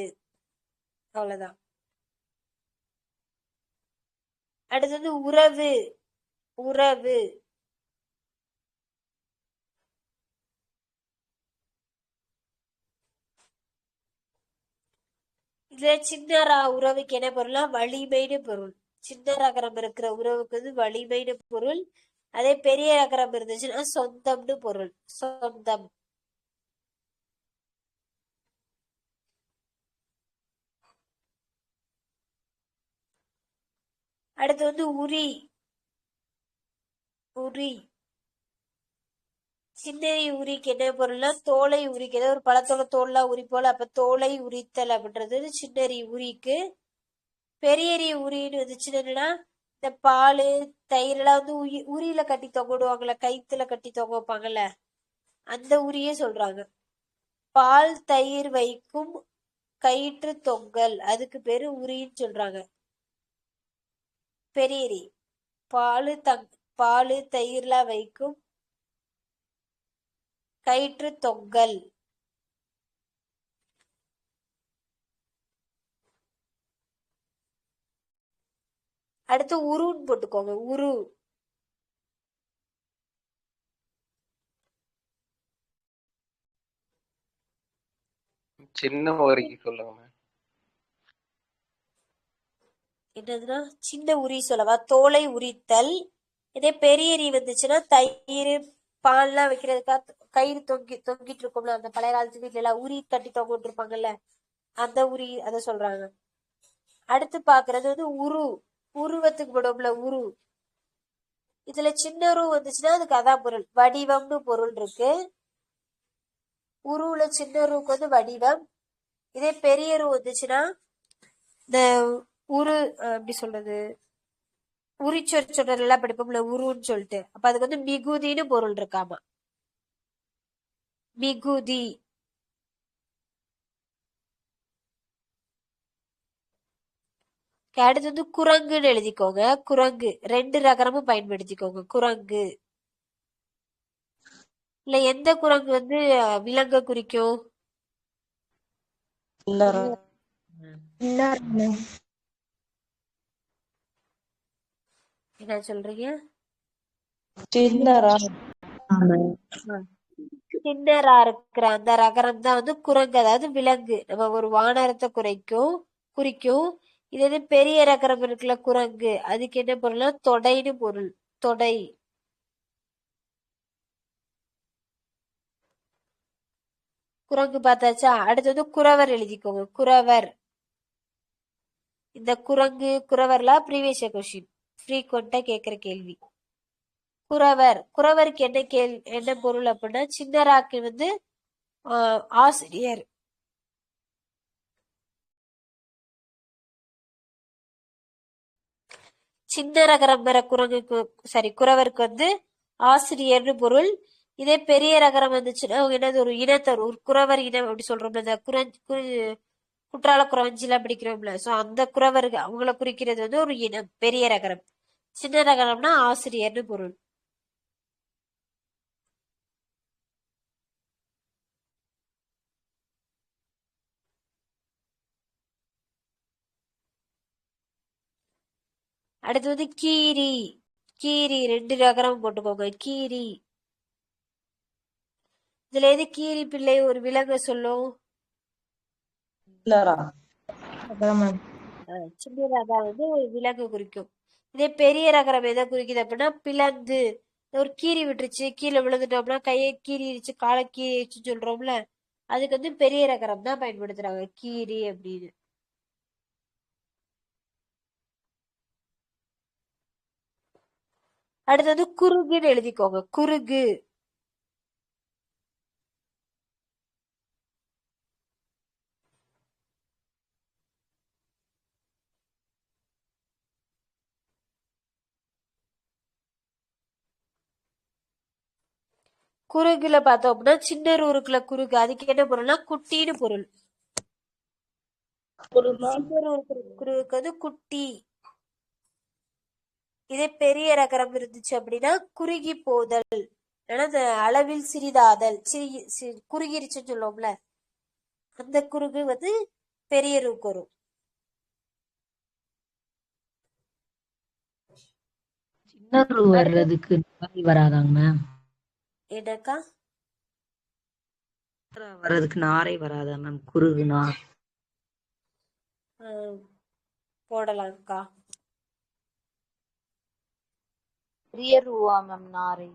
அவ்வளவுதான். அடுத்தது உறவு. இதுல சின்னரா உறவுக்கு என்ன பொருள்னா வலிமைன்னு பொருள். சின்ன ரகரம் இருக்கிற உறவுக்கு வந்து வலிமைன்னு பொருள். அதே பெரிய ரகரம் இருந்துச்சுன்னா சொந்தம்னு பொருள். சொந்தம். அடுத்து வந்து உரி. சின்னரி உரிக்கு என்ன பொருள்னா தோலை உரிக்கு. ஏதோ ஒரு பழத்தோட தோல்லாம் உரி போல, அப்ப தோலை உரித்தல் அப்படின்றது சின்னரி உரிக்கு. பெரியரி உரின்னு வந்துச்சுன்னா என்னன்னா இந்த பால் தயிர் எல்லாம் வந்து உரியில கட்டி தொங்கிடுவாங்கல்ல, கயித்துல கட்டி தொங்க வைப்பாங்கல்ல, அந்த உரியே சொல்றாங்க. பால் தயிர் வைக்கும் கயிற்று தொங்கல், அதுக்கு பேரு உரின்னு சொல்றாங்க. பெரியரி பால் தயிர்லாம் வைக்கும் கயிற்று தொங்கல். அடுத்து உருன்னு போட்டுக்கோங்க. உரு. சின்ன உரிக்கு சொல்லுங்க. என்னதுன்னா சின்ன உரி சொல்லவா? தோலை உரித்தல். இதே பெரிய வந்துச்சுன்னா தயிர் பால்லாம் வைக்கிறதுக்கா கயிறு தொங்கிட்டு இருக்கும்ல, அந்த பழைய காலத்து வீட்டுல எல்லாம் உரி கட்டி தொங்கிட்டு இருப்பாங்கல்ல, அந்த உரி அத சொல்றாங்க. அடுத்து பாக்குறது வந்து உருவத்துக்கு போடுவோம்ல உரு. இதுல சின்ன உரு வந்துச்சுன்னா அதுக்கு அதான் பொருள். வடிவம்னு பொருள் இருக்கு. உருவுல சின்ன உருவுக்கு வந்து வடிவம். இதே பெரிய உரு வந்துச்சுன்னா இந்த உரு எப்படி சொல்றது, உரிச்சொற்றல் எல்லாம் படிப்போம்ல உருன்னு சொல்லிட்டு, அப்ப அதுக்கு வந்து மிகுதின்னு பொருள் இருக்காமா. மிகுதி. அடுத்து வந்து குரங்குன்னு எழுதிக்கோங்க. குரங்கு 2 ரகரமும் பயன்படுத்திக்கோங்க. குரங்கு. இல்ல எந்த குரங்கு வந்து விலங்க குறிக்கும்? என்ன சொல்றீங்க? சின்னரா சின்னரா இருக்கிற அந்த ரகரம் தான் வந்து குரங்கு, அதாவது விலங்கு. நம்ம ஒரு வானரத்தை குறிக்கும். இது வந்து பெரிய ரகரம் இருக்குல்ல குரங்கு, அதுக்கு என்ன பொருள்னா தொடைன்னு பொருள். தொடை. குரங்கு பார்த்தாச்சா? அடுத்து வந்து குறவர் எழுதிக்கோங்க. குறவர். இந்த குரங்கு குறவர்லாம் ப்ரீவியஸ் கொஸ்டின், ஃப்ரீக்வெண்டா கேட்கிற கேள்வி. குறவருக்கு என்ன பொருள் அப்படின்னா சின்னராக்கு வந்து ஆசிரியர். சின்ன ரகரம் வர குறவருக்கு வந்து ஆசிரியர்னு பொருள். இதே பெரிய ரகரம் வந்துச்சுன்னா அவங்க என்னது ஒரு இனத்தர், ஒரு குறவர் இனம் அப்படி சொல்றோம்ல, இந்த குற்றால குறவஞ்சிலாம் பிடிக்கிறோம்ல, சோ அந்த குறவருக்கு அவங்கள குறிக்கிறது வந்து ஒரு இனம் பெரிய ரகரம். சின்ன ரகரம்னா ஆசிரியர்னு பொருள். அடுத்து வந்து கீரி. 2 ரகரம் போட்டுக்கோங்க. கீரி. இதுல எது கீரி பிள்ளை ஒரு விலங்கு சொல்லும்? சின்ன ரகம் வந்து விலங்கு குறிக்கும். இதே பெரிய ரகரம் எதை குறிக்குது அப்படின்னா பிளந்து. ஒரு கீரி விட்டுருச்சு, கீழே விழுந்துட்டோம்னா கையை கீறிடுச்சு, காலை கீறிடுச்சுன்னு சொல்றோம்ல, அதுக்கு வந்து பெரிய ரகரம் தான் பயன்படுத்துறாங்க கீரி அப்படின்னு. அடுத்தது குறுகுன்னு எழுதிக்கோங்க. குறுகு. குறுகுல பார்த்தோம் அப்படின்னா சின்ன இருக்குல்ல குறுகு, அதுக்கு என்ன பொருள்னா குட்டின்னு பொருள். குறுகுக்கு வந்து குட்டி. இதே பெரிய ரகரம் இருந்துச்சு அப்படின்னா குறுகி போதல், அந்த அளவில் சிறிதாதல், குறுகிருச்சுன்னு சொல்லுவோம்ல, அந்த குறுகு வந்து பெரிய ரூக்கு வரும். சின்ன வர்றதுக்கு நாரை வராதாங்க மேம்? என்னக்கா? வர்றதுக்கு நாரை வராதா மேம்? குறுகுனா போடலாம்க்கா. பெரிய ரூவா மேம் நாரை?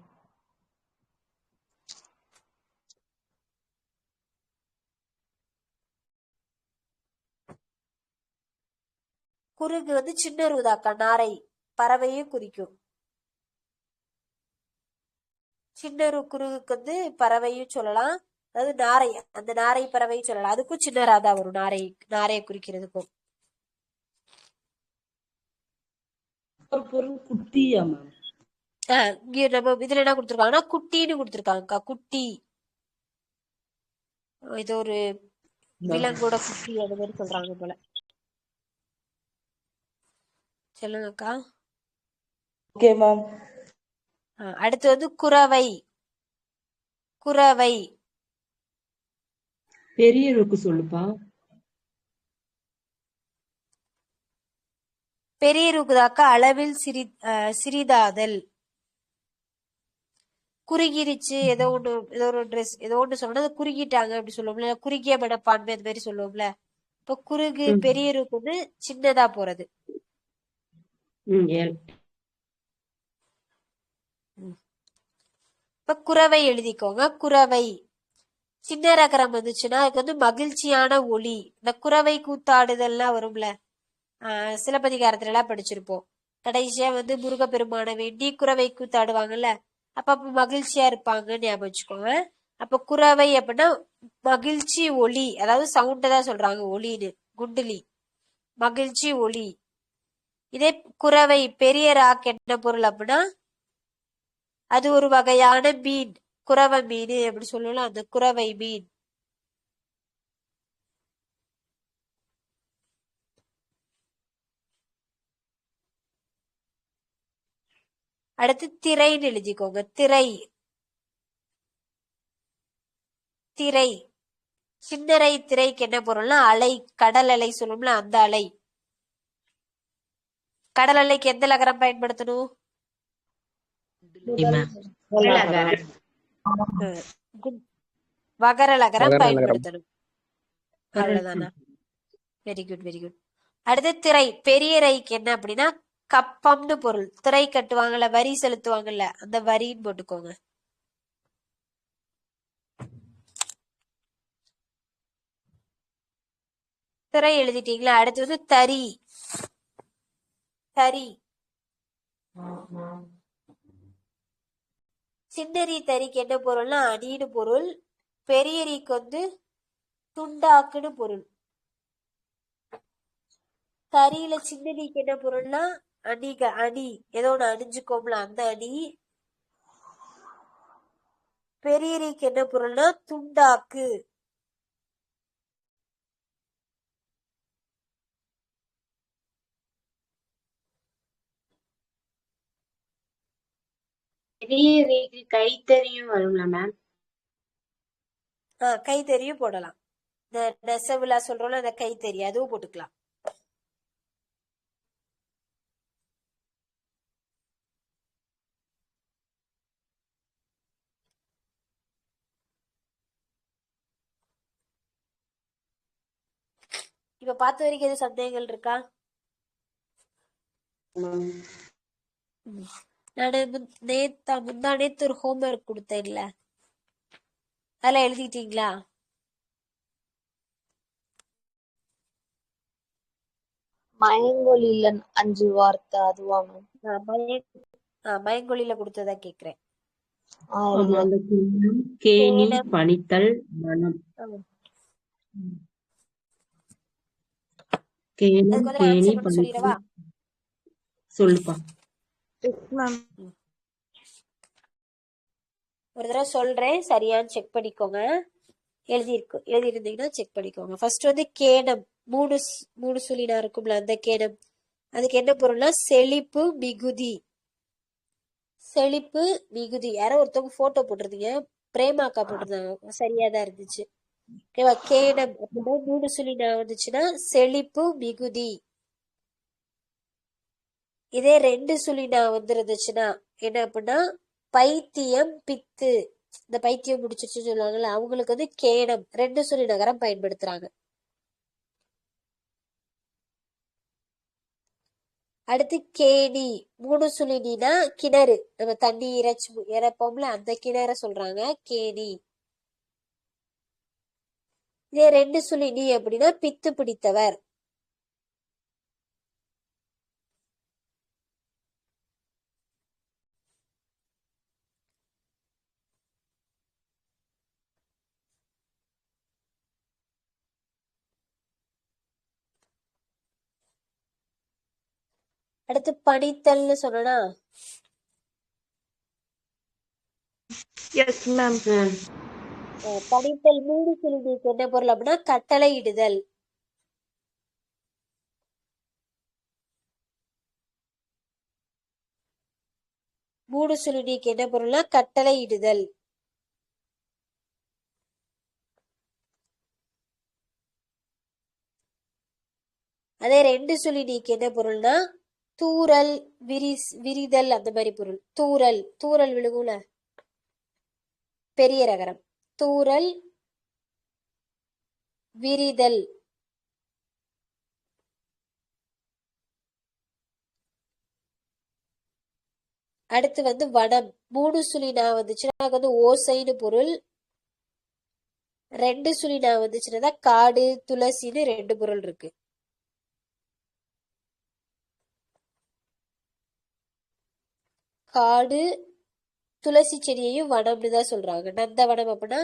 குறுகு வந்து சின்ன ரூதாக்கா. நாரை பறவையும் குறிக்கும். சின்ன குறுகுக்கு வந்து பறவையும் சொல்லலாம், அதாவது நாரை, அந்த நாரை பறவையும் சொல்லலாம். அதுக்கும் சின்னராதான் வரும். நாரையை குறிக்கிறதுக்கும். பொருள் குட்டியா மேம்? இங்க நம்ம இதுல என்ன கொடுத்துருக்காங்கன்னா குட்டின்னு கொடுத்துருக்காங்கக்கா. குட்டி இது ஒரு விலங்கோட குட்டி அந்த மாதிரி சொல்றாங்க போல. சொல்லுங்கக்கா. Okay ma'am. அடுத்து வந்து குறவை. குறவை பெரிய ரூக்கு சொல்லுப்பா. பெரிய ரூக்குதாக்கா அளவில் சிறிதாதல். குறுகிருச்சு, ஏதோ ஒரு ட்ரெஸ் ஏதோ ஒண்ணு சொல்லணும், அது குறுகிட்டாங்க அப்படி சொல்லுவோம்ல, குறுகிய மனப்பான்மை அந்த மாதிரி சொல்லுவோம்ல. இப்ப குறுகு பெரிய ரூக்கு வந்து சின்னதா போறது. இப்ப குரவை எழுதிக்கோங்க. குரவை சின்ன ரகரம் வந்துச்சுன்னா அதுக்கு வந்து மகிழ்ச்சியான ஒளி. இந்த குரவை கூத்தாடுதல்லாம் வரும்ல, சிலப்பதிகாரத்துல எல்லாம் படிச்சிருப்போம். கடைசியா வந்து முருகப்பெருமானை வேண்டி குரவை கூத்தாடுவாங்கல்ல, அப்ப மகிழ்ச்சியா இருப்பாங்கன்னு ஞாபகம் வச்சுக்கோங்க. அப்ப குரவை அப்படின்னா மகிழ்ச்சி ஒளி, அதாவது சவுண்ட தான் சொல்றாங்க ஒளின்னு, குண்டுலி மகிழ்ச்சி ஒளி. இதே குரவை பெரிய ராக் என்ன பொருள் அப்படின்னா அது ஒரு வகையான மீன், குரவை மீன் அப்படி சொல்லலாம், அந்த குரவை மீன். அடுத்து திரைன்னு எழுதிக்கோங்க. திரை திரை சின்னரை திரைக்கு என்ன பொருள்னா அலை, கடல் அலை சொல்லும்ல அந்த அலை. கடல் அலைக்கு எந்த லகரம் பயன்படுத்தணும்? வகர லகரம் பயன்படுத்தணும். அவ்வளவுதானா? Very good very good. அடுத்து திரை பெரிய ரைக்கு என்ன அப்படின்னா கப்பம்னு பொருள். திரை கட்டுவாங்கல்ல, வரி செலுத்துவாங்கல்ல, அந்த வரின்னு போட்டுக்கோங்க. திரை எழுதிட்டீங்களா? அடுத்து வந்து தறி. தறி சின்னரி தறிக்கு என்ன பொருள்னா அணின்னு பொருள். பெரியரிக்கு வந்து துண்டாக்குன்னு பொருள். தறியில சின்னரிக்கு என்ன பொருள்னா அணிக, அணி ஏதோ ஒண்ணு அணிஞ்சுக்கோம்ல அந்த அணி. பெரியரிக்கு என்ன பொருள்னா துண்டாக்கு. பெரிய ரேக்கு கைத்தறியும் வரும்ல மேம்? கைத்தறியும் போடலாம். இந்த நெசவுலா சொல்றோம்ல அந்த கைத்தறி அதுவும் போட்டுக்கலாம். இப்ப பார்த்த வரைக்கும் எதுவும் சந்தேகங்கள் இருக்கா? நானு முந்தா நேத்து ஒரு ஹோம்ஒர்க் கொடுத்தேன்ல, அதெல்லாம் எழுதிட்டீங்களா? மயங்கொழியில 5 வார்த்தை அதுவா மேம்? மயங்கொழியில கொடுத்ததா கேக்குறேன். ஆமா, அந்த கேணி, பணித்தல், மனம். கேணம், கேணி, பணித்தல். சொல்லுப்பா. ஒரு தடவை சொல்றேன், சரியான்னு செக் பண்ணிக்கோங்க. எழுதிருந்தீங்கன்னா செக் பண்ணிக்கோங்க. ஃபர்ஸ்ட் வந்து கேணம், மூணு சுழினா இருக்கும்ல அந்த கேணம். அதுக்கு என்ன பொருள்னா செழிப்பு மிகுதி. செழிப்பு மிகுதி. யாரோ ஒருத்தவங்க போட்டோ போட்டிருந்தீங்க, பிரேமாக்கா போட்டிருந்தாங்க, சரியாதான் இருந்துச்சு. ஓகேவா? கேணம் அப்படின்னா 3 சுழினா வந்துச்சுன்னா செழிப்பு மிகுதி. இதே 2 சுழினா வந்துருந்துச்சுன்னா என்ன அப்படின்னா பைத்தியம் பித்து. இந்த பைத்தியம் முடிச்சிருச்சுன்னு சொல்லுவாங்கல்ல, அவங்களுக்கு வந்து கேணம் 2 சுழி நகரம் பயன்படுத்துறாங்க. அடுத்து கேணி 3 சுழினா கிணறு, நம்ம தண்ணி இறப்போம்ல அந்த கிணற சொல்றாங்க கேணி. இதே 2 சுழினி அப்படின்னா பித்து பிடித்தவர். அடுத்து பணித்தல்னு சொன்னா எஸ் மேம். பணித்தல் 3 சுழினிக்கு என்ன பொருள் அப்படின்னா கட்டளை இடுதல். மூணு சுழினிக்கு என்ன பொருள்னா கட்டளை இடுதல். அதே 2 சுழினிக்கு என்ன பொருள்னா தூறல், விரிதல் அந்த மாதிரி பொருள். தூறல் விழுகும்ல, பெரிய ரகரம். தூறல், விரிதல். அடுத்து வந்து வனம். 3 சுழி நான் வந்துச்சுன்னா அதுக்கு வந்து ஓசைன்னு பொருள். 2 சுழி நான் வந்துச்சுன்னா தான் காடு துளசின்னு 2 பொருள் இருக்கு. காடு துளசி செடியையும் வனம்னு தான் சொல்றாங்க. நந்தவனம் அப்படின்னா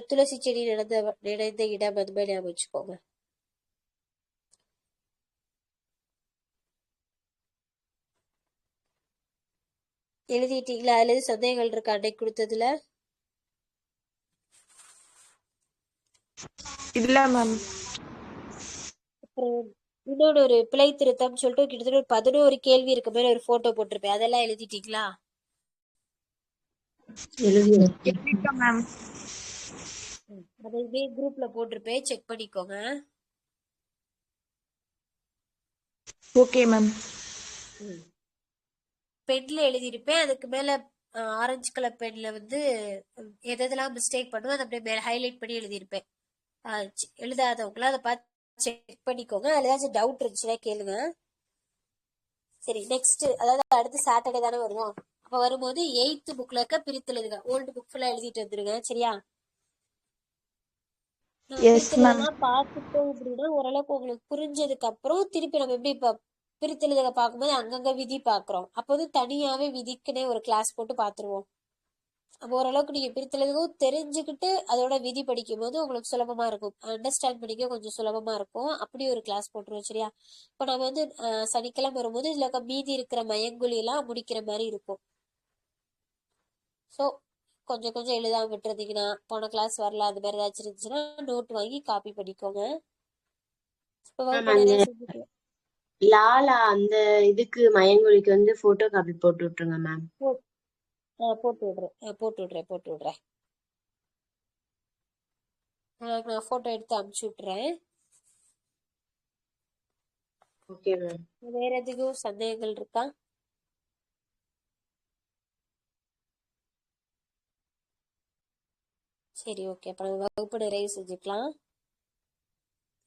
துளசி செடி நிறைந்த இடம், அது மாதிரி ஞாபகம் வச்சுக்கோங்க. எழுதிட்டீங்களா? அதுல எதுவும் சந்தேகங்கள் இருக்கா அன்னைக்கு கொடுத்ததுல? இல்ல மேம். அப்புறம் இன்னொன்னு ஒரு பிழை திருத்தம் சொல்லிட்டு கிட்டத்தட்ட ஒரு 11 கேள்வி இருக்க மாதிரி ஒரு போட்டோ போட்டிருப்பேன். அதெல்லாம் எழுதிட்டீங்களா? எழுதிட்டோம் மேம். அதை குரூப்ல போட்டிருப்பேன், செக் பண்ணிக்கோங்க. Okay ma'am. பென்ல எழுதியிருப்பேன். அதுக்கு மேல ஆரஞ்சு கலர் பென்ல வந்து எதெல்லாம் மிஸ்டேக் பண்ணுவோம் அதை அப்படியே மேல ஹைலைட் பண்ணி எழுதியிருப்பேன். எழுதாதவங்களாம் அதை பார்த்து செக் பண்ணிக்கோங்க. அதுல ஏதாச்சும் டவுட் இருந்துச்சுன்னா கேளுங்க. சரி, நெக்ஸ்ட் அதாவது அடுத்து சாட்டர்டே தானே வருவோம். அப்ப வரும்போது 8th புக்ல இருக்க பிரித்து எழுதுங்க. ஓல்டு புக் ஃபுல்லா எழுதிட்டு வந்துருங்க. சரியா? பிரித்தெழுதெல்லாம் பார்த்துட்டோம் அப்படின்னா ஓரளவுக்கு உங்களுக்கு புரிஞ்சதுக்கு அப்புறம் திருப்பி நம்ம எப்படி இப்ப பிரித்தெழுத பார்க்கும்போது அங்கங்க விதி பாக்குறோம். அப்போ வந்து தனியாவே விதிக்குன்னே ஒரு கிளாஸ் போட்டு பாத்துருவோம். அப்போ ஓரளவுக்கு நீங்க பிரித்தெழுதவும் தெரிஞ்சுக்கிட்டு அதோட விதி படிக்கும் போது உங்களுக்கு சுலபமா இருக்கும். அண்டர்ஸ்டாண்ட் பண்ணிக்க கொஞ்சம் சுலபமா இருக்கும். அப்படி ஒரு கிளாஸ் போட்டுருவோம். சரியா? இப்போ நம்ம வந்து சனிக்கிழமை வரும்போது இதுல மீதி இருக்கிற மயங்குழி எல்லாம் முடிக்கிற மாதிரி இருக்கும். ஸோ கொஞ்சம் கொஞ்சம் எழுதாம விட்டுருந்தீங்கன்னா, போன கிளாஸ் வரல அது மாதிரி ஏதாச்சும் இருந்துச்சுன்னா நோட் வாங்கி காப்பி பண்ணிக்கோங்க. இப்போ வகுப்பு நிறைய செஞ்சுக்கலாம். லாலா அந்த இதுக்கு மயங்கொழிக்கு வந்து போட்டோ காப்பி போட்டு விட்டுருங்க மேம். போட்டு விடுறேன். நான் போட்டோ எடுத்து அனுப்பிச்சு விட்டுறேன். Okay ma'am. வேற எதுக்கும் சந்தேகங்கள் இருக்கா? சரி, ஓகே. அப்ப நம்ம வகுப்பு நிறைவு செஞ்சுக்கலாம்.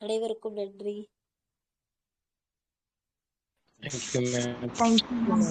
அனைவருக்கும் நன்றி. Thank you ma'am. Thank you ma'am.